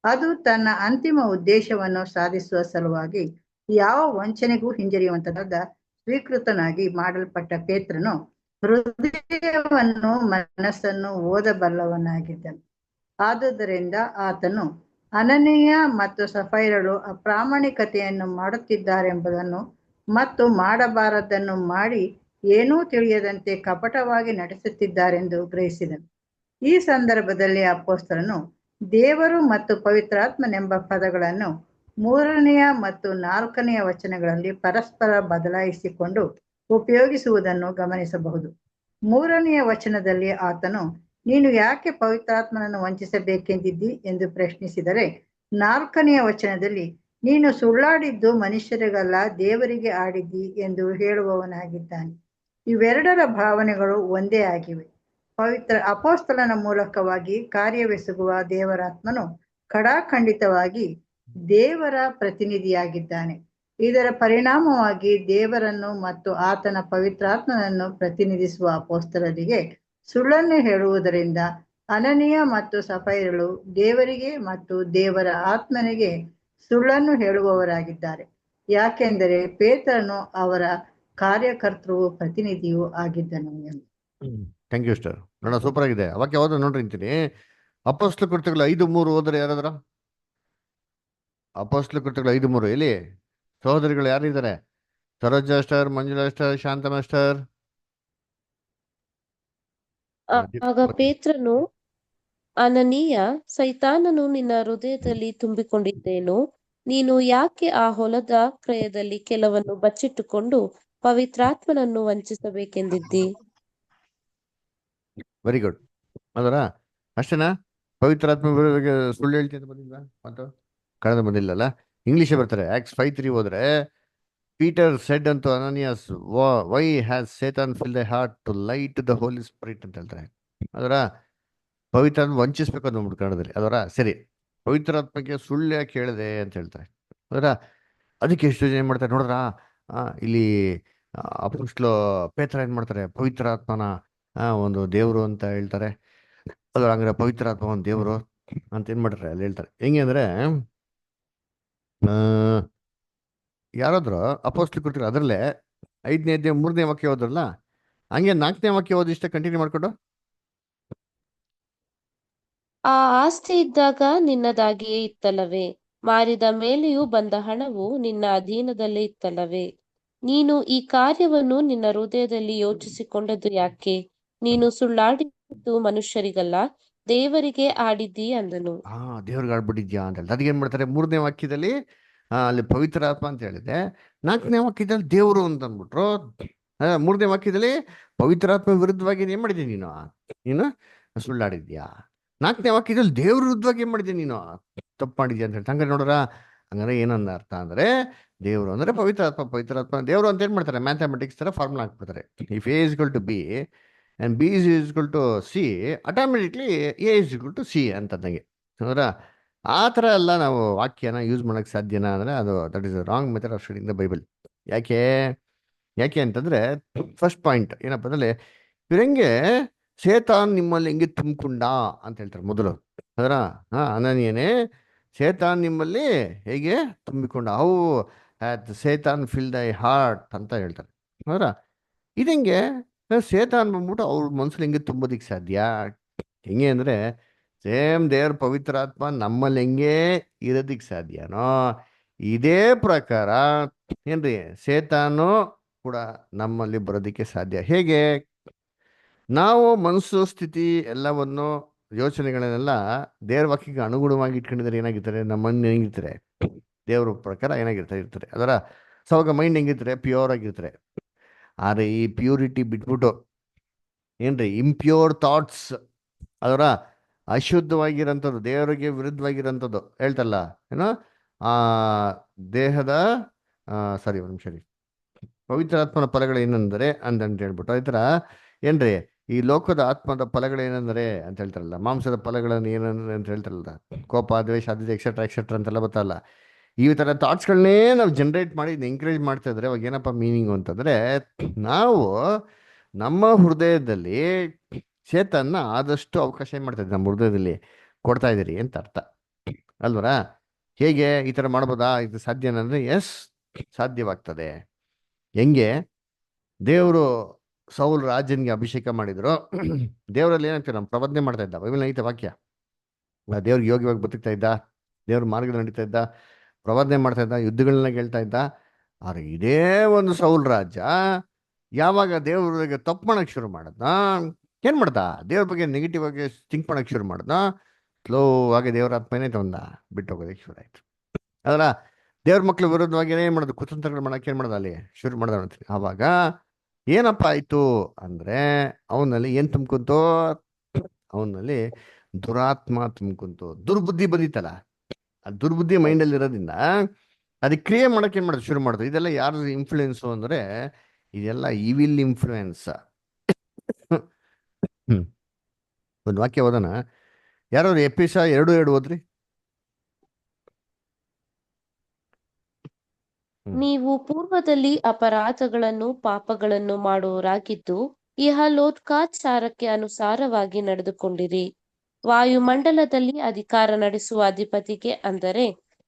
ಅದು ತನ್ನ ಅಂತಿಮ ಉದ್ದೇಶವನ್ನು ಸಾಧಿಸುವ ಸಲುವಾಗಿ ಯಾವ ವಂಚನೆಗೂ ಹಿಂಜರಿಯುವಂತಹದ ಸ್ವೀಕೃತನಾಗಿ ಮಾಡಲ್ಪಟ್ಟ ಪೇತ್ರನು ಹೃದಯವನ್ನು ಮನಸ್ಸನ್ನು ಓದಬಲ್ಲವನಾಗಿದ್ದನು. ಆದುದರಿಂದ ಆತನು ಅನನೀಯ ಮತ್ತು ಸಫೈರಳು ಅಪ್ರಾಮಾಣಿಕತೆಯನ್ನು ಮಾಡುತ್ತಿದ್ದಾರೆಂಬುದನ್ನು ಮತ್ತು ಮಾಡಬಾರದನ್ನು ಮಾಡಿ ಏನೂ ತಿಳಿಯದಂತೆ ಕಪಟವಾಗಿ ನಡೆಸುತ್ತಿದ್ದಾರೆಂದು ಗ್ರಹಿಸಿದನು. ಈ ಸಂದರ್ಭದಲ್ಲಿ ಅಪೊಸ್ತಲನು ದೇವರು ಮತ್ತು ಪವಿತ್ರಾತ್ಮನೆಂಬ ಪದಗಳನ್ನು 3ನೇ ಮತ್ತು 4ನೇ ವಚನಗಳಲ್ಲಿ ಪರಸ್ಪರ ಬದಲಾಯಿಸಿಕೊಂಡು ಉಪಯೋಗಿಸುವುದನ್ನು ಗಮನಿಸಬಹುದು. 3ನೇ ವಚನದಲ್ಲಿ ಆತನು ನೀನು ಯಾಕೆ ಪವಿತ್ರಾತ್ಮನನ್ನು ವಂಚಿಸಬೇಕೆಂದಿದ್ದಿ ಎಂದು ಪ್ರಶ್ನಿಸಿದರೆ, 4ನೇ ವಚನದಲ್ಲಿ ನೀನು ಸುಳ್ಳಾಡಿದ್ದು ಮನುಷ್ಯರಿಗಲ್ಲ ದೇವರಿಗೆ ಆಡಿದ್ದಿ ಎಂದು ಹೇಳುವವನಾಗಿದ್ದಾನೆ. ಇವೆರಡರ ಭಾವನೆಗಳು ಒಂದೇ ಆಗಿವೆ. ಪವಿತ್ರ ಅಪೊಸ್ತಲನ ಮೂಲಕವಾಗಿ ಕಾರ್ಯವೆಸಗುವ ದೇವರಾತ್ಮನು ಖಡಾಖಂಡಿತವಾಗಿ ದೇವರ ಪ್ರತಿನಿಧಿಯಾಗಿದ್ದಾನೆ. ಇದರ ಪರಿಣಾಮವಾಗಿ ದೇವರನ್ನು ಮತ್ತು ಆತನ ಪವಿತ್ರಾತ್ಮನನ್ನು ಪ್ರತಿನಿಧಿಸುವ ಅಪೊಸ್ತಲರಿಗೆ ಸುಳ್ಳನ್ನು ಹೇಳುವುದರಿಂದ ಅನನೀಯ ಮತ್ತು ಸಫೈರಳು ದೇವರಿಗೆ ಮತ್ತು ದೇವರ ಆತ್ಮನಿಗೆ ಸುಳ್ಳನ್ನು ಹೇಳುವವರಾಗಿದ್ದಾರೆ. ಯಾಕೆಂದರೆ ಪೇತ್ರನು ಅವರ ಕಾರ್ಯಕರ್ತೃ ಪ್ರತಿನಿಧಿಯೂ ಆಗಿದ್ದನು ಎಂದು. ಥ್ಯಾಂಕ್ ಯು ಸ್ಟರ್. ನೋಡ, ಸೂಪರ್ ಆಗಿದೆ. ಅವಾಕ್ಯ ಯಾವ್ದು ನೋಡ್ರಿ ಅಂತೀನಿ. ಅಪೊಸ್ತಲ ಕೃತ್ಯಗಳು 5:3 ಹೋದ್ರೆ ಯಾರಾದ್ರ? ಅಪೊಸ್ತಲ ಕೃತ್ಯಗಳು 5:3 ಎಲ್ಲಿ ಸಹೋದರಿಗಳು ಯಾರಿದ್ದಾರೆ? ಸರೋಜಾ ಸ್ಟರ್, ಮಂಜುಳಾ ಸ್ಟರ್, ಶಾಂತ ಮಾಸ್ಟರ್. ಆಗ ಪೇತ್ರನು, ಅನನೀಯ, ಸೈತಾನನು ನಿನ್ನ ಹೃದಯದಲ್ಲಿ ತುಂಬಿಕೊಂಡಿದ್ದೇನು? ನೀನು ಯಾಕೆ ಆ ಹೊಲದ ಕ್ರಯದಲ್ಲಿ ಕೆಲವನ್ನು ಬಚ್ಚಿಟ್ಟುಕೊಂಡು ಪವಿತ್ರಾತ್ಮನನ್ನು ವಂಚಿಸಬೇಕೆಂದಿದ್ದಿ? Very good. ಅದರ ಅಷ್ಟೇನಾ? ಪವಿತ್ರಾತ್ಮ ವಿರುದ್ಧ ಸುಳ್ಳು ಹೇಳ್ತೀನಿ ಅಂತ ಬಂದಿಲ್ಲ ಮತ್ತು ಕಳೆದ ಬಂದಿಲ್ಲಲ್ಲ. ಇಂಗ್ಲಿಷ್ ಬರ್ತಾರೆ. ಆಕ್ಟ್ಸ್ 5:3 ಹೋದ್ರೆ Peter said unto Ananias, why has Satan fill the heart to lie to the holy spirit ಅಂತ ಹೇಳ್ತಾರೆ. ಅದರ ಪವಿತ್ರಾತ್ಮ ವಂಚಿಸ್ಬೇಕು ಅಂತ ನೋಡ್ಬಿಟ್ಟು ಕನ್ನಡದಲ್ಲಿ. ಅದರ ಸರಿ, ಪವಿತ್ರಾತ್ಮಕ್ಕೆ ಸುಳ್ಳು ಯಾಕೆ ಹೇಳಿದೆ ಅಂತ ಹೇಳ್ತಾರೆ. ಅದರ ಅದಕ್ಕೆ ಎಷ್ಟು ಜನ ಏನ್ ಮಾಡ್ತಾರೆ ನೋಡಿದ್ರ, ಇಲ್ಲಿ ಅಪೊಸ್ತಲ ಪೇತ್ರ ಏನ್ ಮಾಡ್ತಾರೆ, ಪವಿತ್ರಾತ್ಮನ ಒಂದು ದೇವರು ಅಂತ ಹೇಳ್ತಾರೆ. ಅದ್ರ ಹಂಗಾರೆ ಪವಿತ್ರಾತ್ಮ ಒಂದು ದೇವರು ಅಂತ ಏನ್ ಮಾಡ್ತಾರೆ ಅಲ್ಲಿ ಹೇಳ್ತಾರೆ. ಹೆಂಗೆ ಅಂದ್ರೆ ಯಾರಾದ್ರೂ ಅಪೊಸ್ತಲ ಕೃತ್ಯಗಳು ಅದರಲ್ಲೇ 5ನೇ ಅಧ್ಯಾಯ 3ನೇ ವಾಕ್ಯ ಹೋದ್ರಲ್ಲ, ಹಂಗೆ 4ನೇ ವಾಕ್ಯ ಓದಿ ಇಷ್ಟ ಕಂಟಿನ್ಯೂ ಮಾಡ್ಕೊಂಡು. ಆ ಆಸ್ತಿ ಇದ್ದಾಗ ನಿನ್ನದಾಗಿಯೇ ಇತ್ತಲ್ಲವೇ? ಮಾರಿದ ಮೇಲೆಯೂ ಬಂದ ಹಣವು ನಿನ್ನ ಅಧೀನದಲ್ಲೇ ಇತ್ತಲ್ಲವೇ? ನೀನು ಈ ಕಾರ್ಯವನ್ನು ನಿನ್ನ ಹೃದಯದಲ್ಲಿ ಯೋಚಿಸಿಕೊಂಡದ್ದು ಯಾಕೆ? ನೀನು ಸುಳ್ಳಾಡಿದ್ದು ಮನುಷ್ಯರಿಗಲ್ಲ ದೇವರಿಗೆ ಆಡಿದ್ದೀ ಅಂದನು. ದೇವ್ರಿಗೆ ಆಡ್ಬಿಟ್ಟಿದ್ಯಾ ಅಂತ ಹೇಳ್ತಾರೆ. ಅದಕ್ಕೆ ಏನ್ ಮಾಡ್ತಾರೆ 3ನೇ ವಾಕ್ಯದಲ್ಲಿ ಅಲ್ಲಿ ಪವಿತ್ರಾತ್ಮ ಅಂತ ಹೇಳಿದೆ, 4ನೇ ವಾಕ್ಯದಲ್ಲಿ ದೇವರು ಅಂತ ಅಂದ್ಬಿಟ್ರು. 3ನೇ ವಾಕ್ಯದಲ್ಲಿ ಪವಿತ್ರಾತ್ಮ ವಿರುದ್ಧವಾಗಿ ಏನ್ ಮಾಡಿದ್ಯ ನೀನು ಸುಳ್ಳಾಡಿದ್ಯಾ. 4ನೇ ವಾಕ್ಯದಲ್ಲಿ ದೇವ್ರ ವಿರುದ್ಧವಾಗಿ ಏನ್ ಮಾಡಿದ್ಯ ನೀನು ತಪ್ಪು ಮಾಡಿದ್ಯಾ ಅಂತ ಹೇಳ್ತಾರೆ. ಹಂಗಾರೆ ನೋಡ್ರ, ಹಂಗಾರೆ ಏನನ್ನ ಅರ್ಥ ಅಂದ್ರೆ ದೇವರು ಅಂದ್ರೆ ಪವಿತ್ರಾತ್ಮ. ಪವಿತ್ರಾತ್ಮ ದೇವರು ಅಂತ ಏನ್ ಮಾಡ್ತಾರೆ, ಮ್ಯಾಥಮೆಟಿಕ್ಸ್ ತರ ಫಾರ್ಮುಲಾ ಹಾಕ್ಬಿಡ್ತಾರೆ. If a is equal to b and B is equal to C, automatically A is equal to C ಅಂತಂದಂಗೆ. ಅಂದ್ರೆ ಆ ಥರ ಎಲ್ಲ ನಾವು ವಾಕ್ಯನ ಯೂಸ್ ಮಾಡೋಕ್ಕೆ ಸಾಧ್ಯನಾ ಅಂದರೆ ಅದು that is a wrong method of studying the Bible. ಯಾಕೆ ಅಂತಂದರೆ ಫಸ್ಟ್ ಪಾಯಿಂಟ್ ಏನಪ್ಪ ಅಂದರೆ, ಇವ್ರಂಗೆ ಸೇತಾನ್ ನಿಮ್ಮಲ್ಲಿ ಹೆಂಗೆ ತುಂಬಿಕೊಂಡ ಅಂತ ಹೇಳ್ತಾರೆ ಮೊದಲು. ಅದರ ಅನನೀಯನೇ ಸೇತಾನ್ ನಿಮ್ಮಲ್ಲಿ ಹೇಗೆ ತುಂಬಿಕೊಂಡ, ಹೌ ಹ್ಯಾತ್ ಸೇತಾನ್ ಫಿಲ್ ದೈ ಹಾರ್ಟ್ ಅಂತ ಹೇಳ್ತಾರೆ. ಅದರ ಇದಂಗೆ ಸೇತಾನ್ ಬಂದ್ಬಿಟ್ಟು ಅವ್ರ ಮನ್ಸಲ್ಲಿ ಹೆಂಗೆ ತುಂಬೋದಿಕ್ಕೆ ಸಾಧ್ಯ? ಹೆಂಗೆ ಅಂದರೆ ಸೇಮ್ ದೇವ್ರ ಪವಿತ್ರಾತ್ಮ ನಮ್ಮಲ್ಲಿ ಹೆಂಗೆ ಇರೋದಿಕ್ಕೆ ಸಾಧ್ಯನೋ ಇದೇ ಪ್ರಕಾರ ಏನ್ರಿ ಸೇತಾನು ಕೂಡ ನಮ್ಮಲ್ಲಿ ಬರೋದಿಕ್ಕೆ ಸಾಧ್ಯ. ಹೇಗೆ? ನಾವು ಮನಸ್ಸು ಸ್ಥಿತಿ ಎಲ್ಲವನ್ನು ಯೋಚನೆಗಳನ್ನೆಲ್ಲ ದೇವ್ರ ವಾಕ್ಯಕ್ಕೆ ಅನುಗುಣವಾಗಿ ಇಟ್ಕೊಂಡಿದ್ರೆ ಏನಾಗಿರ್ತಾರೆ, ನಮ್ಮನ್ನು ಹೆಂಗಿರ್ತಾರೆ ದೇವ್ರ ಪ್ರಕಾರ ಇರ್ತಾರೆ. ಅದರ ಸವಾಗ ಮೈಂಡ್ ಹೆಂಗಿರ್ತಾರೆ, ಪ್ಯೂರ್ ಆಗಿರ್ತಾರೆ. ಆದರೆ ಈ ಪ್ಯೂರಿಟಿ ಬಿಟ್ಬಿಟ್ಟು ಏನ್ರಿ ಇಂಪ್ಯೂರ್ ಥಾಟ್ಸ್, ಅದರ ಅಶುದ್ಧವಾಗಿರೋಂಥದ್ದು, ದೇವರಿಗೆ ವಿರುದ್ಧವಾಗಿರೋಂಥದ್ದು ಹೇಳ್ತಲ್ಲ ಏನೋ ದೇಹದ ಒಂದು ನಿಮಿಷ ರೀ, ಪವಿತ್ರಾತ್ಮನ ಫಲಗಳೇನೆಂದರೆ ಅಂತ ಹೇಳ್ಬಿಟ್ಟು ಈ ಥರ ಏನ್ರಿ ಈ ಲೋಕದ ಆತ್ಮದ ಫಲಗಳೇನೆಂದರೆ ಅಂತ ಹೇಳ್ತಾರಲ್ಲ, ಮಾಂಸದ ಫಲಗಳನ್ನು ಏನಂದ್ರೆ ಅಂತ ಹೇಳ್ತಾರಲ್ಲ, ಕೋಪ, ದ್ವೇಷ, ಆದ್ಯತೆ ಎಕ್ಸೆಟ್ರಾ ಅಂತೆಲ್ಲ ಗೊತ್ತಲ್ಲ. ಈ ಥರ ಥಾಟ್ಸ್ಗಳನ್ನೇ ನಾವು ಜನ್ರೇಟ್ ಮಾಡಿ ಎಂಕರೇಜ್ ಮಾಡ್ತಾ ಇದ್ರೆ ಅವಾಗ ಏನಪ್ಪ ಮೀನಿಂಗು ಅಂತಂದರೆ, ನಾವು ನಮ್ಮ ಹೃದಯದಲ್ಲಿ ಸೇತನ್ನ ಆದಷ್ಟು ಅವಕಾಶ ಏನು ಮಾಡ್ತಾ ಇದ್ದೀವಿ, ನಮ್ಮ ಹೃದಯದಲ್ಲಿ ಕೊಡ್ತಾ ಇದ್ದೀರಿ ಅಂತ ಅರ್ಥ ಅಲ್ವರ? ಹೇಗೆ ಈ ಥರ ಮಾಡ್ಬೋದಾ? ಇದು ಸಾಧ್ಯ ಅಂದರೆ ಎಸ್, ಸಾಧ್ಯವಾಗ್ತದೆ. ಹೆಂಗೆ ದೇವರು ಸೌಲ್ ರಾಜನಿಗೆ ಅಭಿಷೇಕ ಮಾಡಿದ್ರು, ದೇವರಲ್ಲಿ ಏನಾಗ್ತದೆ ನಮ್ಮ ಪ್ರಬಂಧನೆ ಮಾಡ್ತಾ ಇದ್ದ, ಬೈಬಲ್ ಐತೆ ವಾಕ್ಯ, ದೇವ್ರಿಗೆ ಯೋಗ್ಯವಾಗಿ ಬದುಕ್ತಾ ಇದ್ದ, ದೇವ್ರ ಮಾರ್ಗದಲ್ಲಿ ನಡೀತಾ ಇದ್ದ, ಪ್ರವಾದನೆ ಮಾಡ್ತಾ ಇದ್ದ, ಯುದ್ಧಗಳನ್ನ ಗೆಲ್ತಾ ಇದ್ದ. ಆದ್ರೆ ಇದೇ ಒಂದು ಸೌಲ್ ರಾಜ ಯಾವಾಗ ದೇವರಿಗೆ ತಪ್ಪು ಮಾಡಕ್ಕೆ ಶುರು ಮಾಡದ್ನ, ಏನು ಮಾಡ್ದ? ದೇವ್ರ ಬಗ್ಗೆ ನೆಗೆಟಿವ್ ಆಗಿ ಥಿಂಕ್ ಮಾಡೋಕ್ಕೆ ಶುರು ಮಾಡ್ದ. ಸ್ಲೋ ಆಗಿ ದೇವ್ರ ಆತ್ಮನೇ ತೊಂದ ಬಿಟ್ಟು ಹೋಗೋದಕ್ಕೆ ಶುರು ಆಯಿತು. ಅದರ ದೇವ್ರ ಮಕ್ಳು ವಿರುದ್ಧವಾಗಿ ಏನು ಮಾಡೋದು? ಕುತಂತ್ರಗಳು ಮಾಡೋಕೆ ಏನು ಮಾಡ್ದ? ಅಲ್ಲಿ ಶುರು ಮಾಡ್ದ ಅಂತೀನಿ. ಆವಾಗ ಏನಪ್ಪ ಆಯಿತು ಅಂದರೆ ಅವನಲ್ಲಿ ಏನು ತುಂಬ್ಕೊಂತು? ಅವನಲ್ಲಿ ದುರಾತ್ಮ ತುಂಬ್ಕೊಂತು, ದುರ್ಬುದ್ಧಿ ಬಂದಿತ್ತಲ್ಲ. ಆ ದುರ್ಬುದ್ಧಿ ಮೈಂಡಲ್ಲಿ ಇರೋದ್ರಿಂದ ಅದಕ್ಕೆ ಕ್ರಿಯೆ ಮಾಡೋಕೆ ಏನು ಮಾಡೋದು ಶುರು ಮಾಡೋದು. ಇದೆಲ್ಲ ಯಾರು ಇನ್ಫ್ಲೂಯೆನ್ಸು ಅಂದರೆ ಇದೆಲ್ಲ ಇವಿಲ್ ಇನ್ಫ್ಲೂಯೆನ್ಸ್. ಒಂದು ವಾಕ್ಯ ಓದೋಣ. ಯಾರು ಎಪಿಸ 2:2 ಓದ್ರಿ. ನೀವು ಪೂರ್ವದಲ್ಲಿ ಅಪರಾಧಗಳನ್ನು ಪಾಪಗಳನ್ನು ಮಾಡುವವರಾಗಿದ್ದು ಲೋಕಾಚಾರಕ್ಕೆ ಅನುಸಾರವಾಗಿ ನಡೆದುಕೊಂಡಿರಿ. ವಾಯುಮಂಡಲದಲ್ಲಿ ಅಧಿಕಾರ ನಡೆಸುವ ಅಧಿಪತಿಗೆ, ಅಂದರೆ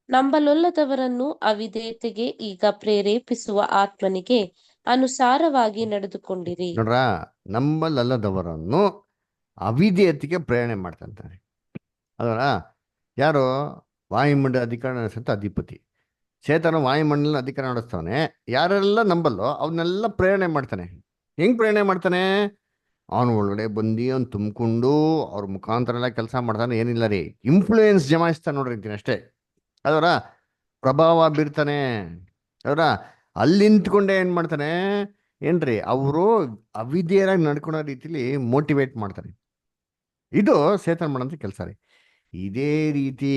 ನಂಬಲೊಲ್ಲದವರನ್ನು ಅವಿಧೇಯತೆಗೆ ಈಗ ಪ್ರೇರೇಪಿಸುವ ಆತ್ಮನಿಗೆ ಅನುಸಾರವಾಗಿ ನಡೆದುಕೊಂಡಿರಿ. ನೋಡ್ರ, ನಂಬಲಲ್ಲದವರನ್ನು ಅವಿಧೇಯತೆಗೆ ಪ್ರೇರಣೆ ಮಾಡ್ತಾನೆ. ಅದರ ಯಾರು? ವಾಯುಮಂಡಲ ಅಧಿಕಾರ ನಡೆಸಂತ ಅಧಿಪತಿ. ಚೇತನ ವಾಯುಮಂಡಲ ಅಧಿಕಾರ ನಡೆಸ್ತಾನೆ. ಯಾರೆಲ್ಲ ನಂಬಲ್ಲೋ ಅವನ್ನೆಲ್ಲ ಪ್ರೇರಣೆ ಮಾಡ್ತಾನೆ. ಹೆಂಗ್ ಪ್ರೇರಣೆ ಮಾಡ್ತಾನೆ? ಅವನ ಒಳಗಡೆ ಬಂದು ಅವ್ನು ತುಂಬಿಕೊಂಡು ಅವ್ರ ಮುಖಾಂತರ ಎಲ್ಲ ಕೆಲಸ ಮಾಡ್ತಾನೆ. ಏನಿಲ್ಲ ರೀ, ಇನ್ಫ್ಲೂಯೆನ್ಸ್ ಜಮಾಯಿಸ್ತಾನೆ ನೋಡ್ರಿ ಅಂತೀನಿ ಅಷ್ಟೇ. ಅದರ ಪ್ರಭಾವ ಬೀರ್ತಾನೆ. ಅದರ ಅಲ್ಲಿ ನಿಂತ್ಕೊಂಡೆ ಏನು ಮಾಡ್ತಾನೆ ಏನ್ರಿ, ಅವರು ಅವಿಧೇಯರಾಗಿ ನಡ್ಕೊಳೋ ರೀತಿಲಿ ಮೋಟಿವೇಟ್ ಮಾಡ್ತಾರೆ. ಇದು ಸೇತನ್ ಮಾಡೋಂಥ ಕೆಲಸ ರೀ. ಇದೇ ರೀತಿ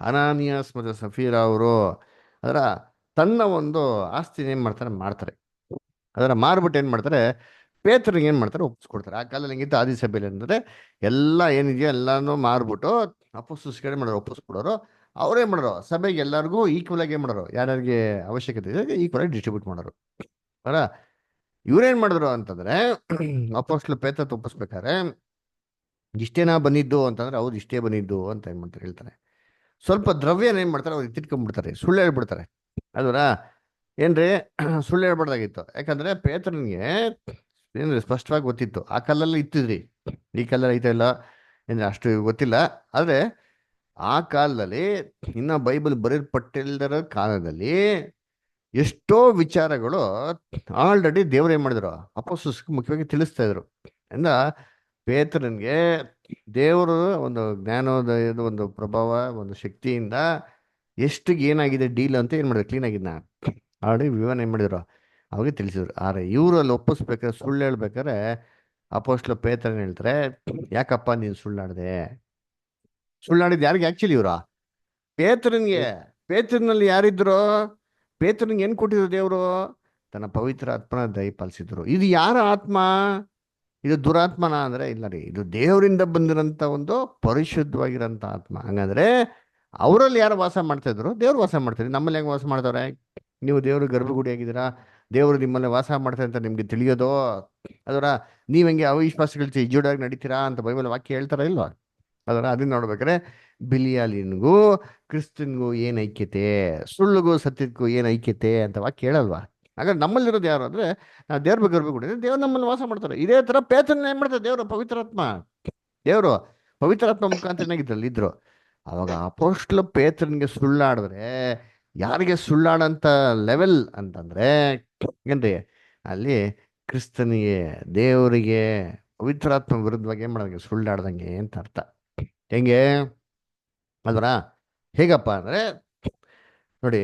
ಅನಾನಿಯಾಸ್ ಮತ್ತು ಸಫೀರಾ ಅವರು ಅದರ ತನ್ನ ಒಂದು ಆಸ್ತಿನ ಏನು ಮಾಡ್ತಾರೆ. ಅದರ ಮಾರ್ಬಿಟ್ಟು ಏನು ಮಾಡ್ತಾರೆ, ಪೇತ್ರನಿಗೆ ಏನು ಮಾಡ್ತಾರೆ, ಒಪ್ಪಿಸ್ಕೊಡ್ತಾರೆ. ಆ ಕಾಲದಲ್ಲಿ ಹೆಂಗಿತ್ತು ಆದಿಸಭೆಯಲ್ಲಿ ಅಂದರೆ ಎಲ್ಲ ಏನಿದೆಯೋ ಎಲ್ಲಾನು ಮಾರ್ಬಿಟ್ಟು ಅಪೊಸ್ತಲರಿಗೆ ಮಾಡೋರು, ಒಪ್ಪಿಸ್ಕೊಡೋರು. ಅವ್ರೇನು ಮಾಡೋರು, ಸಭೆಗೆ ಎಲ್ಲರಿಗೂ ಈಕ್ವಲ್ ಆಗಿ ಏನು ಮಾಡೋರು, ಯಾರ್ಯಾರಿಗೆ ಅವಶ್ಯಕತೆ ಇದೆ ಈಕ್ವಲ್ ಆಗಿ ಡಿಸ್ಟ್ರಿಬ್ಯೂಟ್ ಮಾಡೋರು. ಅಲ್ಲ, ಇವ್ರೇನು ಮಾಡಿದ್ರು ಅಂತಂದರೆ ಅಪೊಸ್ತಲ ಪೇತ್ರ ಒಪ್ಪಿಸ್ಬೇಕಾದ್ರೆ ಇಷ್ಟೇನಾ ಬಂದಿದ್ದು ಅಂತಂದ್ರೆ ಹೌದು ಇಷ್ಟೇ ಬಂದಿದ್ದು ಅಂತ ಏನು ಮಾಡ್ತಾರೆ ಹೇಳ್ತಾರೆ. ಸ್ವಲ್ಪ ದ್ರವ್ಯನ ಏನು ಮಾಡ್ತಾರೆ, ಅವ್ರು ಎತ್ತಿಟ್ಕೊಂಡ್ಬಿಡ್ತಾರೆ, ಸುಳ್ಳು ಹೇಳ್ಬಿಡ್ತಾರೆ. ಅದರ ಏನ್ರಿ, ಸುಳ್ಳು ಹೇಳ್ಬಾರ್ದಾಗಿತ್ತು. ಯಾಕಂದ್ರೆ ಪೇತ್ರನಿಗೆ ಏನ್ರಿ ಸ್ಪಷ್ಟವಾಗಿ ಗೊತ್ತಿತ್ತು. ಆ ಕಾಲಲ್ಲಿ ಇತ್ತಿದ್ರಿ, ಈ ಕಾಲದಲ್ಲಿ ಐತೆ ಇಲ್ಲ ಏನ್ರಿ ಅಷ್ಟು ಗೊತ್ತಿಲ್ಲ. ಆದರೆ ಆ ಕಾಲದಲ್ಲಿ ಇನ್ನು ಬೈಬಲ್ ಬರೆಯಲ್ಪಟ್ಟಿಲ್ಲದ ಕಾಲದಲ್ಲಿ ಎಷ್ಟೋ ವಿಚಾರಗಳು ಆಲ್ರೆಡಿ ದೇವ್ರು ಏನು ಮಾಡಿದ್ರು, ಅಪೊಸ್ತಲರಿಗೆ ಮುಖ್ಯವಾಗಿ ತಿಳಿಸ್ತಾ ಇದ್ರು. ಅಂದ ಪೇತ್ರನಿಗೆ ದೇವರು ಒಂದು ಜ್ಞಾನೋದಯದ ಒಂದು ಪ್ರಭಾವ, ಒಂದು ಶಕ್ತಿಯಿಂದ ಎಷ್ಟು ಏನಾಗಿದೆ ಡೀಲ್ ಅಂತ ಏನು ಮಾಡಿದ್ರು, ಕ್ಲೀನ್ ಆಗಿದ್ನ ಆಲ್ರೆಡಿ ವಿವರಣೆ ಏನು ಮಾಡಿದ್ರು, ಅವಾಗ ತಿಳಿಸಿದ್ರು. ಆದರೆ ಇವರು ಅಲ್ಲಿ ಒಪ್ಪಿಸ್ಬೇಕಾದ್ರೆ, ಸುಳ್ಳು ಹೇಳ್ಬೇಕಾದ್ರೆ ಅಪೊಸ್ತಲ ಪೇತ್ರನ ಹೇಳ್ತಾರೆ, ಯಾಕಪ್ಪ ನೀನು ಸುಳ್ಳಾಡಿದೆ? ಸುಳ್ಳಾಡಿದ್ದು ಯಾರಿಗೆ? ಆ್ಯಕ್ಚುಲಿ ಇವರ ಪೇತ್ರನಿಗೆ. ಪೇತ್ರನಲ್ಲಿ ಯಾರಿದ್ರು? ಪೇತ್ರನಿಗೆ ಏನು ಕೊಟ್ಟಿದ್ರು ದೇವರು? ತನ್ನ ಪವಿತ್ರ ಆತ್ಮನ ದಯಪಾಲಿಸಿದ್ರು. ಇದು ಯಾರ ಆತ್ಮ? ಇದು ದುರಾತ್ಮನ ಅಂದರೆ ಇಲ್ಲ ರೀ, ಇದು ದೇವರಿಂದ ಬಂದಿರೋಂಥ ಒಂದು ಪರಿಶುದ್ಧವಾಗಿರೋಂಥ ಆತ್ಮ. ಹಂಗಂದ್ರೆ ಅವರಲ್ಲಿ ಯಾರು ವಾಸ ಮಾಡ್ತಾ ಇದ್ರು? ದೇವ್ರು ವಾಸ ಮಾಡ್ತಾರೆ. ನಮ್ಮಲ್ಲಿ ಹೆಂಗೆ ವಾಸ ಮಾಡ್ತಾರೆ? ನೀವು ದೇವರು ಗರ್ಭಗುಡಿ ಆಗಿದ್ದೀರಾ, ದೇವರು ನಿಮ್ಮಲ್ಲಿ ವಾಸ ಮಾಡ್ತಾರೆ ಅಂತ ನಿಮ್ಗೆ ತಿಳಿಯೋದು. ಅದರ ನೀವು ಹೆಂಗೆ ಅವಿಶ್ವಾಸಗಳು ಜೋಡಾಗಿ ನಡೀತೀರಾ ಅಂತ ಬೈಬಲ್ ವಾಕ್ಯ ಹೇಳ್ತಾರ ಇಲ್ವಾ? ಅದರ ಅದನ್ನ ನೋಡ್ಬೇಕಾದ್ರೆ ಬಿಲಿಯಾಲಿನ್ಗೂ ಕ್ರಿಸ್ತನ್ಗೂ ಏನು ಐಕ್ಯತೆ, ಸುಳ್ಳಿಗೂ ಸತ್ಯಕ್ಕೂ ಏನು ಐಕ್ಯತೆ ಅಂತ ವಾಕ್ಯ ಹೇಳಲ್ವಾ? ಹಾಗಾದ್ರೆ ನಮ್ಮಲ್ಲಿರೋದು ಯಾರು ಅಂದರೆ ನಾವು ದೇವ್ರ ಗರ್ಭಗುಡಿ, ದೇವ್ರು ನಮ್ಮಲ್ಲಿ ವಾಸ ಮಾಡ್ತಾರೆ. ಇದೇ ಥರ ಪೇತ್ರನ ಏನು ಮಾಡ್ತಾರೆ? ದೇವರು ಪವಿತ್ರಾತ್ಮ ಮುಖಾಂತರ ಏನಾಗಿದ್ರಲ್ಲಿ ಇದ್ರು. ಅವಾಗ ಅಪೊಸ್ತಲ ಪೇತ್ರನಿಗೆ ಸುಳ್ಳಾಡಿದ್ರೆ ಯಾರಿಗೆ ಸುಳ್ಳಾಡಂತ ಲೆವೆಲ್ ಅಂತಂದ್ರೆ ಏನ್ರಿ, ಅಲ್ಲಿ ಕ್ರಿಸ್ತನಿಗೆ, ದೇವರಿಗೆ, ಪವಿತ್ರಾತ್ಮ ವಿರುದ್ಧವಾಗಿ ಏನು ಮಾಡೋದಂಗೆ, ಸುಳ್ಳಾಡ್ದಂಗೆ ಅಂತ ಅರ್ಥ. ಹೆಂಗೆ ಅಲ್ವರ? ಹೇಗಪ್ಪ ಅಂದರೆ ನೋಡಿ,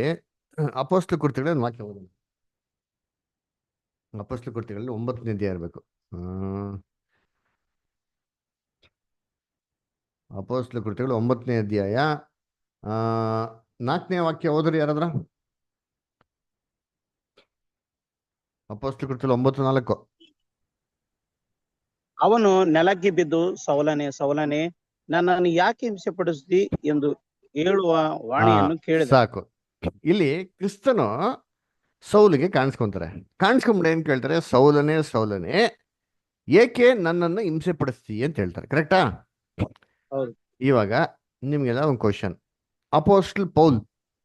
ಅಪೊಸ್ತಲ ಕೃತ್ಯಗಳಲ್ಲಿ ವಾಕ್ಯ ಓದೋಣ. ಅಪೊಸ್ತಲ ಕೃತ್ಯಗಳಲ್ಲಿ 9ನೇ ಅಧ್ಯಾಯ ಇರಬೇಕು. ಅಪೊಸ್ತಲ ಕೃತ್ಯಗಳು 9ನೇ ಅಧ್ಯಾಯ 4ನೇ ವಾಕ್ಯ ಓದ್ರಿ ಯಾರಾದ್ರ. ಅಪೊಸ್ತಲ ಕೃತ್ಯಗಳು 9:4. ಅವನು ನೆಲಕ್ಕೆ ಬಿದ್ದು, ಸೌಲನೇ ಸೌಲನೇ, ನನ್ನನ್ನು ಯಾಕೆ ಹಿಂಸೆಪಡಿಸ್ತಿ ಎಂದು ಹೇಳುವ ವಾಣಿಯನ್ನು ಕೇಳಿದ. ಸಾಕು. ಇಲ್ಲಿ ಕ್ರಿಸ್ತನು ಸೌಲಿಗೆ ಕಾಣಿಸ್ಕೊಂತಾರೆ. ಕಾಣಿಸ್ಕೊಂಡ್ಬಿಟ್ಟು ಏನ್ ಕೇಳ್ತಾರೆ? ಸೌಲನೇ ಸೌಲನೇ, ಏಕೆ ನನ್ನನ್ನು ಹಿಂಸೆ ಪಡಿಸ್ತಿ ಅಂತ ಹೇಳ್ತಾರೆ. ಕರೆಕ್ಟಾ? ಹೌದು. ಇವಾಗ ನಿಮ್ಗೆಲ್ಲ ಒಂದು ಕ್ವಶನ್. ಅಪೋಸ್ಟಲ್ ಪೌಲ್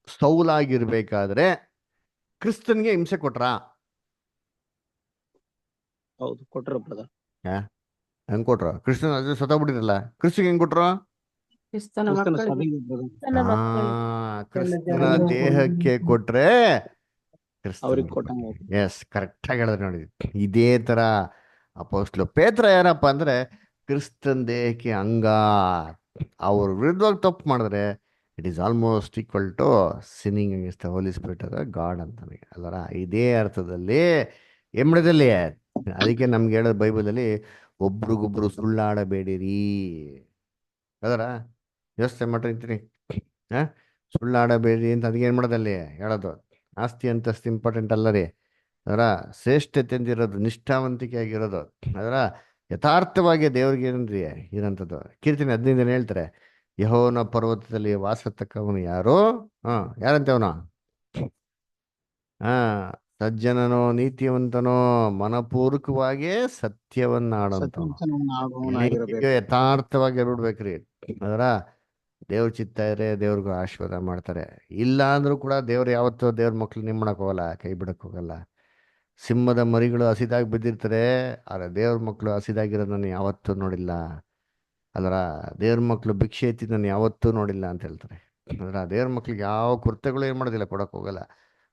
ಸೌಲಾಗಿರ್ಬೇಕಾದ್ರೆ ಕ್ರಿಸ್ತನ್ಗೆ ಹಿಂಸೆ ಕೊಟ್ರಾ? ಹೌದು, ಕೊಟ್ರು ಬ್ರದರ್. ಹೆಂಗ್ ಕೊಟ್ರ? ಕ್ರಿಸ್ತನ್ ಅದೇ ಸತ್ತೋಗ್ಬಿಟ್ಟಿರಲ್ಲ, ಕ್ರಿಸ್ತನ್ಗೆ ಹೆಂಗ್ ಕೊಟ್ರು? ಕ್ರಿಸ್ತನ ಸಭೆಗೆ brother. ಕ್ರಿಸ್ತನ ದೇಹಕ್ಕೆ ಕೊಟ್ರೆ ಅವ್ರಿಗೆ ಕೊಟ್ಟಂಗ. ಎಸ್, ಕರೆಕ್ಟ್ ಆಗಿ ಹೇಳಿದ್ರೆ ನೋಡಿ. ಇದೇ ತರ ಅಪೋಸ್ಟ್ಲು ಪೇತ್ರ ಯಾರಪ್ಪ ಅಂದ್ರೆ ಕ್ರಿಸ್ತನ್ ದೇಹಕ್ಕೆ ಅಂಗ. ಅವ್ರ ವಿರುದ್ಧವಾಗಿ ತಪ್ಪು ಮಾಡಿದ್ರೆ it is almost equal to sinning against the holy spirit of God ಅಂತಾನೆ ಅಲ್ಲರ. ಇದೇ ಅರ್ಥದಲ್ಲಿ ಎಮ್ಮಡದಲ್ಲಿ ಅದಕ್ಕೆ ನಮ್ಗೆ ಹೇಳೋದು ಬೈಬಲಲ್ಲಿ ಒಬ್ರಿಗೊಬ್ರು ಸುಳ್ಳಾಡಬೇಡಿರಿ ಅದರ ಯೋಚನೆ ಮಾಡಿರ್ತೀನಿ. ಸುಳ್ಳಾಡಬೇಡಿ ಅಂತ ಅದಕ್ಕೆ ಏನು ಮಾಡೋದಲ್ಲಿ ಹೇಳೋದು. ಆಸ್ತಿ ಅಂತಸ್ತು ಇಂಪಾರ್ಟೆಂಟ್ ಅಲ್ಲ ರೀ, ಅದರ ಶ್ರೇಷ್ಠತೆ ಅಂದಿರೋದು ನಿಷ್ಠಾವಂತಿಕೆ ಆಗಿರೋದು, ಅದರ ಯಥಾರ್ಥವಾಗಿ ದೇವ್ರಿಗೆ ಏನ್ರಿ ಇರೋಂಥದ್ದು. ಕೀರ್ತನೆ 15 ಹೇಳ್ತಾರೆ, ಯೆಹೋವನ ಪರ್ವತದಲ್ಲಿ ವಾಸತಕ್ಕವನು ಯಾರು? ಯಾರಂತೆ ಅವನು? ಸಜ್ಜನನೋ ನೀತಿವಂತನೋ ಮನಪೂರ್ವಕವಾಗಿ ಸತ್ಯವನ್ನಾಡಂತವನು. ಯಥಾರ್ಥವಾಗಿ ಬಿಡ್ಬೇಕ್ರಿ. ಅದರ ದೇವ್ರ ಚಿತ್ತ ಇದ್ರೆ ದೇವ್ರಿಗೂ ಆಶೀರ್ವಾದ ಮಾಡ್ತಾರೆ. ಇಲ್ಲ ಅಂದ್ರೂ ಕೂಡ ದೇವ್ರು ಯಾವತ್ತೂ ದೇವ್ರ ಮಕ್ಳು ನಿಮ್ಮ ಮಾಡಕ್ ಹೋಗಲ್ಲ, ಕೈ ಬಿಡಕ್ ಹೋಗಲ್ಲ. ಸಿಂಹದ ಮರಿಗಳು ಹಸಿದಾಗಿ ಬಿದ್ದಿರ್ತಾರೆ, ಆದರೆ ದೇವ್ರ ಮಕ್ಕಳು ಹಸಿದಾಗಿರೋದನ್ನು ಯಾವತ್ತೂ ನೋಡಿಲ್ಲ. ಅದರ ದೇವ್ರ ಮಕ್ಕಳು ಭಿಕ್ಷೆ ಎತ್ತಿದ್ದನ್ನು ಯಾವತ್ತೂ ನೋಡಿಲ್ಲ ಅಂತ ಹೇಳ್ತಾರೆ. ಅದರ ದೇವ್ರ ಮಕ್ಳಿಗೆ ಯಾವ ಕೃತ್ಯಗಳು ಏನು ಮಾಡೋದಿಲ್ಲ, ಕೊಡಕ್ಕೆ ಹೋಗಲ್ಲ.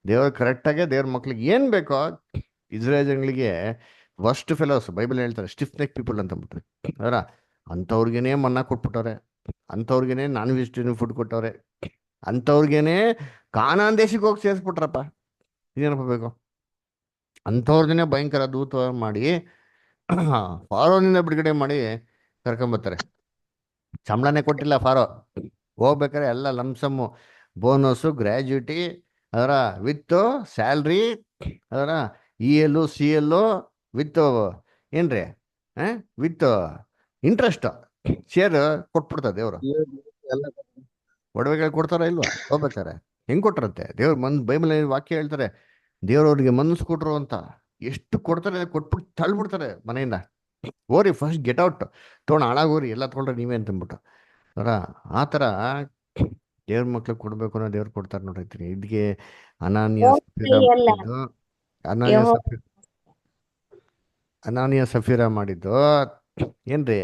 ದೇವ್ರು ಕರೆಕ್ಟಾಗೆ ದೇವ್ರ ಮಕ್ಳಿಗೆ ಏನು ಬೇಕೋ. ಇಸ್ರೇಲ್ ಜನಗಳಿಗೆ ವರ್ಸ್ಟ್ ಫೆಲೋಸ್ ಬೈಬಲ್ ಹೇಳ್ತಾರೆ, ಸ್ಟಿಫ್ ನೆಕ್ ಪೀಪಲ್ ಅಂತ ಅಂದ್ಬಿಟ್ರೆ. ಅದರ ಅಂಥವ್ರಿಗೇನೆ ಮನ್ನಾ ಕೊಟ್ಬಿಟ್ಟವ್ರೆ, ಅಂಥವ್ರಿಗೇನೆ ನಾನ್ ವೆಜಿಟೇರಿಯನ್ ಫುಡ್ ಕೊಟ್ಟವ್ರೆ, ಅಂಥವ್ರಿಗೇನೆ ಕಾನಾನ್ ದೇಶಕ್ಕೆ ಹೋಗಿ ಸೇರಿಸ್ಬಿಟ್ರಪ್ಪ. ಇದೇನಪ್ಪ ಬೇಕು? ಅಂಥವ್ರನ್ನೇ ಭಯಂಕರ ದೂತ ಮಾಡಿ ಫಾರೋನಿಂದ ಬಿಡುಗಡೆ ಮಾಡಿ ಕರ್ಕೊಂಬರ್ತಾರೆ. ಸಂಬಳನೇ ಕೊಟ್ಟಿಲ್ಲ ಫಾರೋ, ಹೋಗ್ಬೇಕಾರೆ ಎಲ್ಲ ಲಂಸಮ್ಮು, ಬೋನಸ್ಸು, ಗ್ರ್ಯಾಜುಯಿಟಿ, ಅದರ ವಿತ್ ಸ್ಯಾಲ್ರಿ, ಅದರ EL CL ವಿತ್ ಏನ್ರಿ ವಿತ್ ಇಂಟ್ರೆಸ್ಟ್ ಶೇರ್ ಕೊಟ್ಬಿಡ್ತಾರೆ ದೇವರು. ಒಡವೆಗಳು ಕೊಡ್ತಾರ ಇಲ್ವಾ ಹೋಗ್ಬೇಕಾರೆ? ಹೆಂಗ್ ಕೊಟ್ರಂತೆ ದೇವ್ರ ಬೈಬಲ್ ವಾಕ್ಯ ಹೇಳ್ತಾರೆ, ದೇವ್ರವ್ರಿಗೆ ಮನಸ್ಸು ಕೊಟ್ರು ಅಂತ. ಎಷ್ಟು ಕೊಡ್ತಾರೆ, ಕೊಟ್ಬಿಟ್ಟು ತಳ್ಬಿಡ್ತಾರೆ ಮನೆಯಿಂದ. ಓರಿ ಫಸ್ಟ್ ಗೆಟ್ ಔಟ್, ತೊಗೊಂಡು ಹಾಳಾಗೋರಿ, ಎಲ್ಲ ತೊಗೊಂಡ್ರೆ ನೀವೇ ಅಂತಂದ್ಬಿಟ್ಟು. ಅವರ ಆ ಥರ ದೇವ್ರ ಮಕ್ಳಿಗೆ ಕೊಡ್ಬೇಕು ಅನ್ನೋ ದೇವ್ರು ಕೊಡ್ತಾರೆ ನೋಡಿರ್ತೀನಿ. ಇದಕ್ಕೆ ಅನಾನಿಯ ಸಫೀರ ಮಾಡಿದ್ದು ಏನ್ರಿ?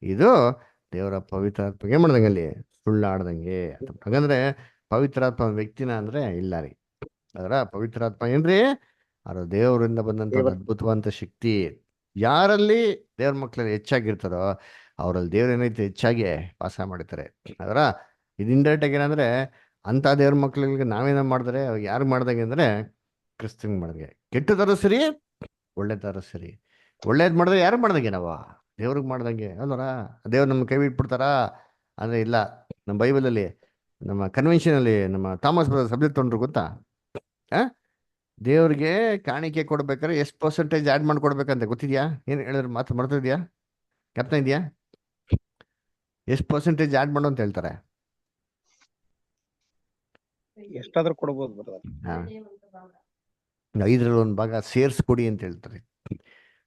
ಇದು ದೇವರ ಪವಿತ್ರಾತ್ಮ ಏನ್ ಮಾಡ್ದಂಗೆ ಅಲ್ಲಿ ಸುಳ್ಳಾಡ್ದಂಗೆ. ಹಾಗಂದ್ರೆ ಪವಿತ್ರಾತ್ಮ ವ್ಯಕ್ತಿನ ಅಂದ್ರೆ ಇಲ್ಲ ರೀ. ಅದರ ಪವಿತ್ರಾತ್ಮ ಏನ್ರಿ? ಅದು ದೇವರಿಂದ ಬಂದಂತ ಅದ್ಭುತವಂತ ಶಕ್ತಿ. ಯಾರಲ್ಲಿ ದೇವ್ರ ಮಕ್ಳಲ್ಲಿ ಹೆಚ್ಚಾಗಿರ್ತಾರೋ ಅವರಲ್ಲಿ ದೇವ್ರ ಏನೈತೆ ಹೆಚ್ಚಾಗಿ ವಾಸ ಮಾಡಿರ್ತಾರೆ. ಅದರ ಇದು ಇಂಡೈರೆಕ್ಟ್ ಆಗಿ ಏನಂದ್ರೆ ಅಂತ ದೇವ್ರ ಮಕ್ಳಿಗೆ ನಾವೇನ ಮಾಡಿದ್ರೆ ಯಾರು ಮಾಡ್ದಂಗೆ ಅಂದ್ರೆ ಕ್ರಿಸ್ತಂಗೆ ಮಾಡ್ದಂಗೆ. ಕೆಟ್ಟದಾರು ಸರಿ, ಒಳ್ಳೇದಾರು ಸರಿ. ಒಳ್ಳೇದು ಮಾಡಿದ್ರೆ ಯಾರು ಮಾಡ್ದಂಗೆ? ನಾವು ದೇವ್ರಿಗೆ ಮಾಡ್ದಂಗೆ ಅಲ್ವರ. ದೇವ್ರು ನಮ್ಮ ಕೈ ಬಿಟ್ಬಿಡ್ತಾರಾ ಅಂದ್ರೆ ಇಲ್ಲ. ನಮ್ಮ ಬೈಬಲಲ್ಲಿ ನಮ್ಮ ಕನ್ವೆನ್ಷನಲ್ಲಿ ನಮ್ಮ ಥಾಮಸ್ ಬ್ರದರ್ ಸಬ್ಜೆಕ್ಟ್ ತೊಗೊಂಡ್ರು ಗೊತ್ತಾ? ದೇವ್ರಿಗೆ ಕಾಣಿಕೆ ಕೊಡ್ಬೇಕಾದ್ರೆ ಎಷ್ಟು ಪರ್ಸೆಂಟೇಜ್ ಆ್ಯಡ್ ಮಾಡ್ಕೊಡ್ಬೇಕಂತ ಗೊತ್ತಿದ್ಯಾ? ಏನು ಹೇಳಿದ್ರೆ ಮಾತು ಮಾಡ್ತಿದ್ಯಾ? ಜ್ಞಾಪನ ಇದೆಯಾ? ಎಷ್ಟು ಪರ್ಸೆಂಟೇಜ್ ಆ್ಯಡ್ ಮಾಡು ಅಂತ ಹೇಳ್ತಾರೆ? ಎಷ್ಟಾದ್ರೂ ಕೊಡ್ಬೋದು. 5ರಲ್ಲಿ 1 ಭಾಗ ಸೇರಿಸ್ಕೊಡಿ ಅಂತ ಹೇಳ್ತಾರೆ.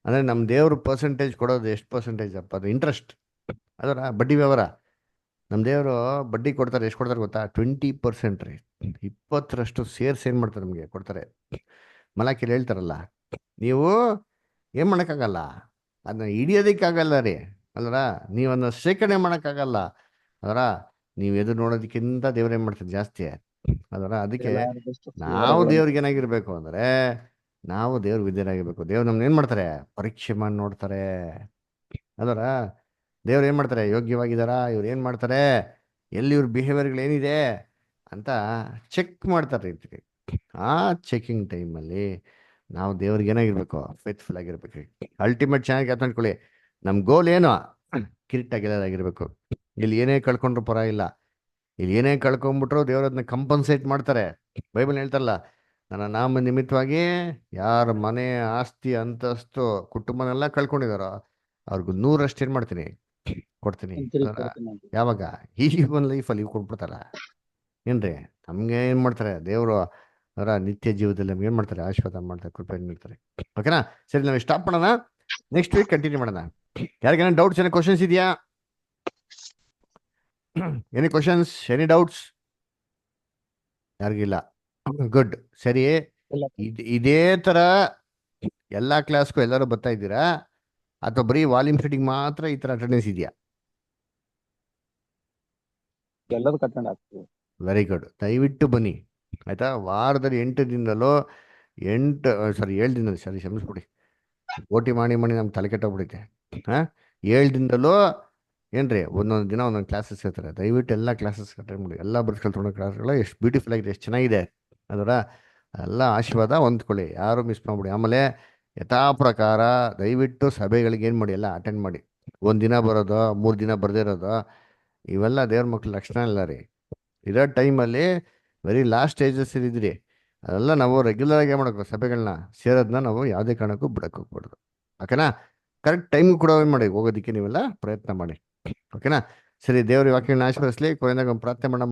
ಅಂದರೆ ನಮ್ಮ ದೇವ್ರ ಪರ್ಸೆಂಟೇಜ್ ಕೊಡೋದು ಎಷ್ಟು ಪರ್ಸೆಂಟೇಜ್ ಅಪ್ಪ? ಅದು ಇಂಟ್ರೆಸ್ಟ್, ಅದರ ಬಡ್ಡಿ ವ್ಯವಹಾರ. ನಮ್ಮ ದೇವರು ಬಡ್ಡಿ ಕೊಡ್ತಾರೆ. ಎಷ್ಟು ಕೊಡ್ತಾರೆ ಗೊತ್ತಾ? 20% ರೀ. 20% ಸೇರ್ಸ್ ಏನು ಮಾಡ್ತಾರೆ ನಮಗೆ ಕೊಡ್ತಾರೆ. ಮಲಾಕಿಲ್ ಹೇಳ್ತಾರಲ್ಲ, ನೀವು ಏನು ಮಾಡೋಕ್ಕಾಗಲ್ಲ, ಅದನ್ನ ಹಿಡಿಯೋದಕ್ಕಾಗಲ್ಲ ರೀ ಅಲ್ವರ, ನೀವು ಅದನ್ನ ಶೇಖರಣೆ ಮಾಡೋಕ್ಕಾಗಲ್ಲ. ಅದರ ನೀವು ಎದುರು ನೋಡೋದಕ್ಕಿಂತ ದೇವ್ರು ಏನು ಮಾಡ್ತಾರೆ ಜಾಸ್ತಿ. ಅದರ ಅದಕ್ಕೆ ನಾವು ದೇವ್ರಿಗೆ ಏನಾಗಿರ್ಬೇಕು ಅಂದರೆ ನಾವು ದೇವ್ರ ವಿದ್ಯರಾಗಿರ್ಬೇಕು. ದೇವ್ರು ನಮ್ನ ಏನು ಮಾಡ್ತಾರೆ? ಪರೀಕ್ಷೆ ಮಾಡಿ ನೋಡ್ತಾರೆ. ಅದರ ದೇವ್ರು ಏನು ಮಾಡ್ತಾರೆ? ಯೋಗ್ಯವಾಗಿದ್ದಾರಾ, ಇವ್ರು ಏನು ಮಾಡ್ತಾರೆ, ಎಲ್ಲಿ ಇವ್ರ ಬಿಹೇವಿಯರ್ಗಳು ಏನಿದೆ ಅಂತ ಚೆಕ್ ಮಾಡ್ತಾರೆ. ಆ ಚೆಕಿಂಗ್ ಟೈಮಲ್ಲಿ ನಾವು ದೇವ್ರಿಗೆ ಏನಾಗಿರ್ಬೇಕು? ಫೇತ್ಫುಲ್ ಆಗಿರ್ಬೇಕು. ಅಲ್ಟಿಮೇಟ್ ಚೆನ್ನಾಗಿ ಅರ್ಥ ಮಾಡ್ಕೊಳ್ಳಿ. ನಮ್ಮ ಗೋಲ್ ಏನು? ಕಿರೀಟಾಗಿರೋದಾಗಿರ್ಬೇಕು. ಇಲ್ಲಿ ಏನೇ ಕಳ್ಕೊಂಡ್ರು ಪರವಾಗಿಲ್ಲ. ಇಲ್ಲಿ ಏನೇ ಕಳ್ಕೊಂಡ್ಬಿಟ್ರು ದೇವ್ರು ಅದನ್ನ ಕಂಪನ್ಸೇಟ್ ಮಾಡ್ತಾರೆ. ಬೈಬಲ್ ಹೇಳ್ತಾರಲ್ಲ, ನನ್ನ ನಾಮ ನಿಮಿತ್ತವಾಗಿ ಯಾರ ಮನೆ, ಆಸ್ತಿ, ಅಂತಸ್ತು, ಕುಟುಂಬನೆಲ್ಲ ಕಳ್ಕೊಂಡಿದಾರೋ ಅವ್ರಿಗೂ 100% ಏನು ಮಾಡ್ತೀನಿ? ಕೊಡ್ತೀನಿ. ಯಾವಾಗ? ಈ ಒಂದು ಲೈಫಲ್ಲಿ ಇವು ಕೊಟ್ಬಿಡ್ತಾರ ಏನ್ರಿ? ನಮ್ಗೆ ಏನು ಮಾಡ್ತಾರೆ ದೇವರು? ಅವರ ನಿತ್ಯ ಜೀವದಲ್ಲಿ ನಮ್ಗೆ ಏನು ಮಾಡ್ತಾರೆ? ಆಶೀರ್ವಾದ ಮಾಡ್ತಾರೆ, ಕೃಪೆ ನೀಡ್ತಾರೆ. ಓಕೆನಾ? ಸರಿ, ನಾವು ಸ್ಟಾಪ್ ಮಾಡೋಣ. ನೆಕ್ಸ್ಟ್ ವೀಕ್ ಕಂಟಿನ್ಯೂ ಮಾಡೋಣ. ಯಾರಿಗೇನ ಡೌಟ್ಸ್, ಏನೋ ಕ್ವಶನ್ಸ್ ಇದೆಯಾ? Any questions, any doubts? ಯಾರಿಗಿಲ್ಲ? ಗುಡ್. ಸರಿ, ಇದೇ ಥರ ಎಲ್ಲ ಕ್ಲಾಸ್ಗೂ ಎಲ್ಲರೂ ಬರ್ತಾ ಇದ್ದೀರಾ ಅಥವಾ ಬರೀ ವಾಲ್ಯೂಮ್ ಶೀಟಿಂಗ್ ಮಾತ್ರ ಈ ಥರ ಅಟೆಂಡೆನ್ಸ್ ಇದೆಯಾ? ಎಲ್ಲದಕ್ಕೂ ಅಟೆಂಡ್ ಆಗ್ತೀವಿ. Very good. ದಯವಿಟ್ಟು ಬನ್ನಿ ಆಯಿತಾ. ವಾರದಲ್ಲಿ 8 ದಿನದಲ್ಲೋ 7 ದಿನದಲ್ಲಿ, ಸರಿ ಕ್ಷಮಿಸ್ಬಿಡಿ, ಓಟಿ ಮಾಡಿ ನಮ್ಗೆ ತಲೆ ಕೆಟ್ಟೋಗ್ಬಿಡುತ್ತೆ. 7 ದಿನದಲ್ಲೂ ಏನ್ರಿ ಒಂದೊಂದು ದಿನ ಒಂದೊಂದು ಕ್ಲಾಸಸ್ ಇರ್ತಾರೆ. ದಯವಿಟ್ಟು ಎಲ್ಲ ಕ್ಲಾಸಸ್ ಅಟೆಂಡ್ ಮಾಡಿ. ಎಲ್ಲ ಬರ್ಸ್ಕೊಳ್ತೊಂಡು ಕ್ಲಾಸ್ಗಳು ಎಷ್ಟು ಬ್ಯೂಟಿಫುಲ್ ಆಗಿದೆ, ಎಷ್ಟು ಚೆನ್ನಾಗಿದೆ ಅದರ ಎಲ್ಲ ಆಶೀರ್ವಾದ ಹೊಂದ್ಕೊಳ್ಳಿ, ಯಾರು ಮಿಸ್ ಮಾಡ್ಬಿಡಿ. ಆಮೇಲೆ ಯಥಾ ಪ್ರಕಾರ ದಯವಿಟ್ಟು ಸಭೆಗಳಿಗೆ ಏನು ಮಾಡಿ, ಎಲ್ಲ ಅಟೆಂಡ್ ಮಾಡಿ. 1 ದಿನ ಬರೋದು, 3 ದಿನ ಬರದೇ ಇರೋದು, ಇವೆಲ್ಲ ದೇವ್ರ ಮಕ್ಳ ಲಕ್ಷಣ ಇಲ್ಲ ರೀ. ಇರೋ ಟೈಮಲ್ಲಿ ವೆರಿ ಲಾಸ್ಟ್ ಸ್ಟೇಜಸ್ ಇದ್ರಿ, ಅದೆಲ್ಲ ನಾವು ರೆಗ್ಯುಲರ್ ಆಗಿ ಮಾಡಬೇಕು. ಸಭೆಗಳನ್ನ ಸೇರೋದನ್ನ ನಾವು ಯಾವುದೇ ಕಾರಣಕ್ಕೂ ಬಿಡಕ್ಕೆ ಹೋಗ್ಬಾರ್ದು. ಓಕೆನಾ? ಕರೆಕ್ಟ್ ಟೈಮ್ಗೆ ಕೂಡ ಏನು ಮಾಡಿ ಹೋಗೋದಕ್ಕೆ ನೀವೆಲ್ಲ ಪ್ರಯತ್ನ ಮಾಡಿ. ಓಕೆನಾ? ಸರಿ, ದೇವ್ರ ವಾಕ್ಯಗಳನ್ನ ಆಶೀರ್ವದಿಸ್ಲಿ. ಕೊನೆಯಾಗ ಒಂದು ಪ್ರಾರ್ಥನೆ ಮಾಡೋಣ.